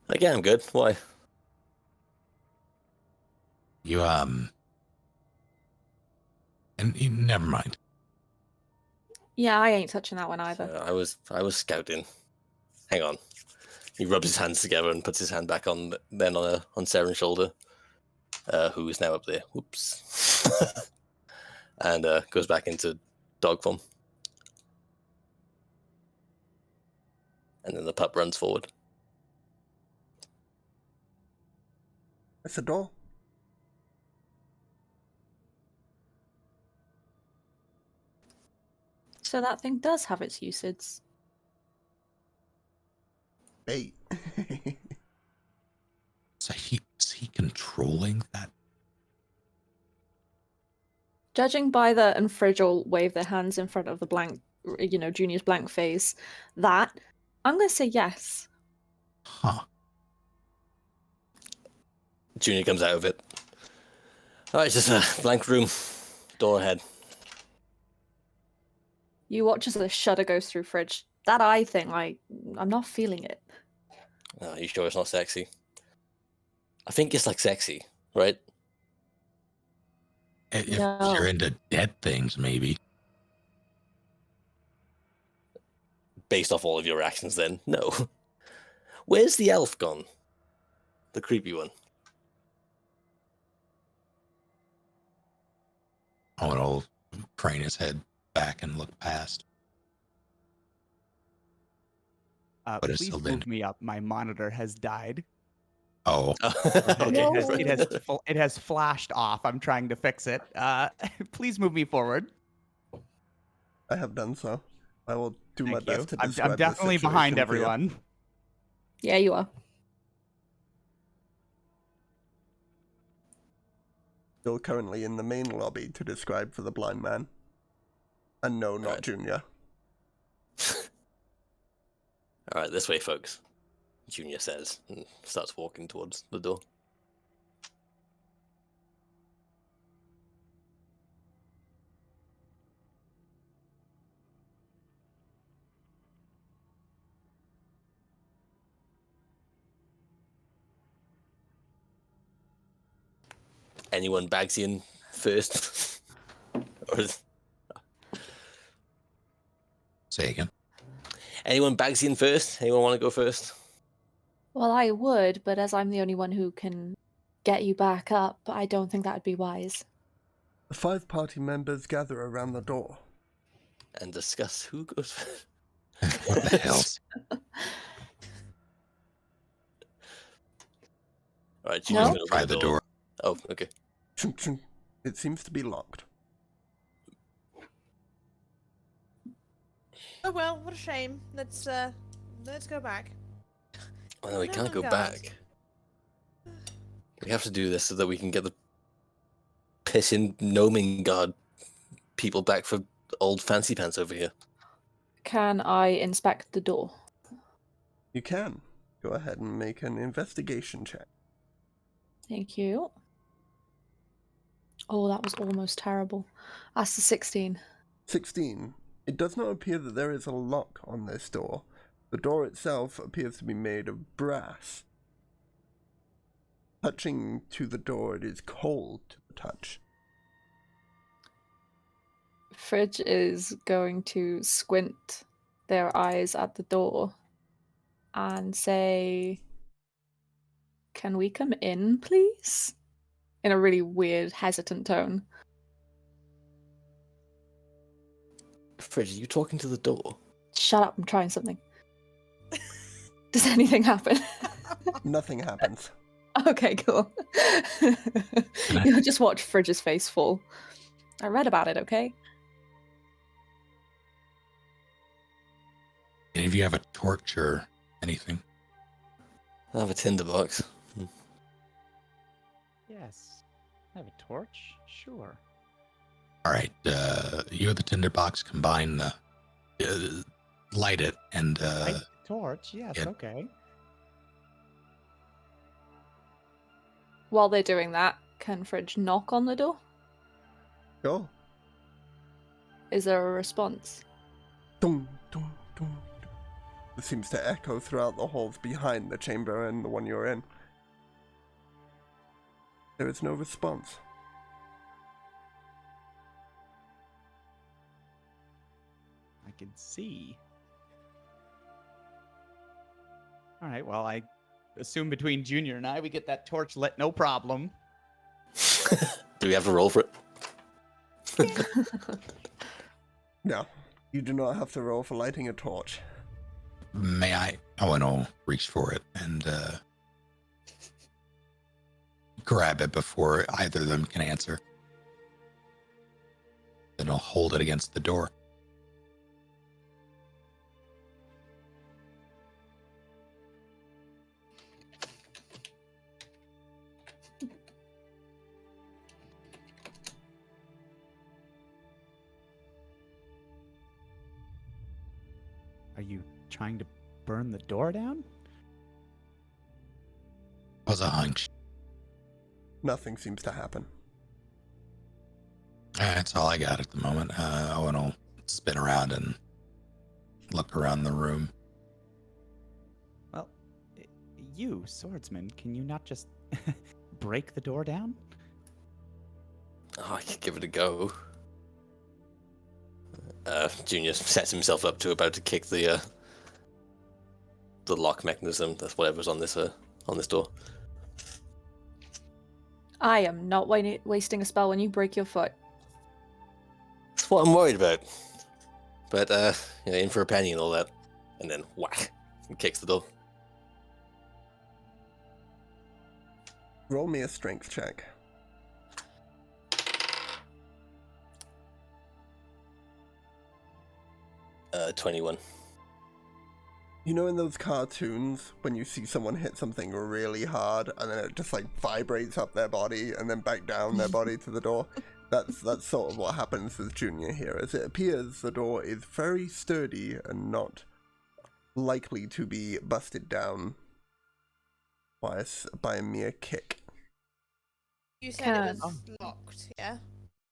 Like, yeah, I'm good. Why? You, never mind. Yeah, I ain't touching that one either. I was scouting. Hang on. He rubs his hands together and puts his hand back on Saren's shoulder, who is now up there. Whoops. And goes back into dog form. And then the pup runs forward. It's a door. So that thing does have its uses. Bait. So is he controlling that? Judging by the and Fridge will wave their hands in front of the blank, Junior's blank face, that I'm gonna say yes. Huh. Junior comes out of it. Alright, it's just a blank room. Door ahead. You watch as a shudder goes through Fridge. That eye thing, I'm not feeling it. Oh, you sure it's not sexy? I think it's like sexy, right? If No. you're into dead things, maybe. Based off all of your actions, then no. Where's the elf gone? The creepy one. Owen will crane his head back and look past. But it's Please still move been. me up. My monitor has died. Oh, Okay. It has flashed off. I'm trying to fix it. Please move me forward. I have done so. I will do my Thank you. best to I'm describe definitely the behind situation for you. everyone. Yeah, you are. Still currently in the main lobby to describe for the blind man. And no, not Right. Junior. Alright, this way, folks. Junior says and starts walking towards the door. Anyone Bagsian first? Or say again. anyone Bagsian first? Anyone want to go first? Well, I would, but as I'm the only one who can get you back up, I don't think that would be wise. The 5 party members gather around the door. And discuss who goes first. What the hell? Alright, No? Junior's gonna Try open the door. Oh, okay. Chunk, chunk. It seems to be locked. Oh well, what a shame. Let's go back. Oh no, we No, can't go guys. back. We have to do this so that we can get the pissing gnoming god people back for old fancy pants over here. Can I inspect the door? You can. Go ahead and make an investigation check. Thank you. Oh, that was almost terrible. That's a 16. 16. It does not appear that there is a lock on this door. The door itself appears to be made of brass. Touching to the door, it is cold to the touch. Fridge is going to squint their eyes at the door and say, "Can we come in, please?" In a really weird, hesitant tone. Fridge, are you talking to the door? Shut up, I'm trying something. Does anything happen? Nothing happens. Okay, cool. You'll just watch Fridge's face fall. I read about it, okay? Any of you have a torch or anything? I have a tinderbox. Yes. I have a torch? Sure. All right, you have the tinderbox. Combine the light it and Light the torch? Yes, yeah. okay. While they're doing that, can Fridge knock on the door? Go. Is there a response? Dum, dum, dum. It seems to echo throughout the halls behind the chamber and the one you're in. There is no response. I can see. All right, well, I assume between Junior and I, we get that torch lit, no problem. Do we have to roll for it? No, you do not have to roll for lighting a torch. may I? Owen will reach for it and grab it before either of them can answer. Then I'll hold it against the door. Are you trying to burn the door down? Was a hunch. Nothing seems to happen. That's all I got at the moment. Owen will spin around and look around the room. Well, you, swordsman, can you not just break the door down? Oh, I could give it a go. Junior sets himself up to about to kick the lock mechanism. That's whatever's on this door. I am not wasting a spell when you break your foot. That's what I'm worried about. But in for a penny and all that, and then whack, and kicks the door. Roll me a strength check. Uh, 21. You know in those cartoons, when you see someone hit something really hard, and then it just like vibrates up their body and then back down their body to the door? That's sort of what happens with Junior here, as it appears the door is very sturdy and not likely to be busted down by a mere kick. You said it was locked, yeah?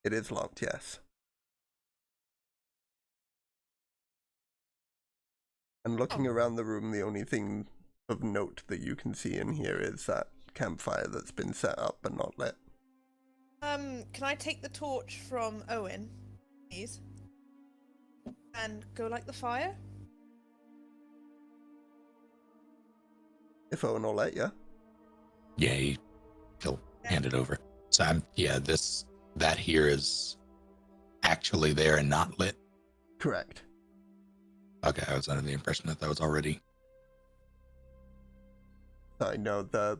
It is locked, yes. And looking around the room, the only thing of note that you can see in here is that campfire that's been set up but not lit. Can I take the torch from Owen, please? And go light the fire? If Owen will let you. Yeah, he'll hand it over. So that here is actually there and not lit. Correct. Okay, I was under the impression that was already. I know the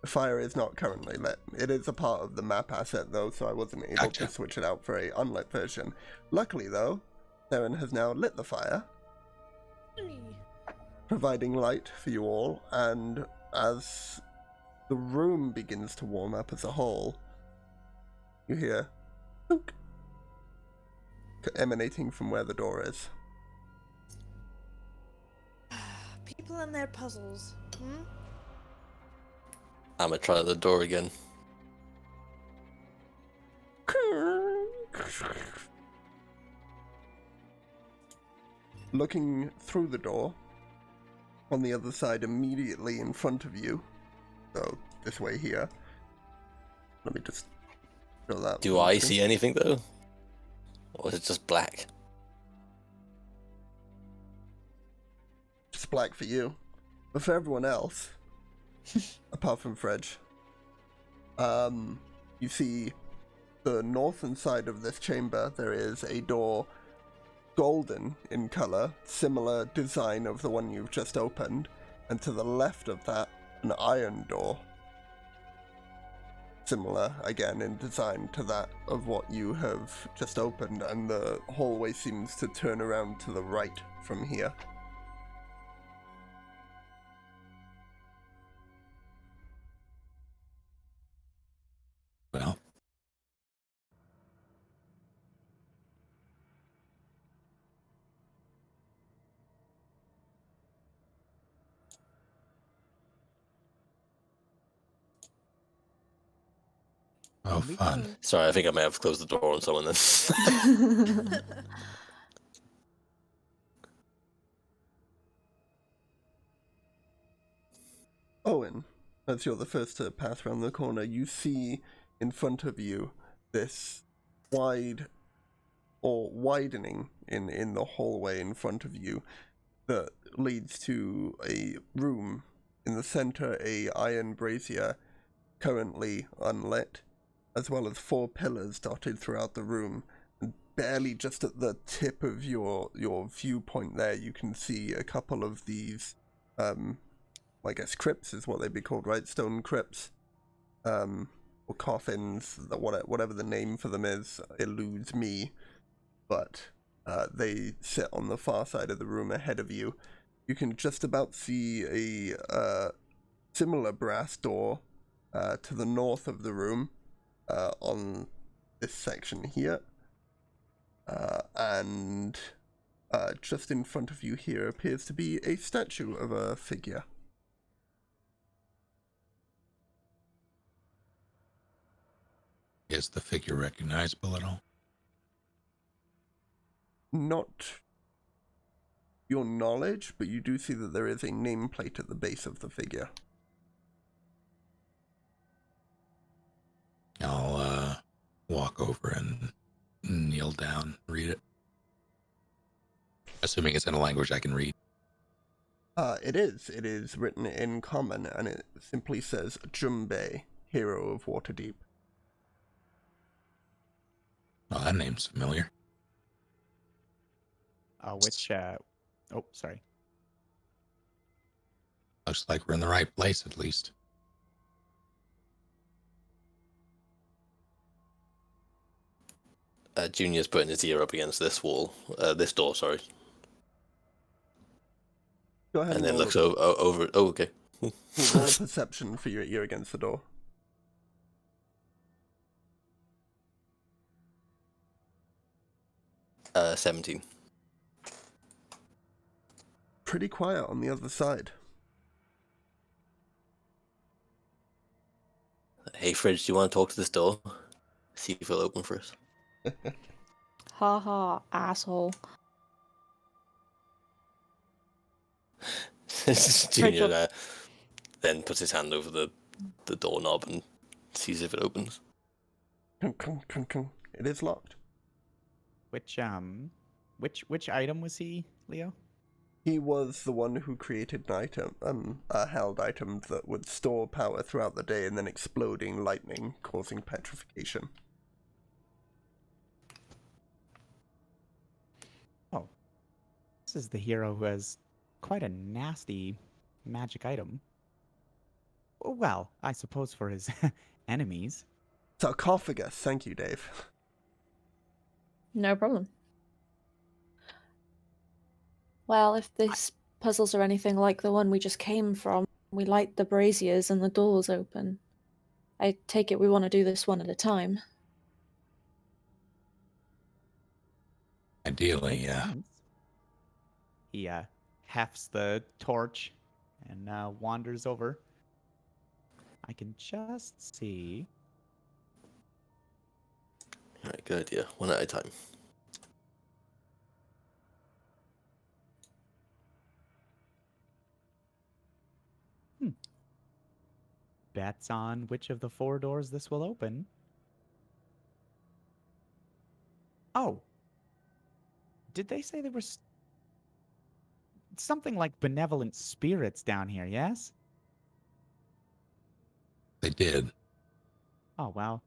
fire is not currently lit. It is a part of the map asset though, so I wasn't able to switch it out for a unlit version. Luckily though, Theron has now lit the fire, providing light for you all, and as the room begins to warm up as a whole, you hear "Thunk" emanating from where the door is. People and their puzzles. I'm gonna try the door again. Looking through the door, on the other side immediately in front of you, so this way here. Let me just show that. Do I see anything though? Or is it just black? Just black for you. But for everyone else, apart from Fredge, you see the northern side of this chamber, there is a door, golden in color, similar design of the one you've just opened, and to the left of that, an iron door. Similar, again, in design to that of what you have just opened, and the hallway seems to turn around to the right from here. Well, oh, We fun. go- Sorry, I think I may have closed the door on someone then. Owen, as you're the first to pass around the corner, you see in front of you this wide or widening in the hallway in front of you that leads to a room. In the center, a iron brazier, currently unlit, as well as 4 pillars dotted throughout the room. And barely just at the tip of your viewpoint there, you can see a couple of these, I guess crypts is what they'd be called, right? Stone crypts, or coffins, whatever the name for them is, eludes me. But they sit on the far side of the room ahead of you. You can just about see a similar brass door to the north of the room on this section here. And just in front of you here appears to be a statue of a figure. Is the figure recognizable at all? Not your knowledge, but you do see that there is a nameplate at the base of the figure. I'll walk over and kneel down, read it. Assuming it's in a language I can read. It is. It is written in common, and it simply says Jumbe, hero of Waterdeep. Oh, that name's familiar. which oh, sorry. Looks like we're in the right place, at least. Junior's putting his ear up against this wall, this door, sorry, Go ahead and and then roll looks over. Oh, okay. roll a perception for your ear against the door. Uh, 17. Pretty quiet on the other side. Hey, Fridge, do you want to talk to this door? See if it'll open for us. Ha ha, asshole. Junior then puts his hand over the doorknob and sees if it opens. It is locked. Which item was he, Leo? He was the one who created an item, a held item that would store power throughout the day and then exploding lightning, causing petrification. Oh, this is the hero who has quite a nasty magic item. Well, I suppose for his enemies. Sarcophagus, thank you, Dave. No problem. Well, if these puzzles are anything like the one we just came from, we light the braziers and the doors open. I take it we want to do this one at a time. Ideally, Makes yeah. sense. He hefts the torch and wanders over. I can just see. Alright, good idea. One at a time. Bets on which of the 4 doors this will open. Oh. Did they say there was something like benevolent spirits down here, yes? They did. Oh, well.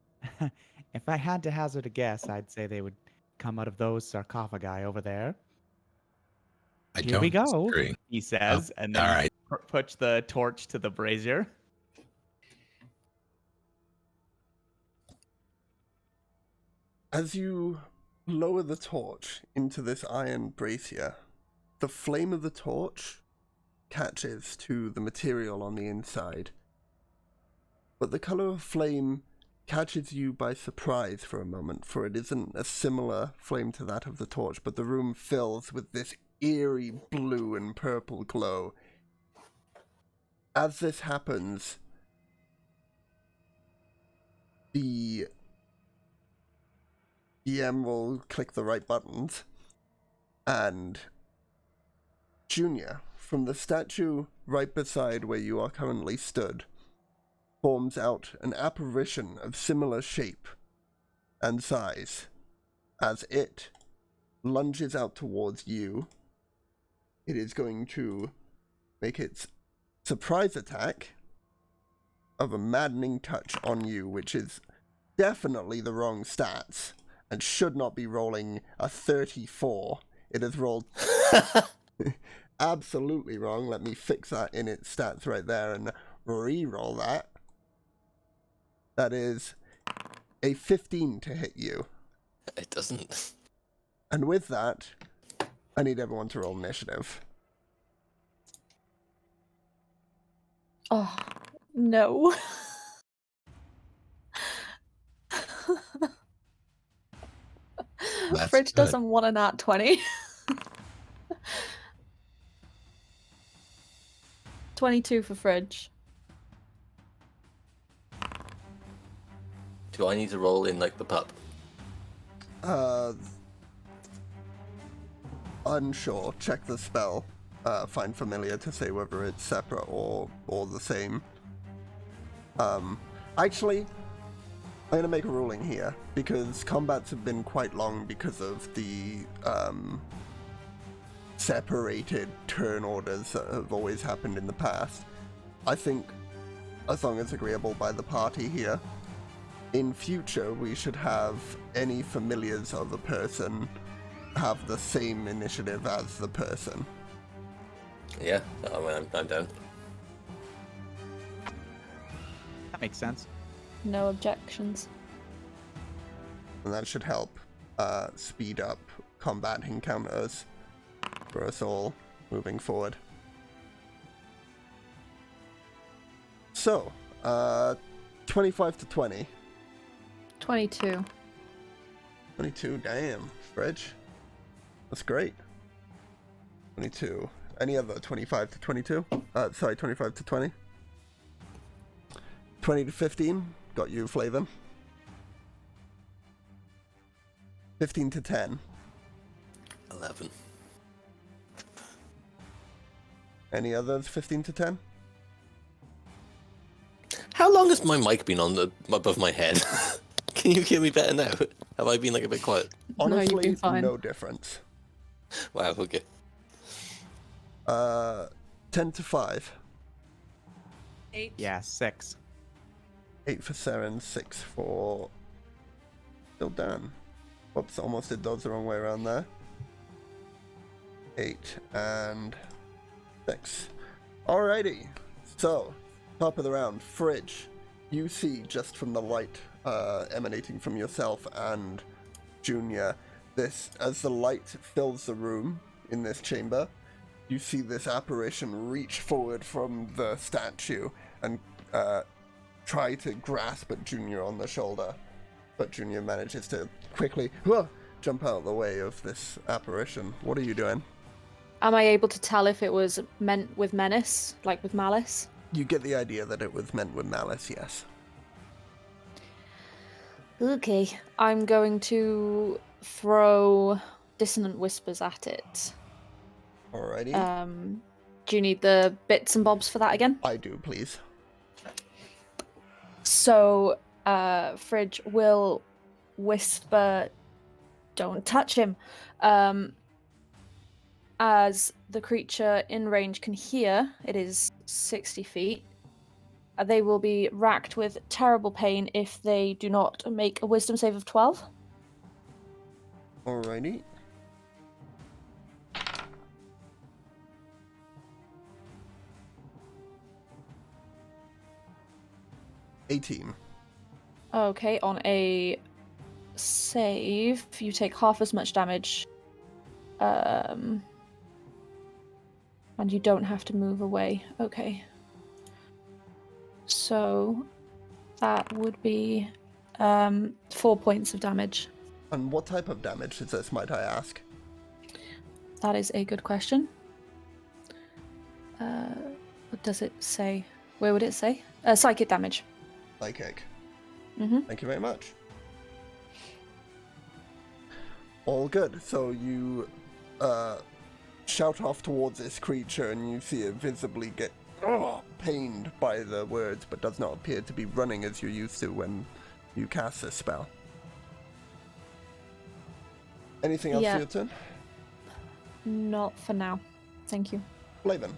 If I had to hazard a guess, I'd say they would come out of those sarcophagi over there. I Here we don't go, disagree. he says, and All then right. puts the torch to the brazier. As you lower the torch into this iron brazier, the flame of the torch catches to the material on the inside. But the color of flame catches you by surprise for a moment, for it isn't a similar flame to that of the torch, but the room fills with this eerie blue and purple glow. As this happens, the DM will click the right buttons, and Junior, from the statue right beside where you are currently stood, forms out an apparition of similar shape and size. As it lunges out towards you, it is going to make its surprise attack of a maddening touch on you, which is definitely the wrong stats and should not be rolling a 34. It has rolled absolutely wrong. Let me fix that in its stats right there and re-roll that. That is a 15 to hit you. It doesn't. And with that, I need everyone to roll initiative. Oh, no. That's Fridge good. doesn't want a nat 20. 22 for Fridge. Do I need to roll in like the pup? Unsure. Check the spell. Find familiar to say whether it's separate or the same. Actually, I'm gonna make a ruling here because combats have been quite long because of the separated turn orders that have always happened in the past. I think, as long as agreeable by the party here, in future we should have any familiars of the person have the same initiative as the person. Yeah, I'm down. That makes sense. No objections. And that should help speed up combat encounters for us all moving forward. So, 25 to 20. 22. 22, damn, Fridge. That's great. 22. Any other 25 to 22? Sorry, 25 to 20. 20 to 15, got you, Flavin. 15 to 10. 11. Any others 15 to 10? How long has my mic been on above my head? Can you hear me better now? Have I been like a bit quiet? Honestly, no, you've been fine. No difference. Wow, okay. 10 to 5. 8. Yeah, 6. 8 for Saren, 6 for Sildan. Whoops, almost did those the wrong way around there. 8 and 6. Alrighty. So, top of the round, Fridge. You see just from the light emanating from yourself and Junior, this, as the light fills the room in this chamber, you see this apparition reach forward from the statue and try to grasp at Junior on the shoulder. But Junior manages to quickly jump out of the way of this apparition. What are you doing? Am I able to tell if it was meant with menace, like with malice? You get the idea that it was meant with malice, yes. Okay, I'm going to throw dissonant whispers at it. Alrighty. Do you need the bits and bobs for that again? I do, please. So, Fridge will whisper, "Don't touch him," as the creature in range can hear. It is 60 feet. They will be racked with terrible pain if they do not make a wisdom save of 12. Alrighty. $18. Okay, on a save, you take half as much damage. And you don't have to move away. Okay. So that would be 4 points of damage. And what type of damage is this, might I ask? That is a good question. What does it say? Where would it say? Psychic damage. Psychic. Mm-hmm. Thank you very much. All good. So you shout off towards this creature, and you see it visibly get pained by the words, but does not appear to be running as you're used to when you cast this spell. Anything else for your turn? Not for now. Thank you. Flavin.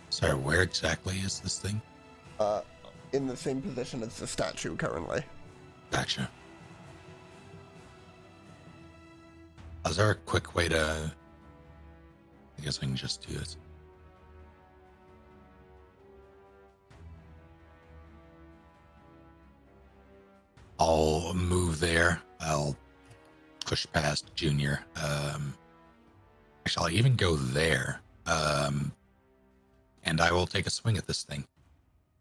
Sorry, where exactly is this thing? In the same position as the statue currently. Gotcha. Is there a quick way to... I guess I can just do this. I'll move there. I'll push past Junior. Actually, I'll even go there. And I will take a swing at this thing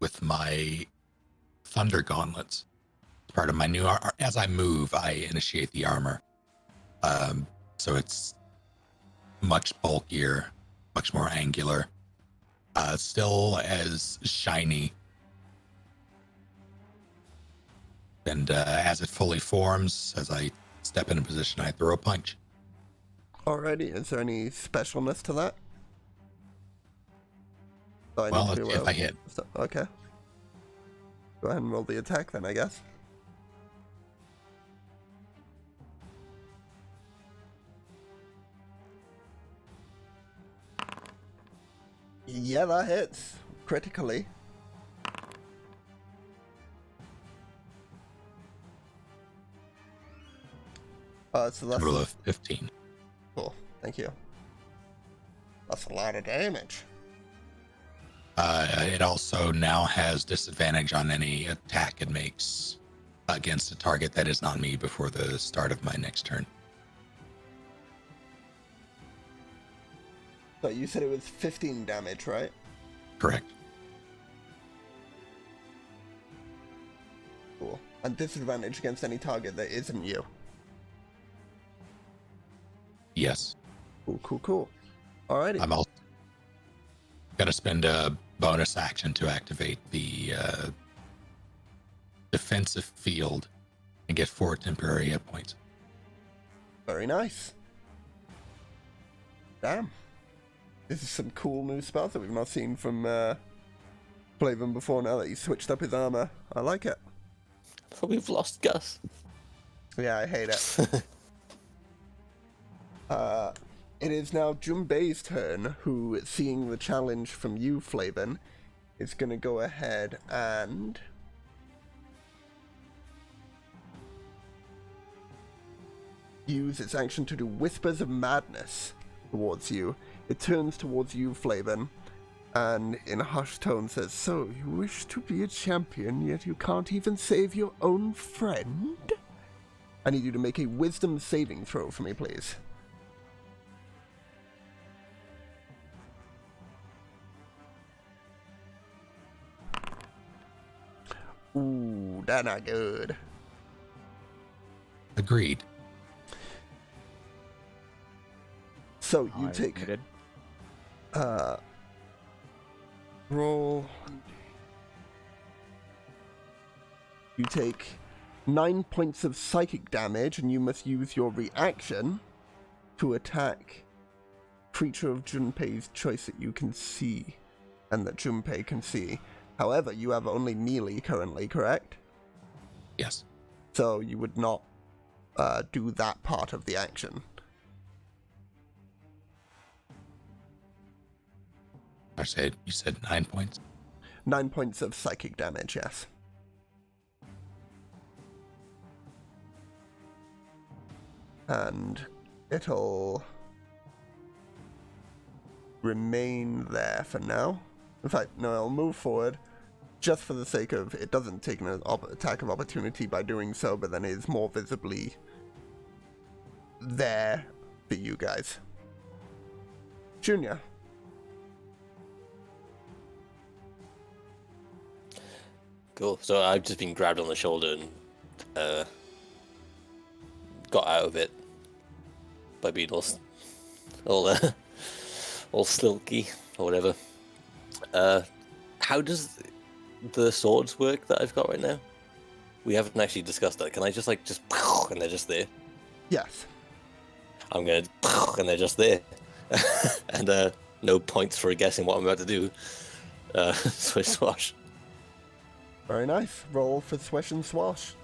with my Thunder Gauntlets. Part of my new as I move, I initiate the armor. So it's much bulkier, much more angular. Still as shiny. And as it fully forms, as I step into position, I throw a punch. Alrighty, is there any specialness to that? Oh, Well, if I hit. Okay. Go ahead and roll the attack then, I guess. Yeah, that hits. Critically. So that's Total of 15. cool. Thank you. That's a lot of damage. It also now has disadvantage on any attack it makes against a target that is not me before the start of my next turn. So you said it was 15 damage, right? Correct. Cool. And disadvantage against any target that isn't you. Yes. Cool. Alrighty. I'm also going to spend a bonus action to activate the defensive field and get 4 temporary hit points. Very nice. Damn. This is some cool new spells that we've not seen from Flavin before now that he's switched up his armor. I like it. But we've lost Gus. Yeah, I hate it. It is now Junbei's turn, who, seeing the challenge from you, Flavin, is going to go ahead and... use its action to do Whispers of Madness towards you. It turns towards you, Flavin, and in a hushed tone says, "So, you wish to be a champion, yet you can't even save your own friend? I need you to make a wisdom saving throw for me, please." Ooh, that's not good. Agreed. So you take Admitted. roll. You take 9 points of psychic damage, and you must use your reaction to attack creature of Junpei's choice that you can see, and that Junpei can see. However, you have only melee currently, correct? Yes. So you would not do that part of the action. I say? You said 9 points? 9 points of psychic damage, yes. And it'll remain there for now. In fact, no, I'll move forward just for the sake of it doesn't take an attack of opportunity by doing so, but then is more visibly there for you guys. Junior. Cool. So I've just been grabbed on the shoulder and got out of it by being all silky or whatever. How does the swords work that I've got right now? We haven't actually discussed that. Can I just and they're just there? Yes. I'm gonna and they're just there. And no points for guessing what I'm about to do. Swish swash. Very nice. Roll for swish and swash.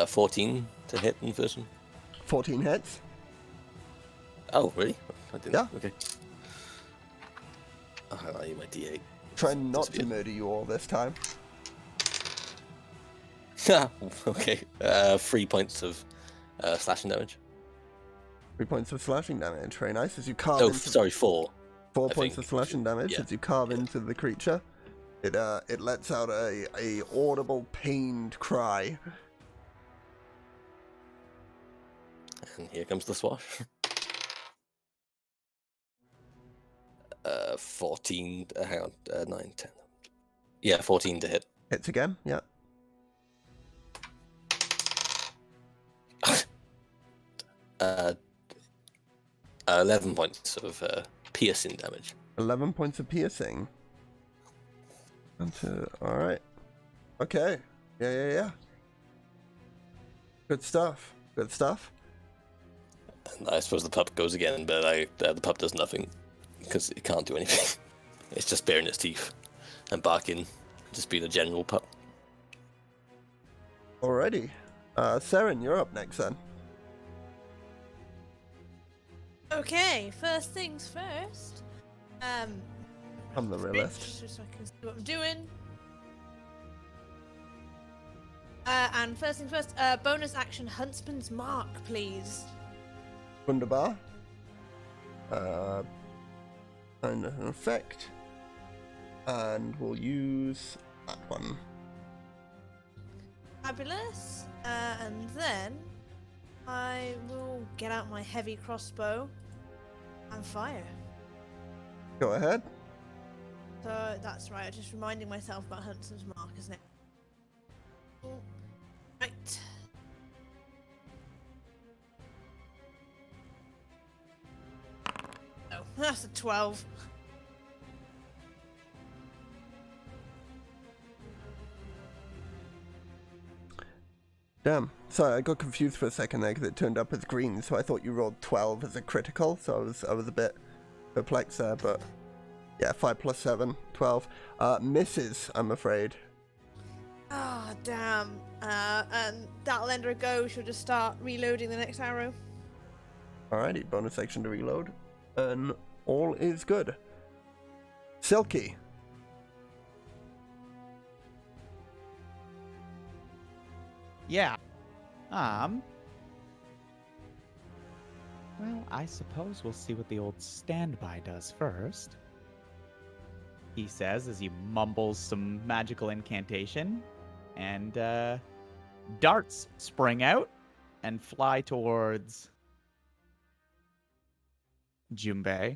14 to hit in the first one. 14 hits. Oh, really? I didn't. Yeah. Okay. Oh, I need my D8. Try not to Disappeared. murder you all this time. Okay. 3 points of slashing damage. 3 points of slashing damage. Very nice. As you carve Oh, into sorry, 4. 4 I points of think. slashing damage Yeah. as you carve into the creature. It lets out a audible pained cry. And here comes the swash. 14. Hang on. 9, 10. Yeah, 14 to hit. Hits again. Yeah. 11 points of piercing damage. 11 points of piercing. All right. Okay. Yeah. Good stuff. Good stuff. And I suppose the pup goes again, but the pup does nothing because it can't do anything. It's just baring its teeth and barking, just being a general pup. Alrighty. Seren, you're up next then. Okay, first things first. I'm the realist. Just so I can see what I'm doing. And first things first, bonus action Huntsman's Mark, please. Wunderbar. And an effect. And we'll use that one. Fabulous. And then I will get out my heavy crossbow and fire. Go ahead. So that's right, just reminding myself about Huntsman's Mark, isn't it? Right. Oh, that's a 12. Damn. Sorry, I got confused for a second there because it turned up as green, so I thought you rolled 12 as a critical, so I was a bit perplexed there, but yeah, 5 plus 7, 12. Misses, I'm afraid. Ah, damn. And that'll end her a go. She'll just start reloading the next arrow. Alrighty, bonus action to reload. And all is good. Silky. Yeah. Well, I suppose we'll see what the old standby does first. He says as he mumbles some magical incantation, and darts spring out and fly towards Junbei.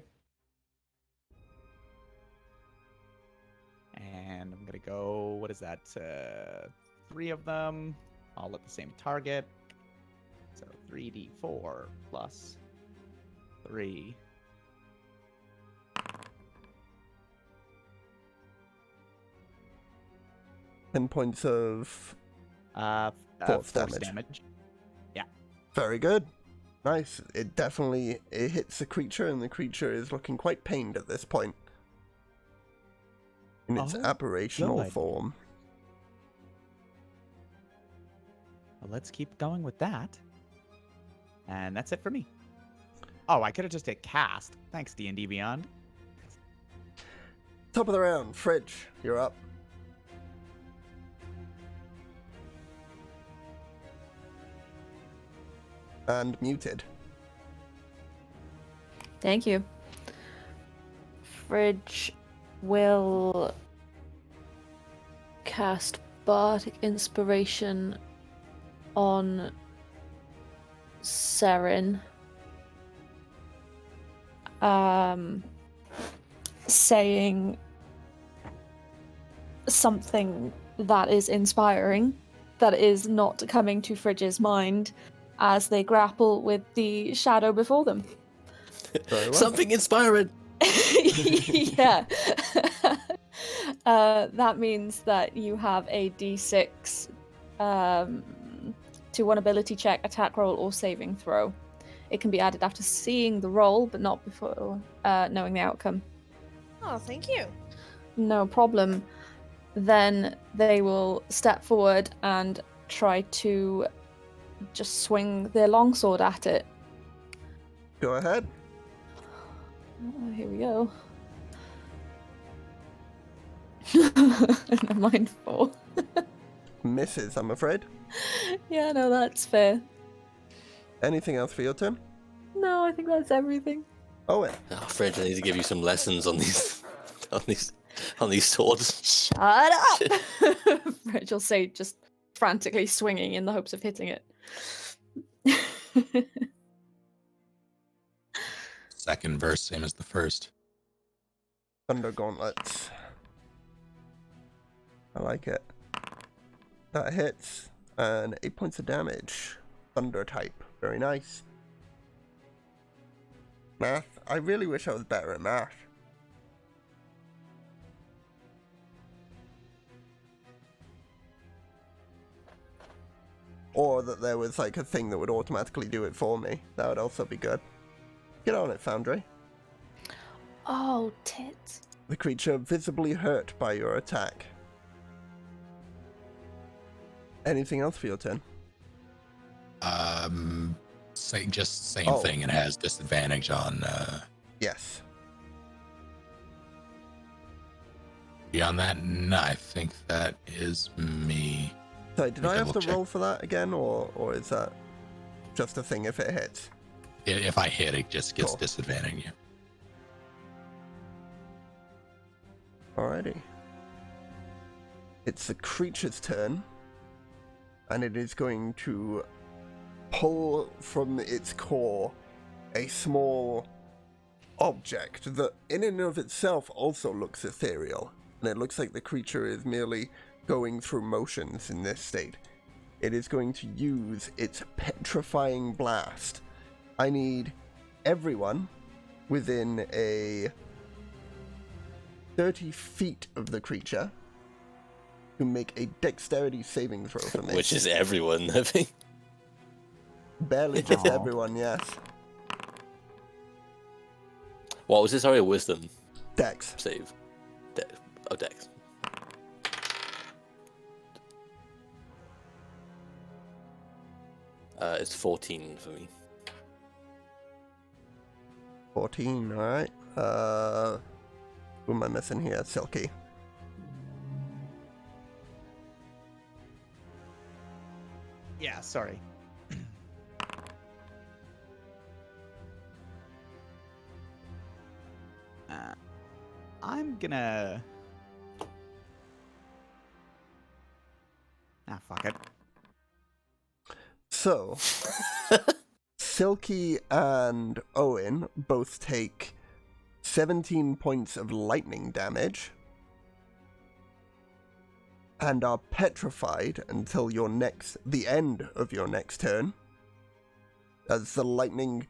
And I'm gonna go, what is that? 3 of them, all at the same target. So 3d4 plus 3. 10 points of Force damage. damage. Very good. Nice. It definitely hits the creature, and the creature is looking quite pained at this point. In its Oh, apparitional good. form. Well, let's keep going with that. And that's it for me. Oh, I could have just hit cast. Thanks, D&D Beyond. Top of the round, Fridge, you're up. And muted. Thank you. Fridge will cast Bardic Inspiration on Seren. Saying something that is inspiring, that is not coming to Fridge's mind as they grapple with the shadow before them. Very well. Something inspiring. Yeah. That means that you have a d6 to one ability check, attack roll, or saving throw. It can be added after seeing the roll, but not before knowing the outcome. Oh, thank you. No problem. Then they will step forward and try to just swing their longsword at it. Go ahead. Oh, here we go. Never mind, 4. Misses, I'm afraid. Yeah, no, that's fair. Anything else for your turn? No, I think that's everything. Owen. Oh, Fridge, I need to give you some lessons on these, on these swords. Shut up! Rich will say, just frantically swinging in the hopes of hitting it. Second verse, same as the first. Thunder Gauntlets. I like it. That hits, and 8 points of damage. Thunder type. Very nice. Math. I really wish I was better at math. Or that there was like a thing that would automatically do it for me. That would also be good. Get on it, Foundry. Oh, tits. The creature visibly hurt by your attack. Anything else for your turn? Same Oh. thing. It has disadvantage on. Yes. Beyond that, no, I think that is me. Sorry, did I have to Double check. roll for that again, or is that just a thing if it hits? If I hit, it just gets Cool. disadvantage. Yeah. Alrighty. It's the creature's turn, and it is going to pull from its core a small object that in and of itself also looks ethereal, and it looks like the creature is merely going through motions in this state. It is going to use its petrifying blast. I need everyone within a 30 feet of the creature to make a dexterity saving throw for me. Which is everyone, I think. Barely just Aw. everyone, yes. What was this? Sorry, a wisdom Dex. save. Dex. It's 14 for me. 14, alright. Who am I missing here? Silky. Yeah, sorry. I'm gonna... fuck it. So, Silky and Owen both take 17 points of lightning damage and are petrified until the end of your next turn, as the lightning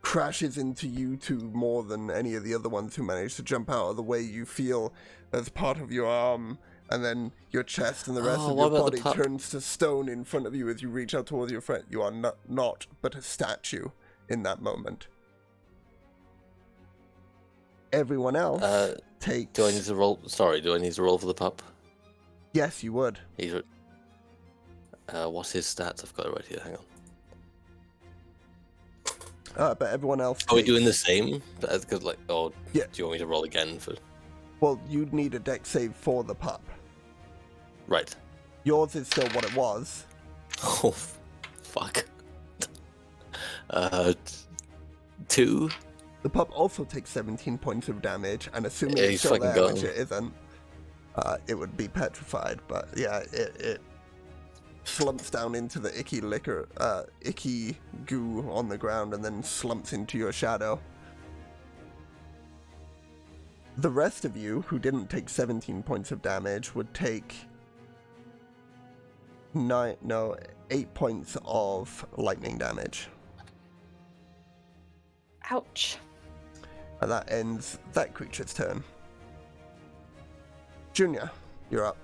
crashes into you two more than any of the other ones who managed to jump out of the way. You feel as part of your arm and then your chest and the rest Oh, of what your about the body pup? turns to stone in front of you as you reach out towards your friend. You are not but a statue in that moment. Everyone else takes... Do I need to roll? Sorry, do I need to roll for the pup? Yes, you would. He's. What's his stats? I've got it right here. Hang on. But everyone else. Are we doing the takes- same? Because or Yeah. do you want me to roll again for? Well, you'd need a dex save for the pup. Right. Yours is still what it was. Oh, fuck. 2. The pup also takes 17 points of damage, and assuming Yeah, it's he's still fucking there, which gone. it isn't, it would be petrified. But yeah, it slumps down into the icky goo on the ground, and then slumps into your shadow. The rest of you, who didn't take 17 points of damage, would take 8 points of lightning damage. Ouch. And that ends that creature's turn. Junior, you're up.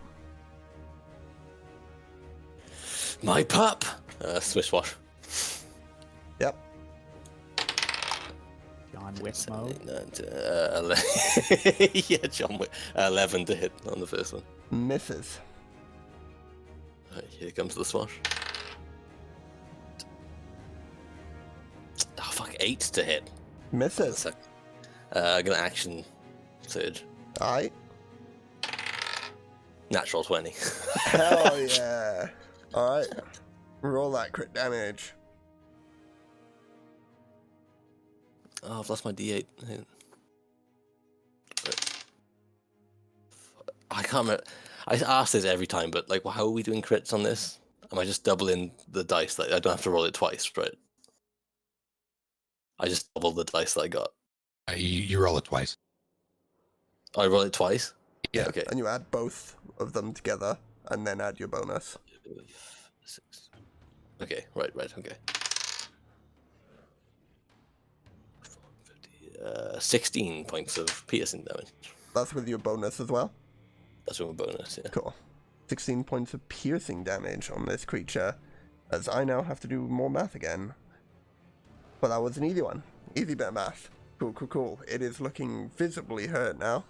My pup. Swish wash. Yep. John Wick mode. Yeah, John Wick. 11 to hit on the first one. Misses. Right, here comes the swash. Oh fuck, 8 to hit. Misses. I'm gonna action surge. Aye. Natural 20. Hell yeah. Alright. Roll that crit damage. Oh, I've lost my D8. Right. I can't remember. I ask this every time, but like, how are we doing crits on this? Am I just doubling the dice? That I don't have to roll it twice, right? I just double the dice that I got. You roll it twice. I roll it twice? Yeah. Okay. And you add both of them together, and then add your bonus. 6. Okay, right, okay. 16 points of piercing damage. That's with your bonus as well. That's with a bonus, yeah. Cool. 16 points of piercing damage on this creature, as I now have to do more math again. But that was an easy one. Easy bit of math. Cool. It is looking visibly hurt now.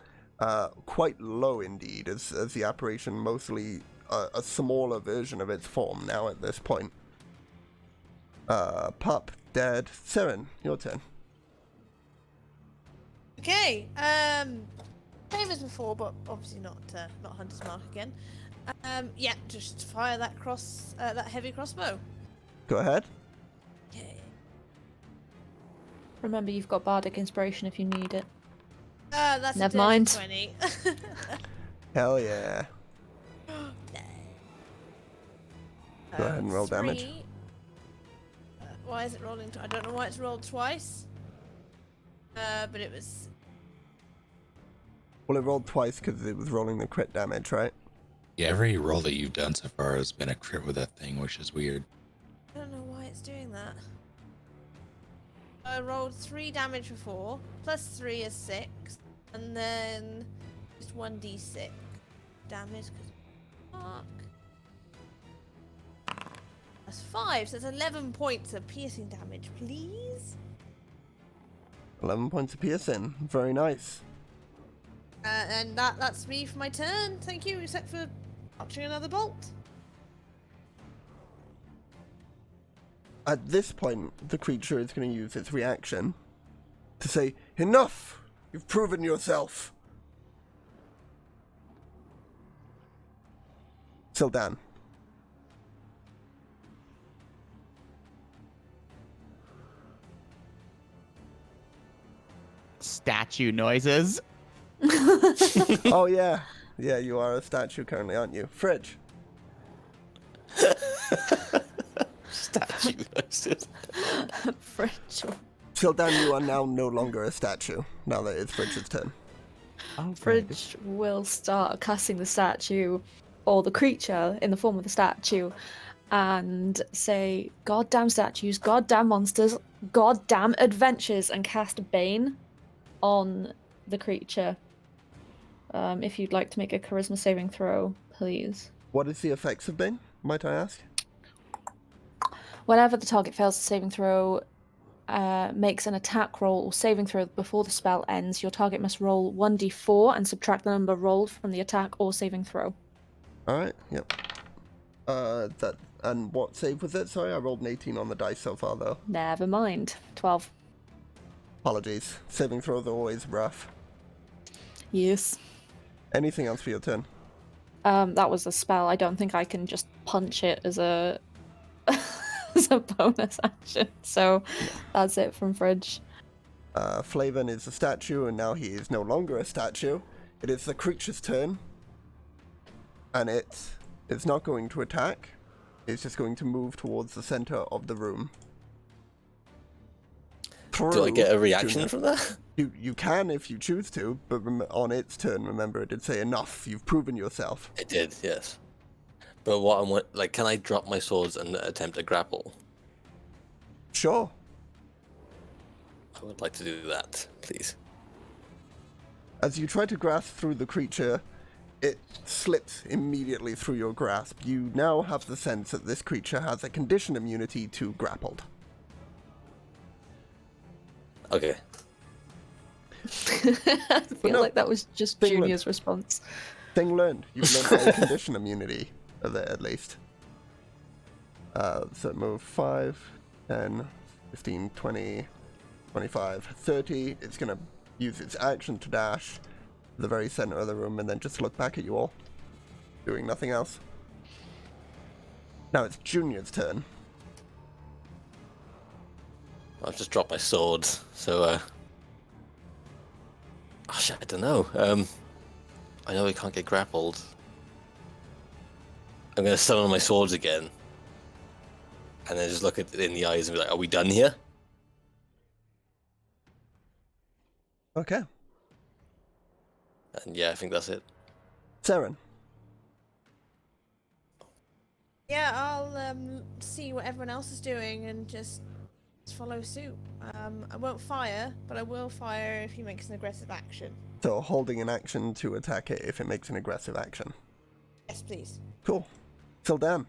Quite low indeed, as the apparition mostly a smaller version of its form now at this point. Pup, dead. Seren, your turn. Okay. Same as before, but obviously not Hunter's Mark again. Yeah, just fire that that heavy crossbow. Go ahead. Okay. Remember, you've got bardic inspiration if you need it. That's Never a dirty mind. 20. Hell yeah. Go ahead and roll damage. 3. Why is it rolling? I don't know why it's rolled twice. But it was. Well, it rolled twice because it was rolling the crit damage, right? Yeah, every roll that you've done so far has been a crit with that thing, which is weird. I don't know why it's doing that. I rolled 3 damage before, plus 3 is 6, and then just 1d6 damage. Fuck. That's 5, so it's 11 points of piercing damage, please. 11 points of piercing. Very nice. And that's me for my turn. Thank you, except for arching another bolt. At this point, the creature is going to use its reaction to say, "Enough! You've proven yourself." Sildan. Statue noises. Oh yeah. Yeah, you are a statue currently, aren't you? Fridge. Statue noises. French. Sildan, you are now no longer a statue, now that it's Fridge's turn. Oh, Fridge will start casting the statue, or the creature in the form of the statue, and say, "Goddamn statues, goddamn monsters, goddamn adventures," and cast Bane on the creature. If you'd like to make a charisma saving throw, please. What is the effects of Bane, might I ask? Whenever the target fails a saving throw, makes an attack roll or saving throw before the spell ends, your target must roll 1d4 and subtract the number rolled from the attack or saving throw. Alright, yep. That And what save was it? Sorry, I rolled an 18 on the dice so far, though. Never mind. 12. Apologies. Saving throws are always rough. Yes. Anything else for your turn? That was a spell. I don't think I can just punch it as a as a bonus action. So that's it from Fridge. Flavin is a statue, and now he is no longer a statue. It is the creature's turn. And it's not going to attack. It's just going to move towards the center of the room. Do I get a reaction Junior. from that? You can if you choose to, but on its turn, remember, it did say enough. You've proven yourself. It did, yes. But what can I drop my swords and attempt a grapple? Sure. I would like to do that, please. As you try to grasp through the creature, it slips immediately through your grasp. You now have the sense that this creature has a condition immunity to grappled. Okay. I feel like that was just Thing Junior's response. Thing learned. You've learned a condition immunity of it, at least. So move 5, 10, 15, 20, 25, 30. It's going to use its action to dash to the very center of the room and then just look back at you all, doing nothing else. Now it's Junior's turn. I've just dropped my sword, so oh shit, I don't know. I know I can't get grappled. I'm gonna summon my swords again. And then just look at it in the eyes and be like, are we done here? Okay. And yeah, I think that's it. Saren. Yeah, I'll see what everyone else is doing and just follow suit. I won't fire, but I will fire if he makes an aggressive action. So holding an action to attack it if it makes an aggressive action. Yes, please. Cool. Sildan.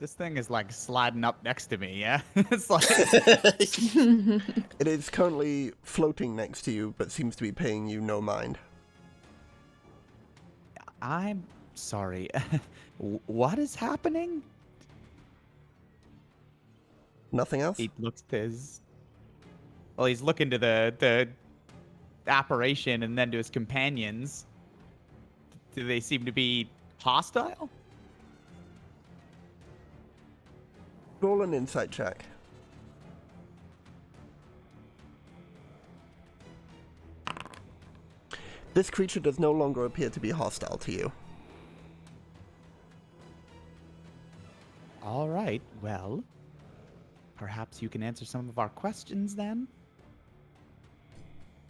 This thing is like sliding up next to me, yeah? It's like... It is currently floating next to you, but seems to be paying you no mind. I'm sorry. What is happening? Nothing else? He looks to his... Well, he's looking to the apparition and then to his companions. Do they seem to be hostile? Roll an insight check. This creature does no longer appear to be hostile to you. All right, well, perhaps you can answer some of our questions then?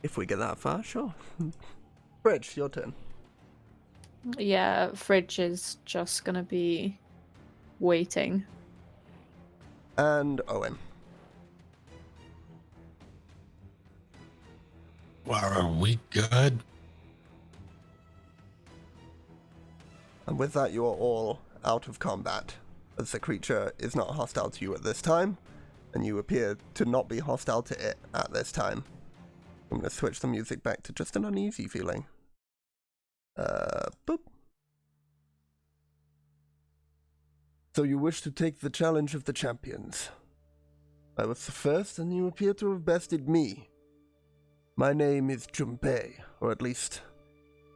If we get that far, sure. Bridge, your turn. Yeah, Fridge is just gonna be waiting. And Owen. Well, are we good? And with that, you are all out of combat, as the creature is not hostile to you at this time, and you appear to not be hostile to it at this time. I'm going to switch the music back to just an uneasy feeling. Boop. So you wish to take the challenge of the champions. I was the first, and you appear to have bested me. My name is Junpei, or at least,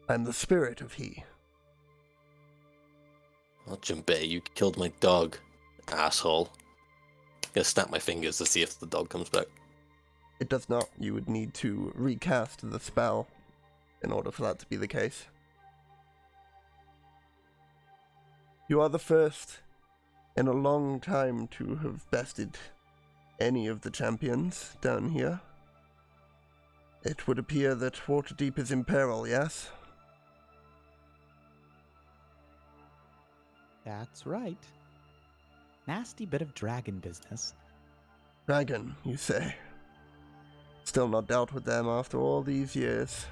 I'm the spirit of he. Oh, Junpei, you killed my dog, asshole. I'm gonna snap my fingers to see if the dog comes back. It does not. You would need to recast the spell in order for that to be the case. You are the first in a long time to have bested any of the champions down here. It would appear that Waterdeep is in peril, yes? That's right. Nasty bit of dragon business. Dragon, you say? Still not dealt with them after all these years.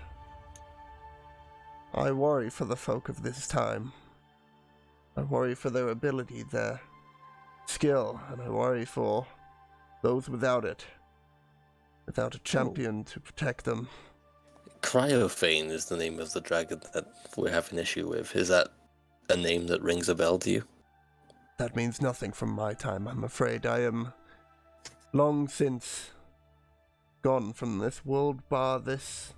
I worry for the folk of this time. I worry for their ability, their skill, and I worry for those without it. Without a champion to protect them. Cryophane is the name of the dragon that we have an issue with. Is that a name that rings a bell to you? That means nothing from my time, I'm afraid. I am long since gone from this world, bar this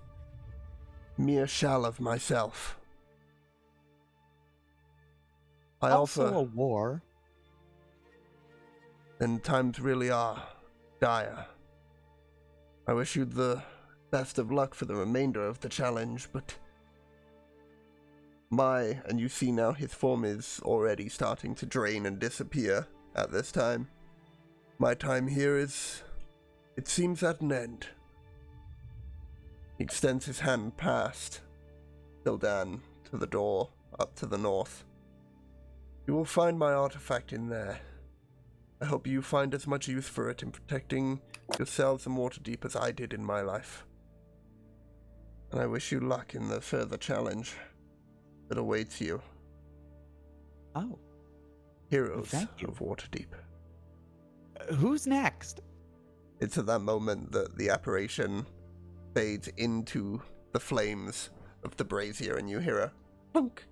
mere shell of myself. I Also offer, a war. and times really are dire. I wish you the best of luck for the remainder of the challenge, but and you see now his form is already starting to drain and disappear at this time. My time here is, it seems, at an end. He extends his hand past Sildan to the door up to the north. You will find my artifact in there. I hope you find as much use for it in protecting yourselves and Waterdeep as I did in my life. And I wish you luck in the further challenge that awaits you. Oh, Heroes thank you. of Waterdeep. Who's next? It's at that moment that the apparition fades into the flames of the brazier and you hear a clunk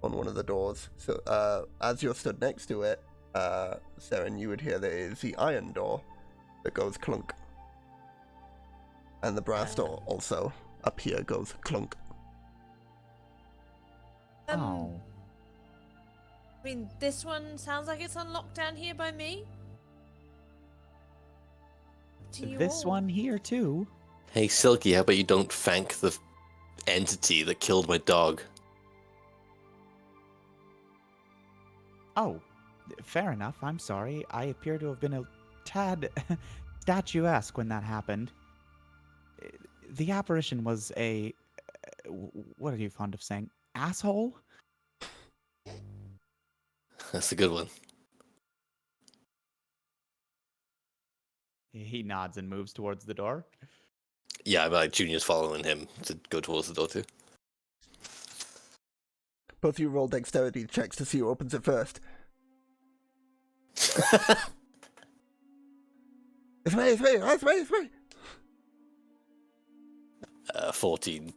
on one of the doors. So as you're stood next to it, Saren, you would hear there is the iron door that goes clunk. And the brass door also up here goes clunk. Oh. I mean, this one sounds like it's unlocked down here by me. To you This all. one here, too. Hey, Silky, how about you don't thank the entity that killed my dog? Oh, fair enough. I'm sorry. I appear to have been a tad statuesque when that happened. The apparition was a... what are you fond of saying? Asshole? That's a good one. He nods and moves towards the door. Yeah, but Junior's following him to go towards the door too. Both of you roll dexterity checks to see who opens it first. It's me! 14.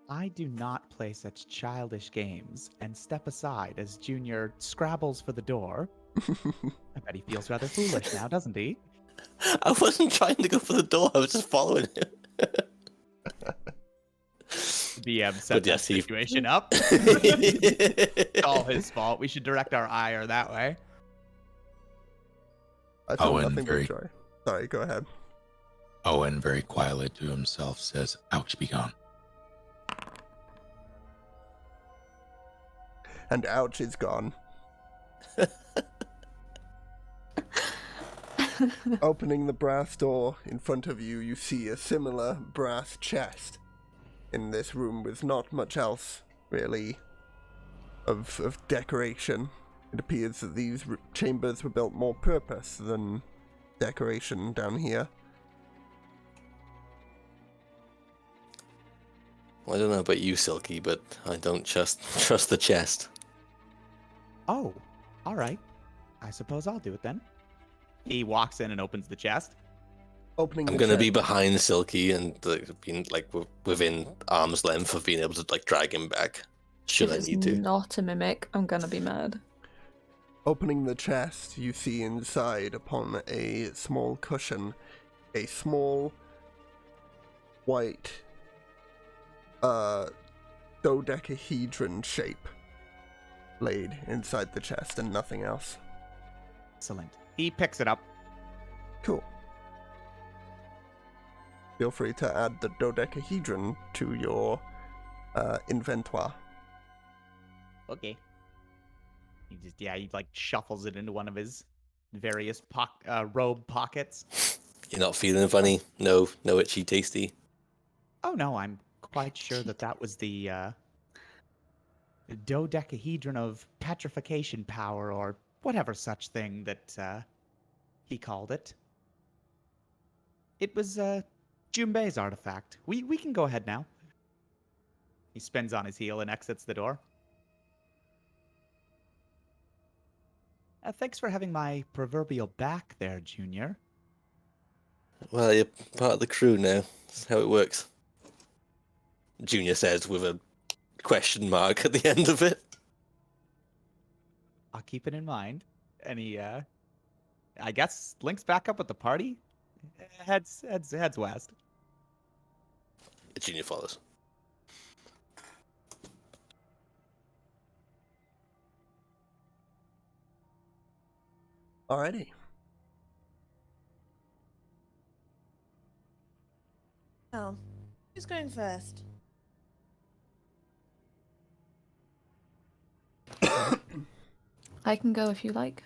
I do not play such childish games and step aside as Junior scrabbles for the door. I bet he feels rather foolish now, doesn't he? I wasn't trying to go for the door, I was just following him. DM set But that yes, he- situation up. It's all his fault. We should direct our ire that way. I feel Owen nothing but very- joy. Sorry, go ahead. Owen, very quietly to himself, says, "Ouch, be gone." And ouch is gone. Opening the brass door in front of you, you see a similar brass chest in this room with not much else, really, of decoration. It appears that these chambers were built more purpose than decoration down here. Well, I don't know about you, Silky, but I don't trust the chest. Oh, all right. I suppose I'll do it then. He walks in and opens the chest. Opening I'm the gonna chest, be behind Silky and being like within arm's length of being able to like drag him back should if I it's need to. not a mimic, I'm gonna be mad. Opening the chest, you see inside, upon a small cushion, a small white dodecahedron shape laid inside the chest and nothing else. Excellent. He picks it up. Cool. Feel free to add the dodecahedron to your inventoire. Okay. He like shuffles it into one of his various robe pockets. You're not feeling funny? No itchy tasty. Oh no, I'm quite sure that was the dodecahedron of petrification power or whatever such thing that he called it. It was Junbei's artifact. We can go ahead now. He spins on his heel and exits the door. Thanks for having my proverbial back there, Junior. Well, you're part of the crew now. That's how it works. Junior says with a question mark at the end of it. I'll keep it in mind. And he, I guess, links back up with the party. Heads west. Junior follows. Alrighty. Oh, who's going first? I can go if you like.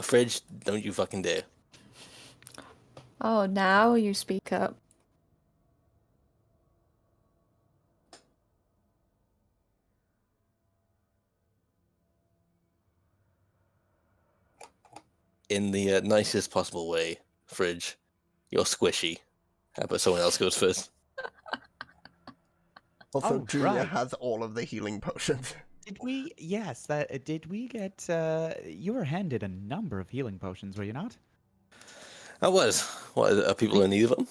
Fridge, don't you fucking dare. Oh, now you speak up. In the nicest possible way, Fridge, you're squishy. How about someone else goes first? Also, Oh, Junior right. has all of the healing potions. Did we? Yes. Did we get? You were handed a number of healing potions, were you not? I was. What, are people in need of them?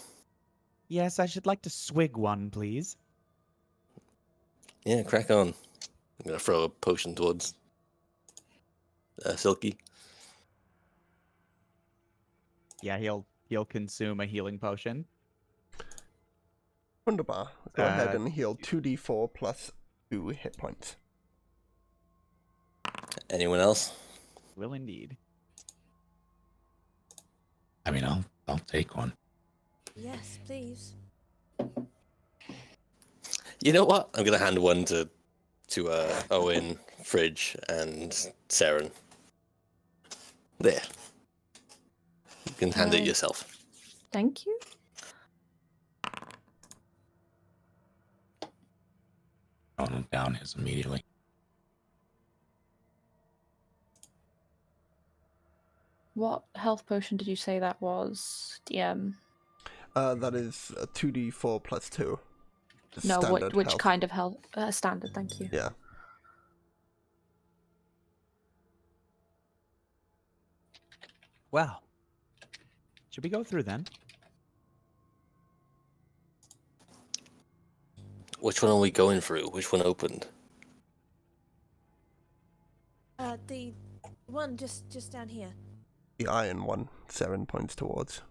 Yes. I should like to swig one, please. Yeah, crack on. I'm gonna throw a potion towards Silky. Yeah, he'll consume a healing potion. Wunderbar. Go ahead and heal 2d4 plus 2 hit points. Anyone else? Will indeed. I mean, I'll take one. Yes, please. You know what? I'm gonna hand one to Owen, Fridge, and Saren. There. You can hand it Right. yourself. Thank you. Throwing him down his immediately. What health potion did you say that was, DM? That is a 2d4 plus 2. Just No, standard which health. kind of health? Standard, thank you. Yeah. Well, should we go through then? Which one are we going through? Which one opened? The one just down here. The iron one, 7 points towards.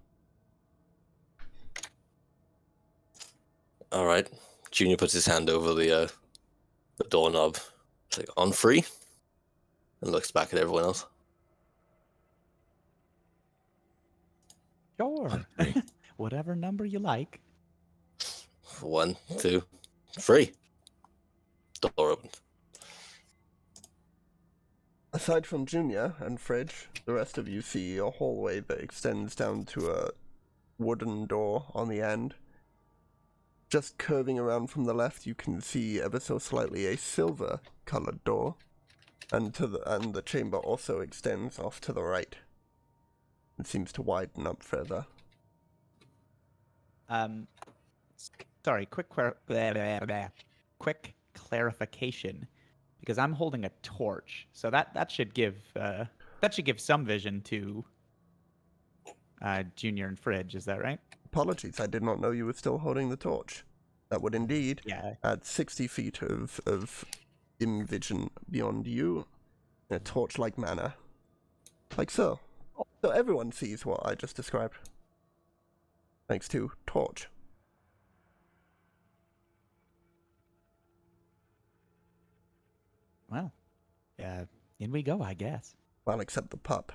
All right. Junior puts his hand over the doorknob. It's like, on free? And looks back at everyone else. Sure. Agree. Whatever number you like. 1, 2, 3. Door opens. Aside from Junior and Fridge, the rest of you see a hallway that extends down to a wooden door on the end. Just curving around from the left, you can see ever so slightly a silver-colored door, and the chamber also extends off to the right. It seems to widen up further. Sorry, quick clarification, because I'm holding a torch, so that should give some vision to Junior and Fridge. Is that right? Apologies, I did not know you were still holding the torch. That would indeed Yeah. add 60 feet of dim vision beyond you in a torch-like manner. Like so. So everyone sees what I just described. Thanks to torch. Well, in we go, I guess. Well, except the pup.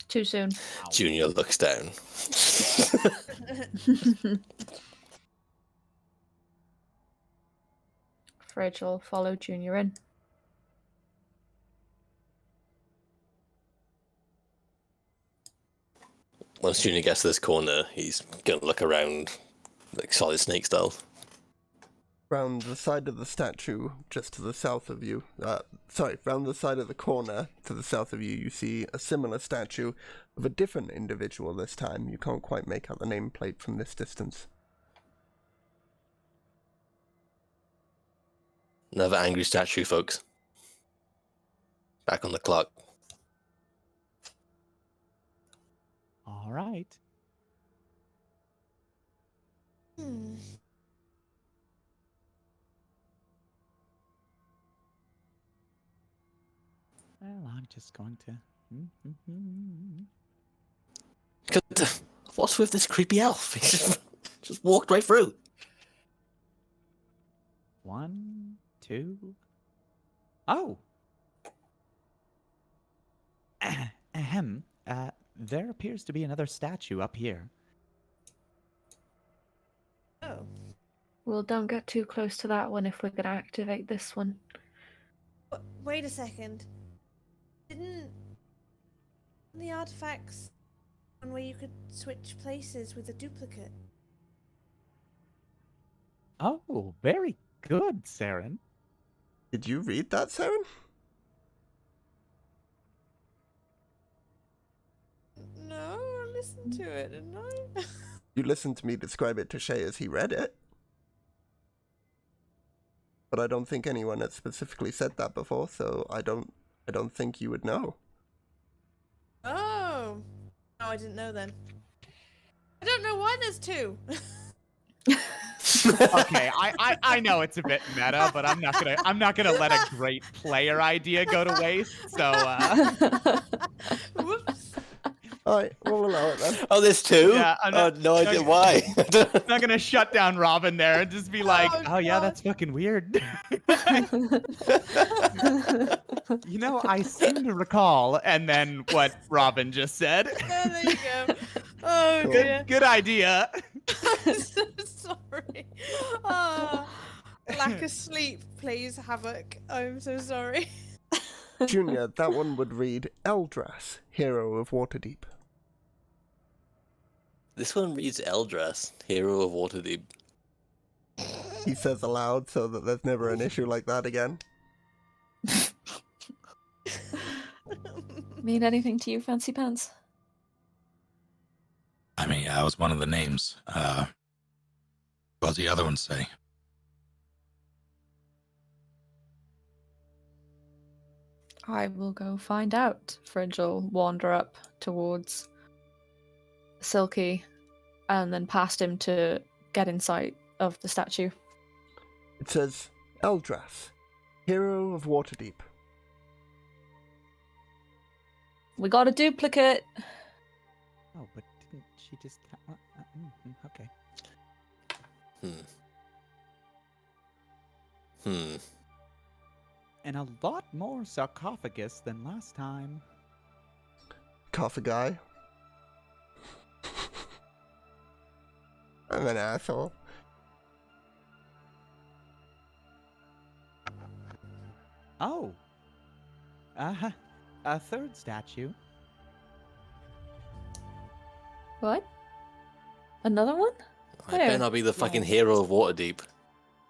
Too soon. Junior looks down. Fridge will follow Junior in. Once Junior gets to this corner, he's gonna look around like Solid Snake style. Round the side of the statue, just to the south of you, round the side of the corner to the south of you, you see a similar statue of a different individual this time. You can't quite make out the nameplate from this distance. Another angry statue, folks. Back on the clock. All right. Well, I'm just going to. What's with this creepy elf? He just walked right through. 1, 2. Oh. Ahem. There appears to be another statue up here. Oh. Well, don't get too close to that one if we're going to activate this one. Wait a second. Didn't the artifacts one where you could switch places with a duplicate? Oh, very good, Saren. Did you read that, Saren? No, I listened to it, didn't I? You listened to me describe it to Shay as he read it. But I don't think anyone has specifically said that before, so I don't think you would know. Oh. No, I didn't know then. I don't know why there's two. Okay, I know it's a bit meta, but I'm not gonna let a great player idea go to waste. So Whoops. Alright, we'll allow it then. Oh, there's two? Yeah, I'm not- no idea why. I'm not gonna shut down Robin there and just be like, Oh, oh yeah, God. that's fucking weird. You know, I seem to recall, and then what Robin just said. Yeah, there you go. Oh Cool. dear. Good idea. I'm so sorry. Lack of sleep plays havoc. I'm so sorry. Junior, that one would read Eldrass, Hero of Waterdeep. This one reads Eldrass, Hero of Waterdeep. He says aloud so that there's never an issue like that again. Mean anything to you, Fancy Pants? I mean, that was one of the names. What's the other one say? I will go find out. Fridge will wander up towards Silky and then past him to get in sight of the statue. It says Eldrass, Hero of Waterdeep. We got a duplicate! Oh, but didn't she just? Okay. And a lot more sarcophagus than last time. Coffee I'm an asshole. Oh. A third statue. What? Another one? I better not be the fucking hero of Waterdeep.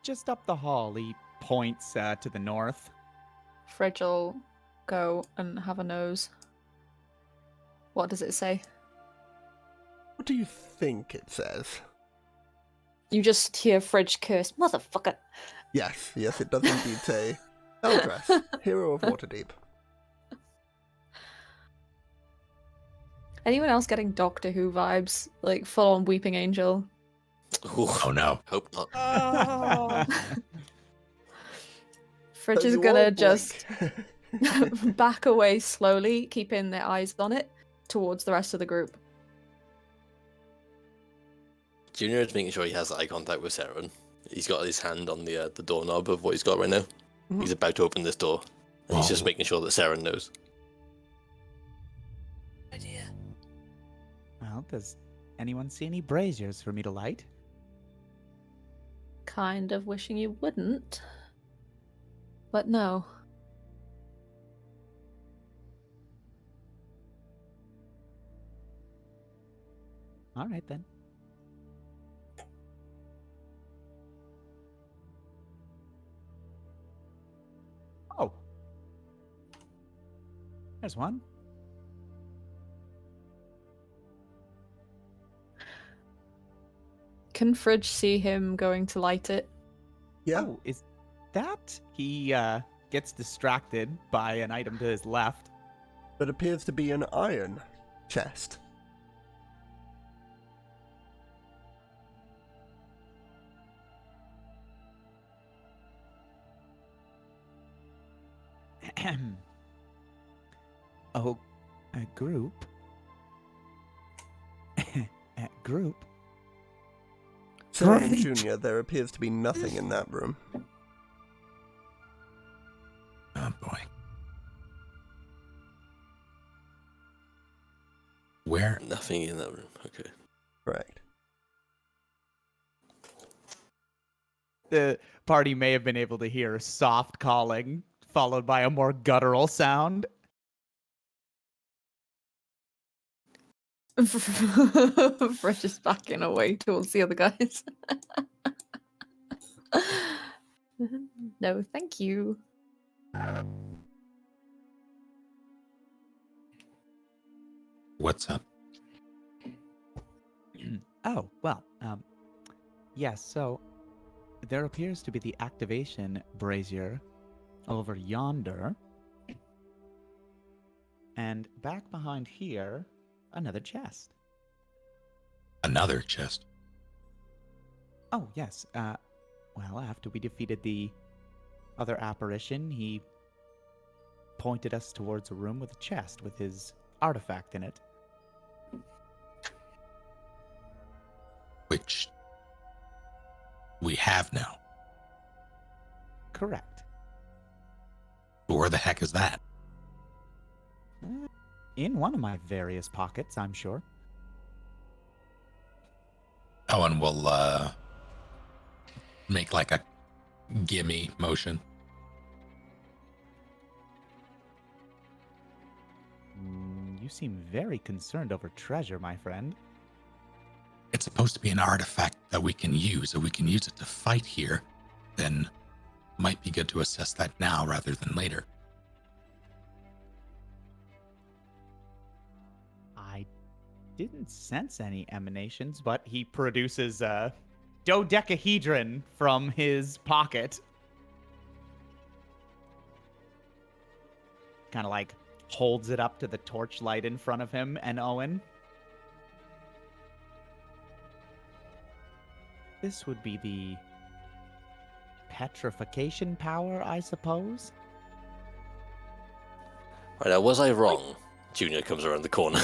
Just up the hall. He points to the north. Fridge will go and have a nose. What does it say? What do you think it says? You just hear Fridge curse, motherfucker. Yes, it does indeed say Eldrass, Hero of Waterdeep. Anyone else getting Doctor Who vibes? Like full on Weeping Angel? Ooh, Oh no. hope not. Oh. Fridge is You gonna all just blink. back away slowly, keeping their eyes on it, towards the rest of the group. Junior is making sure he has eye contact with Saren. He's got his hand on the doorknob of what he's got right now. Mhm. He's about to open this door. And he's just Oh. making sure that Saren knows. Idea. Well, does anyone see any braziers for me to light? Kind of wishing you wouldn't. But no. All right then. Oh. There's one. Can Fridge see him going to light it? Yeah, Oh, is that? He gets distracted by an item to his left. that appears to be an iron chest. Oh, a group? A group? Sarah Great. Jr., there appears to be nothing in that room. Oh boy. Where? Nothing in that room. Okay. Correct. The party may have been able to hear soft calling, followed by a more guttural sound. Fresh is backing away towards the other guys. No, thank you. What's up? Oh, well, yes, so there appears to be the activation brazier over yonder. And back behind here, another chest. Another chest. Oh, yes, well, after we defeated the other apparition, he pointed us towards a room with a chest with his artifact in it. Which we have now. Correct. Where the heck is that? In one of my various pockets, I'm sure. Owen will make like a gimme motion. You seem very concerned over treasure, my friend. It's supposed to be an artifact that we can use. If we can use it to fight here, then might be good to assess that now rather than later. I didn't sense any emanations, but he produces a dodecahedron from his pocket. Kind of like holds it up to the torchlight in front of him and Owen. This would be the petrification power, I suppose. Right, now, was I wrong? Junior comes around the corner.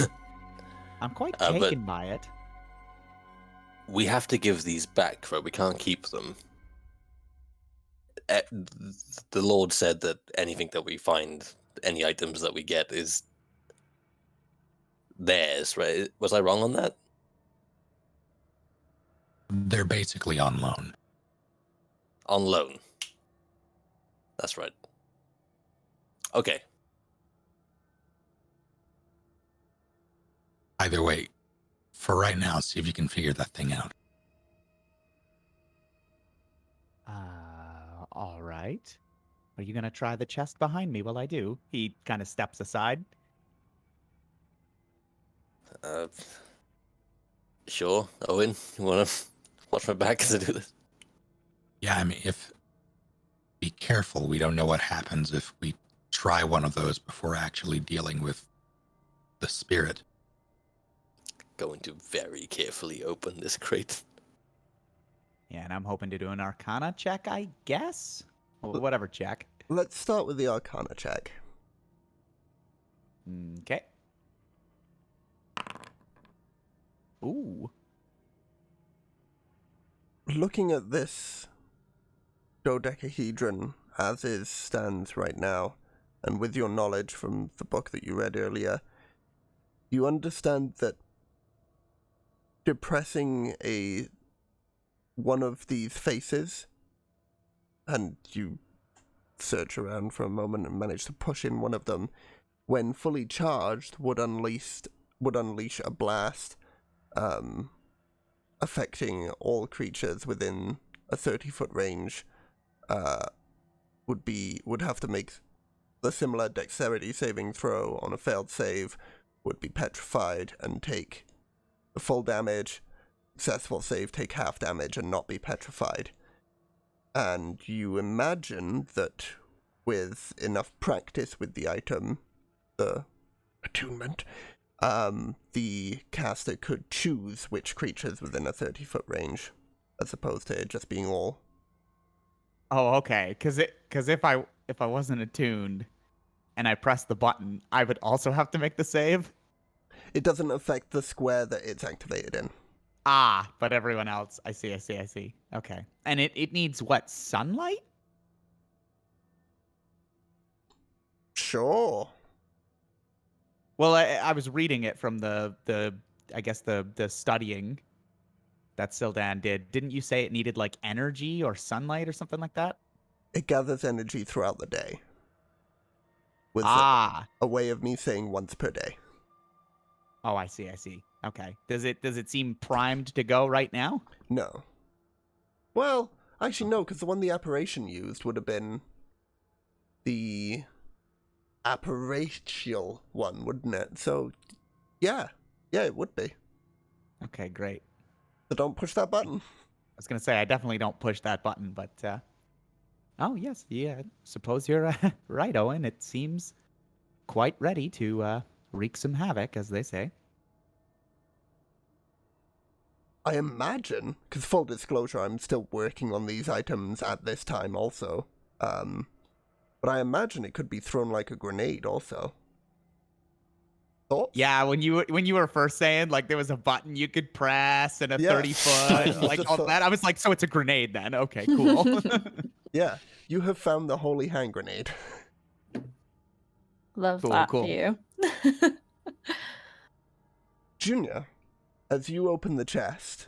I'm quite but- taken by it. We have to give these back, right? We can't keep them. The Lord said that anything that we find, any items that we get, is theirs, right? Was I wrong on that? They're basically on loan. On loan. That's right. Okay. Either way, for right now, see if you can figure that thing out. All right. Are you gonna try the chest behind me while I do? He kind of steps aside. Sure. Owen, you want to watch my back as I do this? Yeah, I mean, be careful. We don't know what happens if we try one of those before actually dealing with the spirit. Going to very carefully open this crate. Yeah, and I'm hoping to do an Arcana check, I guess? Or whatever check. Let's start with the Arcana check. Okay. Ooh. Looking at this dodecahedron as is stands right now, and with your knowledge from the book that you read earlier, you understand that depressing one of these faces, and you search around for a moment and manage to push in one of them, when fully charged, would unleash a blast, affecting all creatures within a 30-foot range. Would have to make the similar dexterity saving throw on a failed save, would be petrified and take the full damage. Successful save, take half damage and not be petrified. And you imagine that with enough practice with the item, the attunement, the caster could choose which creatures within a 30-foot range, as opposed to it just being all. Oh, okay. Cause if I wasn't attuned, and I press the button, I would also have to make the save? It doesn't affect the square that it's activated in. Ah, but everyone else, I see. Okay. And it needs what, sunlight? Sure. Well, I was reading it from the I guess the studying that Sildan did. Didn't you say it needed like energy or sunlight or something like that? It gathers energy throughout the day. Was Ah. a way of me saying once per day. Oh, I see. Okay. Does it seem primed to go right now? No. Well, actually no, because the one the apparition used would have been the apparitional one, wouldn't it? So, yeah, it would be. Okay, great. So don't push that button. I was gonna say I definitely don't push that button, but oh yes, yeah. Suppose you're right, Owen. It seems quite ready to wreak some havoc, as they say. I imagine, because full disclosure, I'm still working on these items at this time also. But I imagine it could be thrown like a grenade also. Thoughts? Yeah, when you were first saying like there was a button you could press and a 30-foot, like all that, I was like, so it's a grenade then? Okay, cool. Yeah, you have found the holy hand grenade. Love Cool, that cool. for you. Junior, as you open the chest,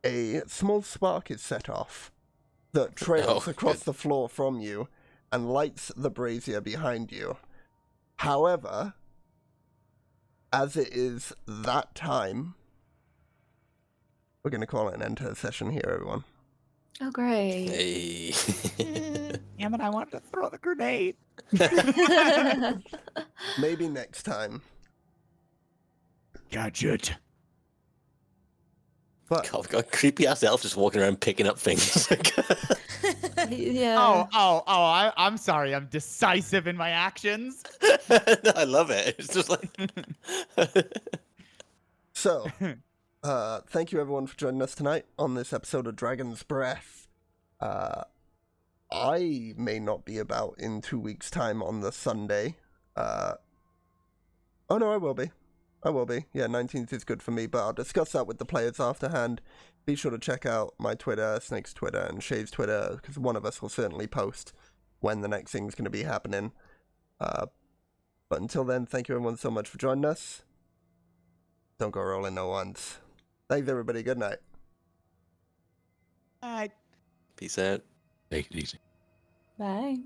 a small spark is set off that trails across the floor from you and lights the brazier behind you. However, as it is that time, we're going to call it an end to the session here, everyone. Oh, great. Hey. Damn it, I wanted to throw the grenade. Maybe next time. Gadget. But God, we've got a creepy ass elf just walking around picking up things. Yeah. I'm sorry. I'm decisive in my actions. No, I love it. It's just like. so, thank you everyone for joining us tonight on this episode of Dragon's Breath. I may not be about in 2 weeks' time on the Sunday. Oh no, I will be. Yeah, 19th is good for me, but I'll discuss that with the players afterhand. Be sure to check out my Twitter, Snake's Twitter, and Shay's Twitter, because one of us will certainly post when the next thing's going to be happening. But until then, thank you everyone so much for joining us. Don't go rolling no ones. Thanks everybody, good night. All right. Peace out. Take it easy. Bye.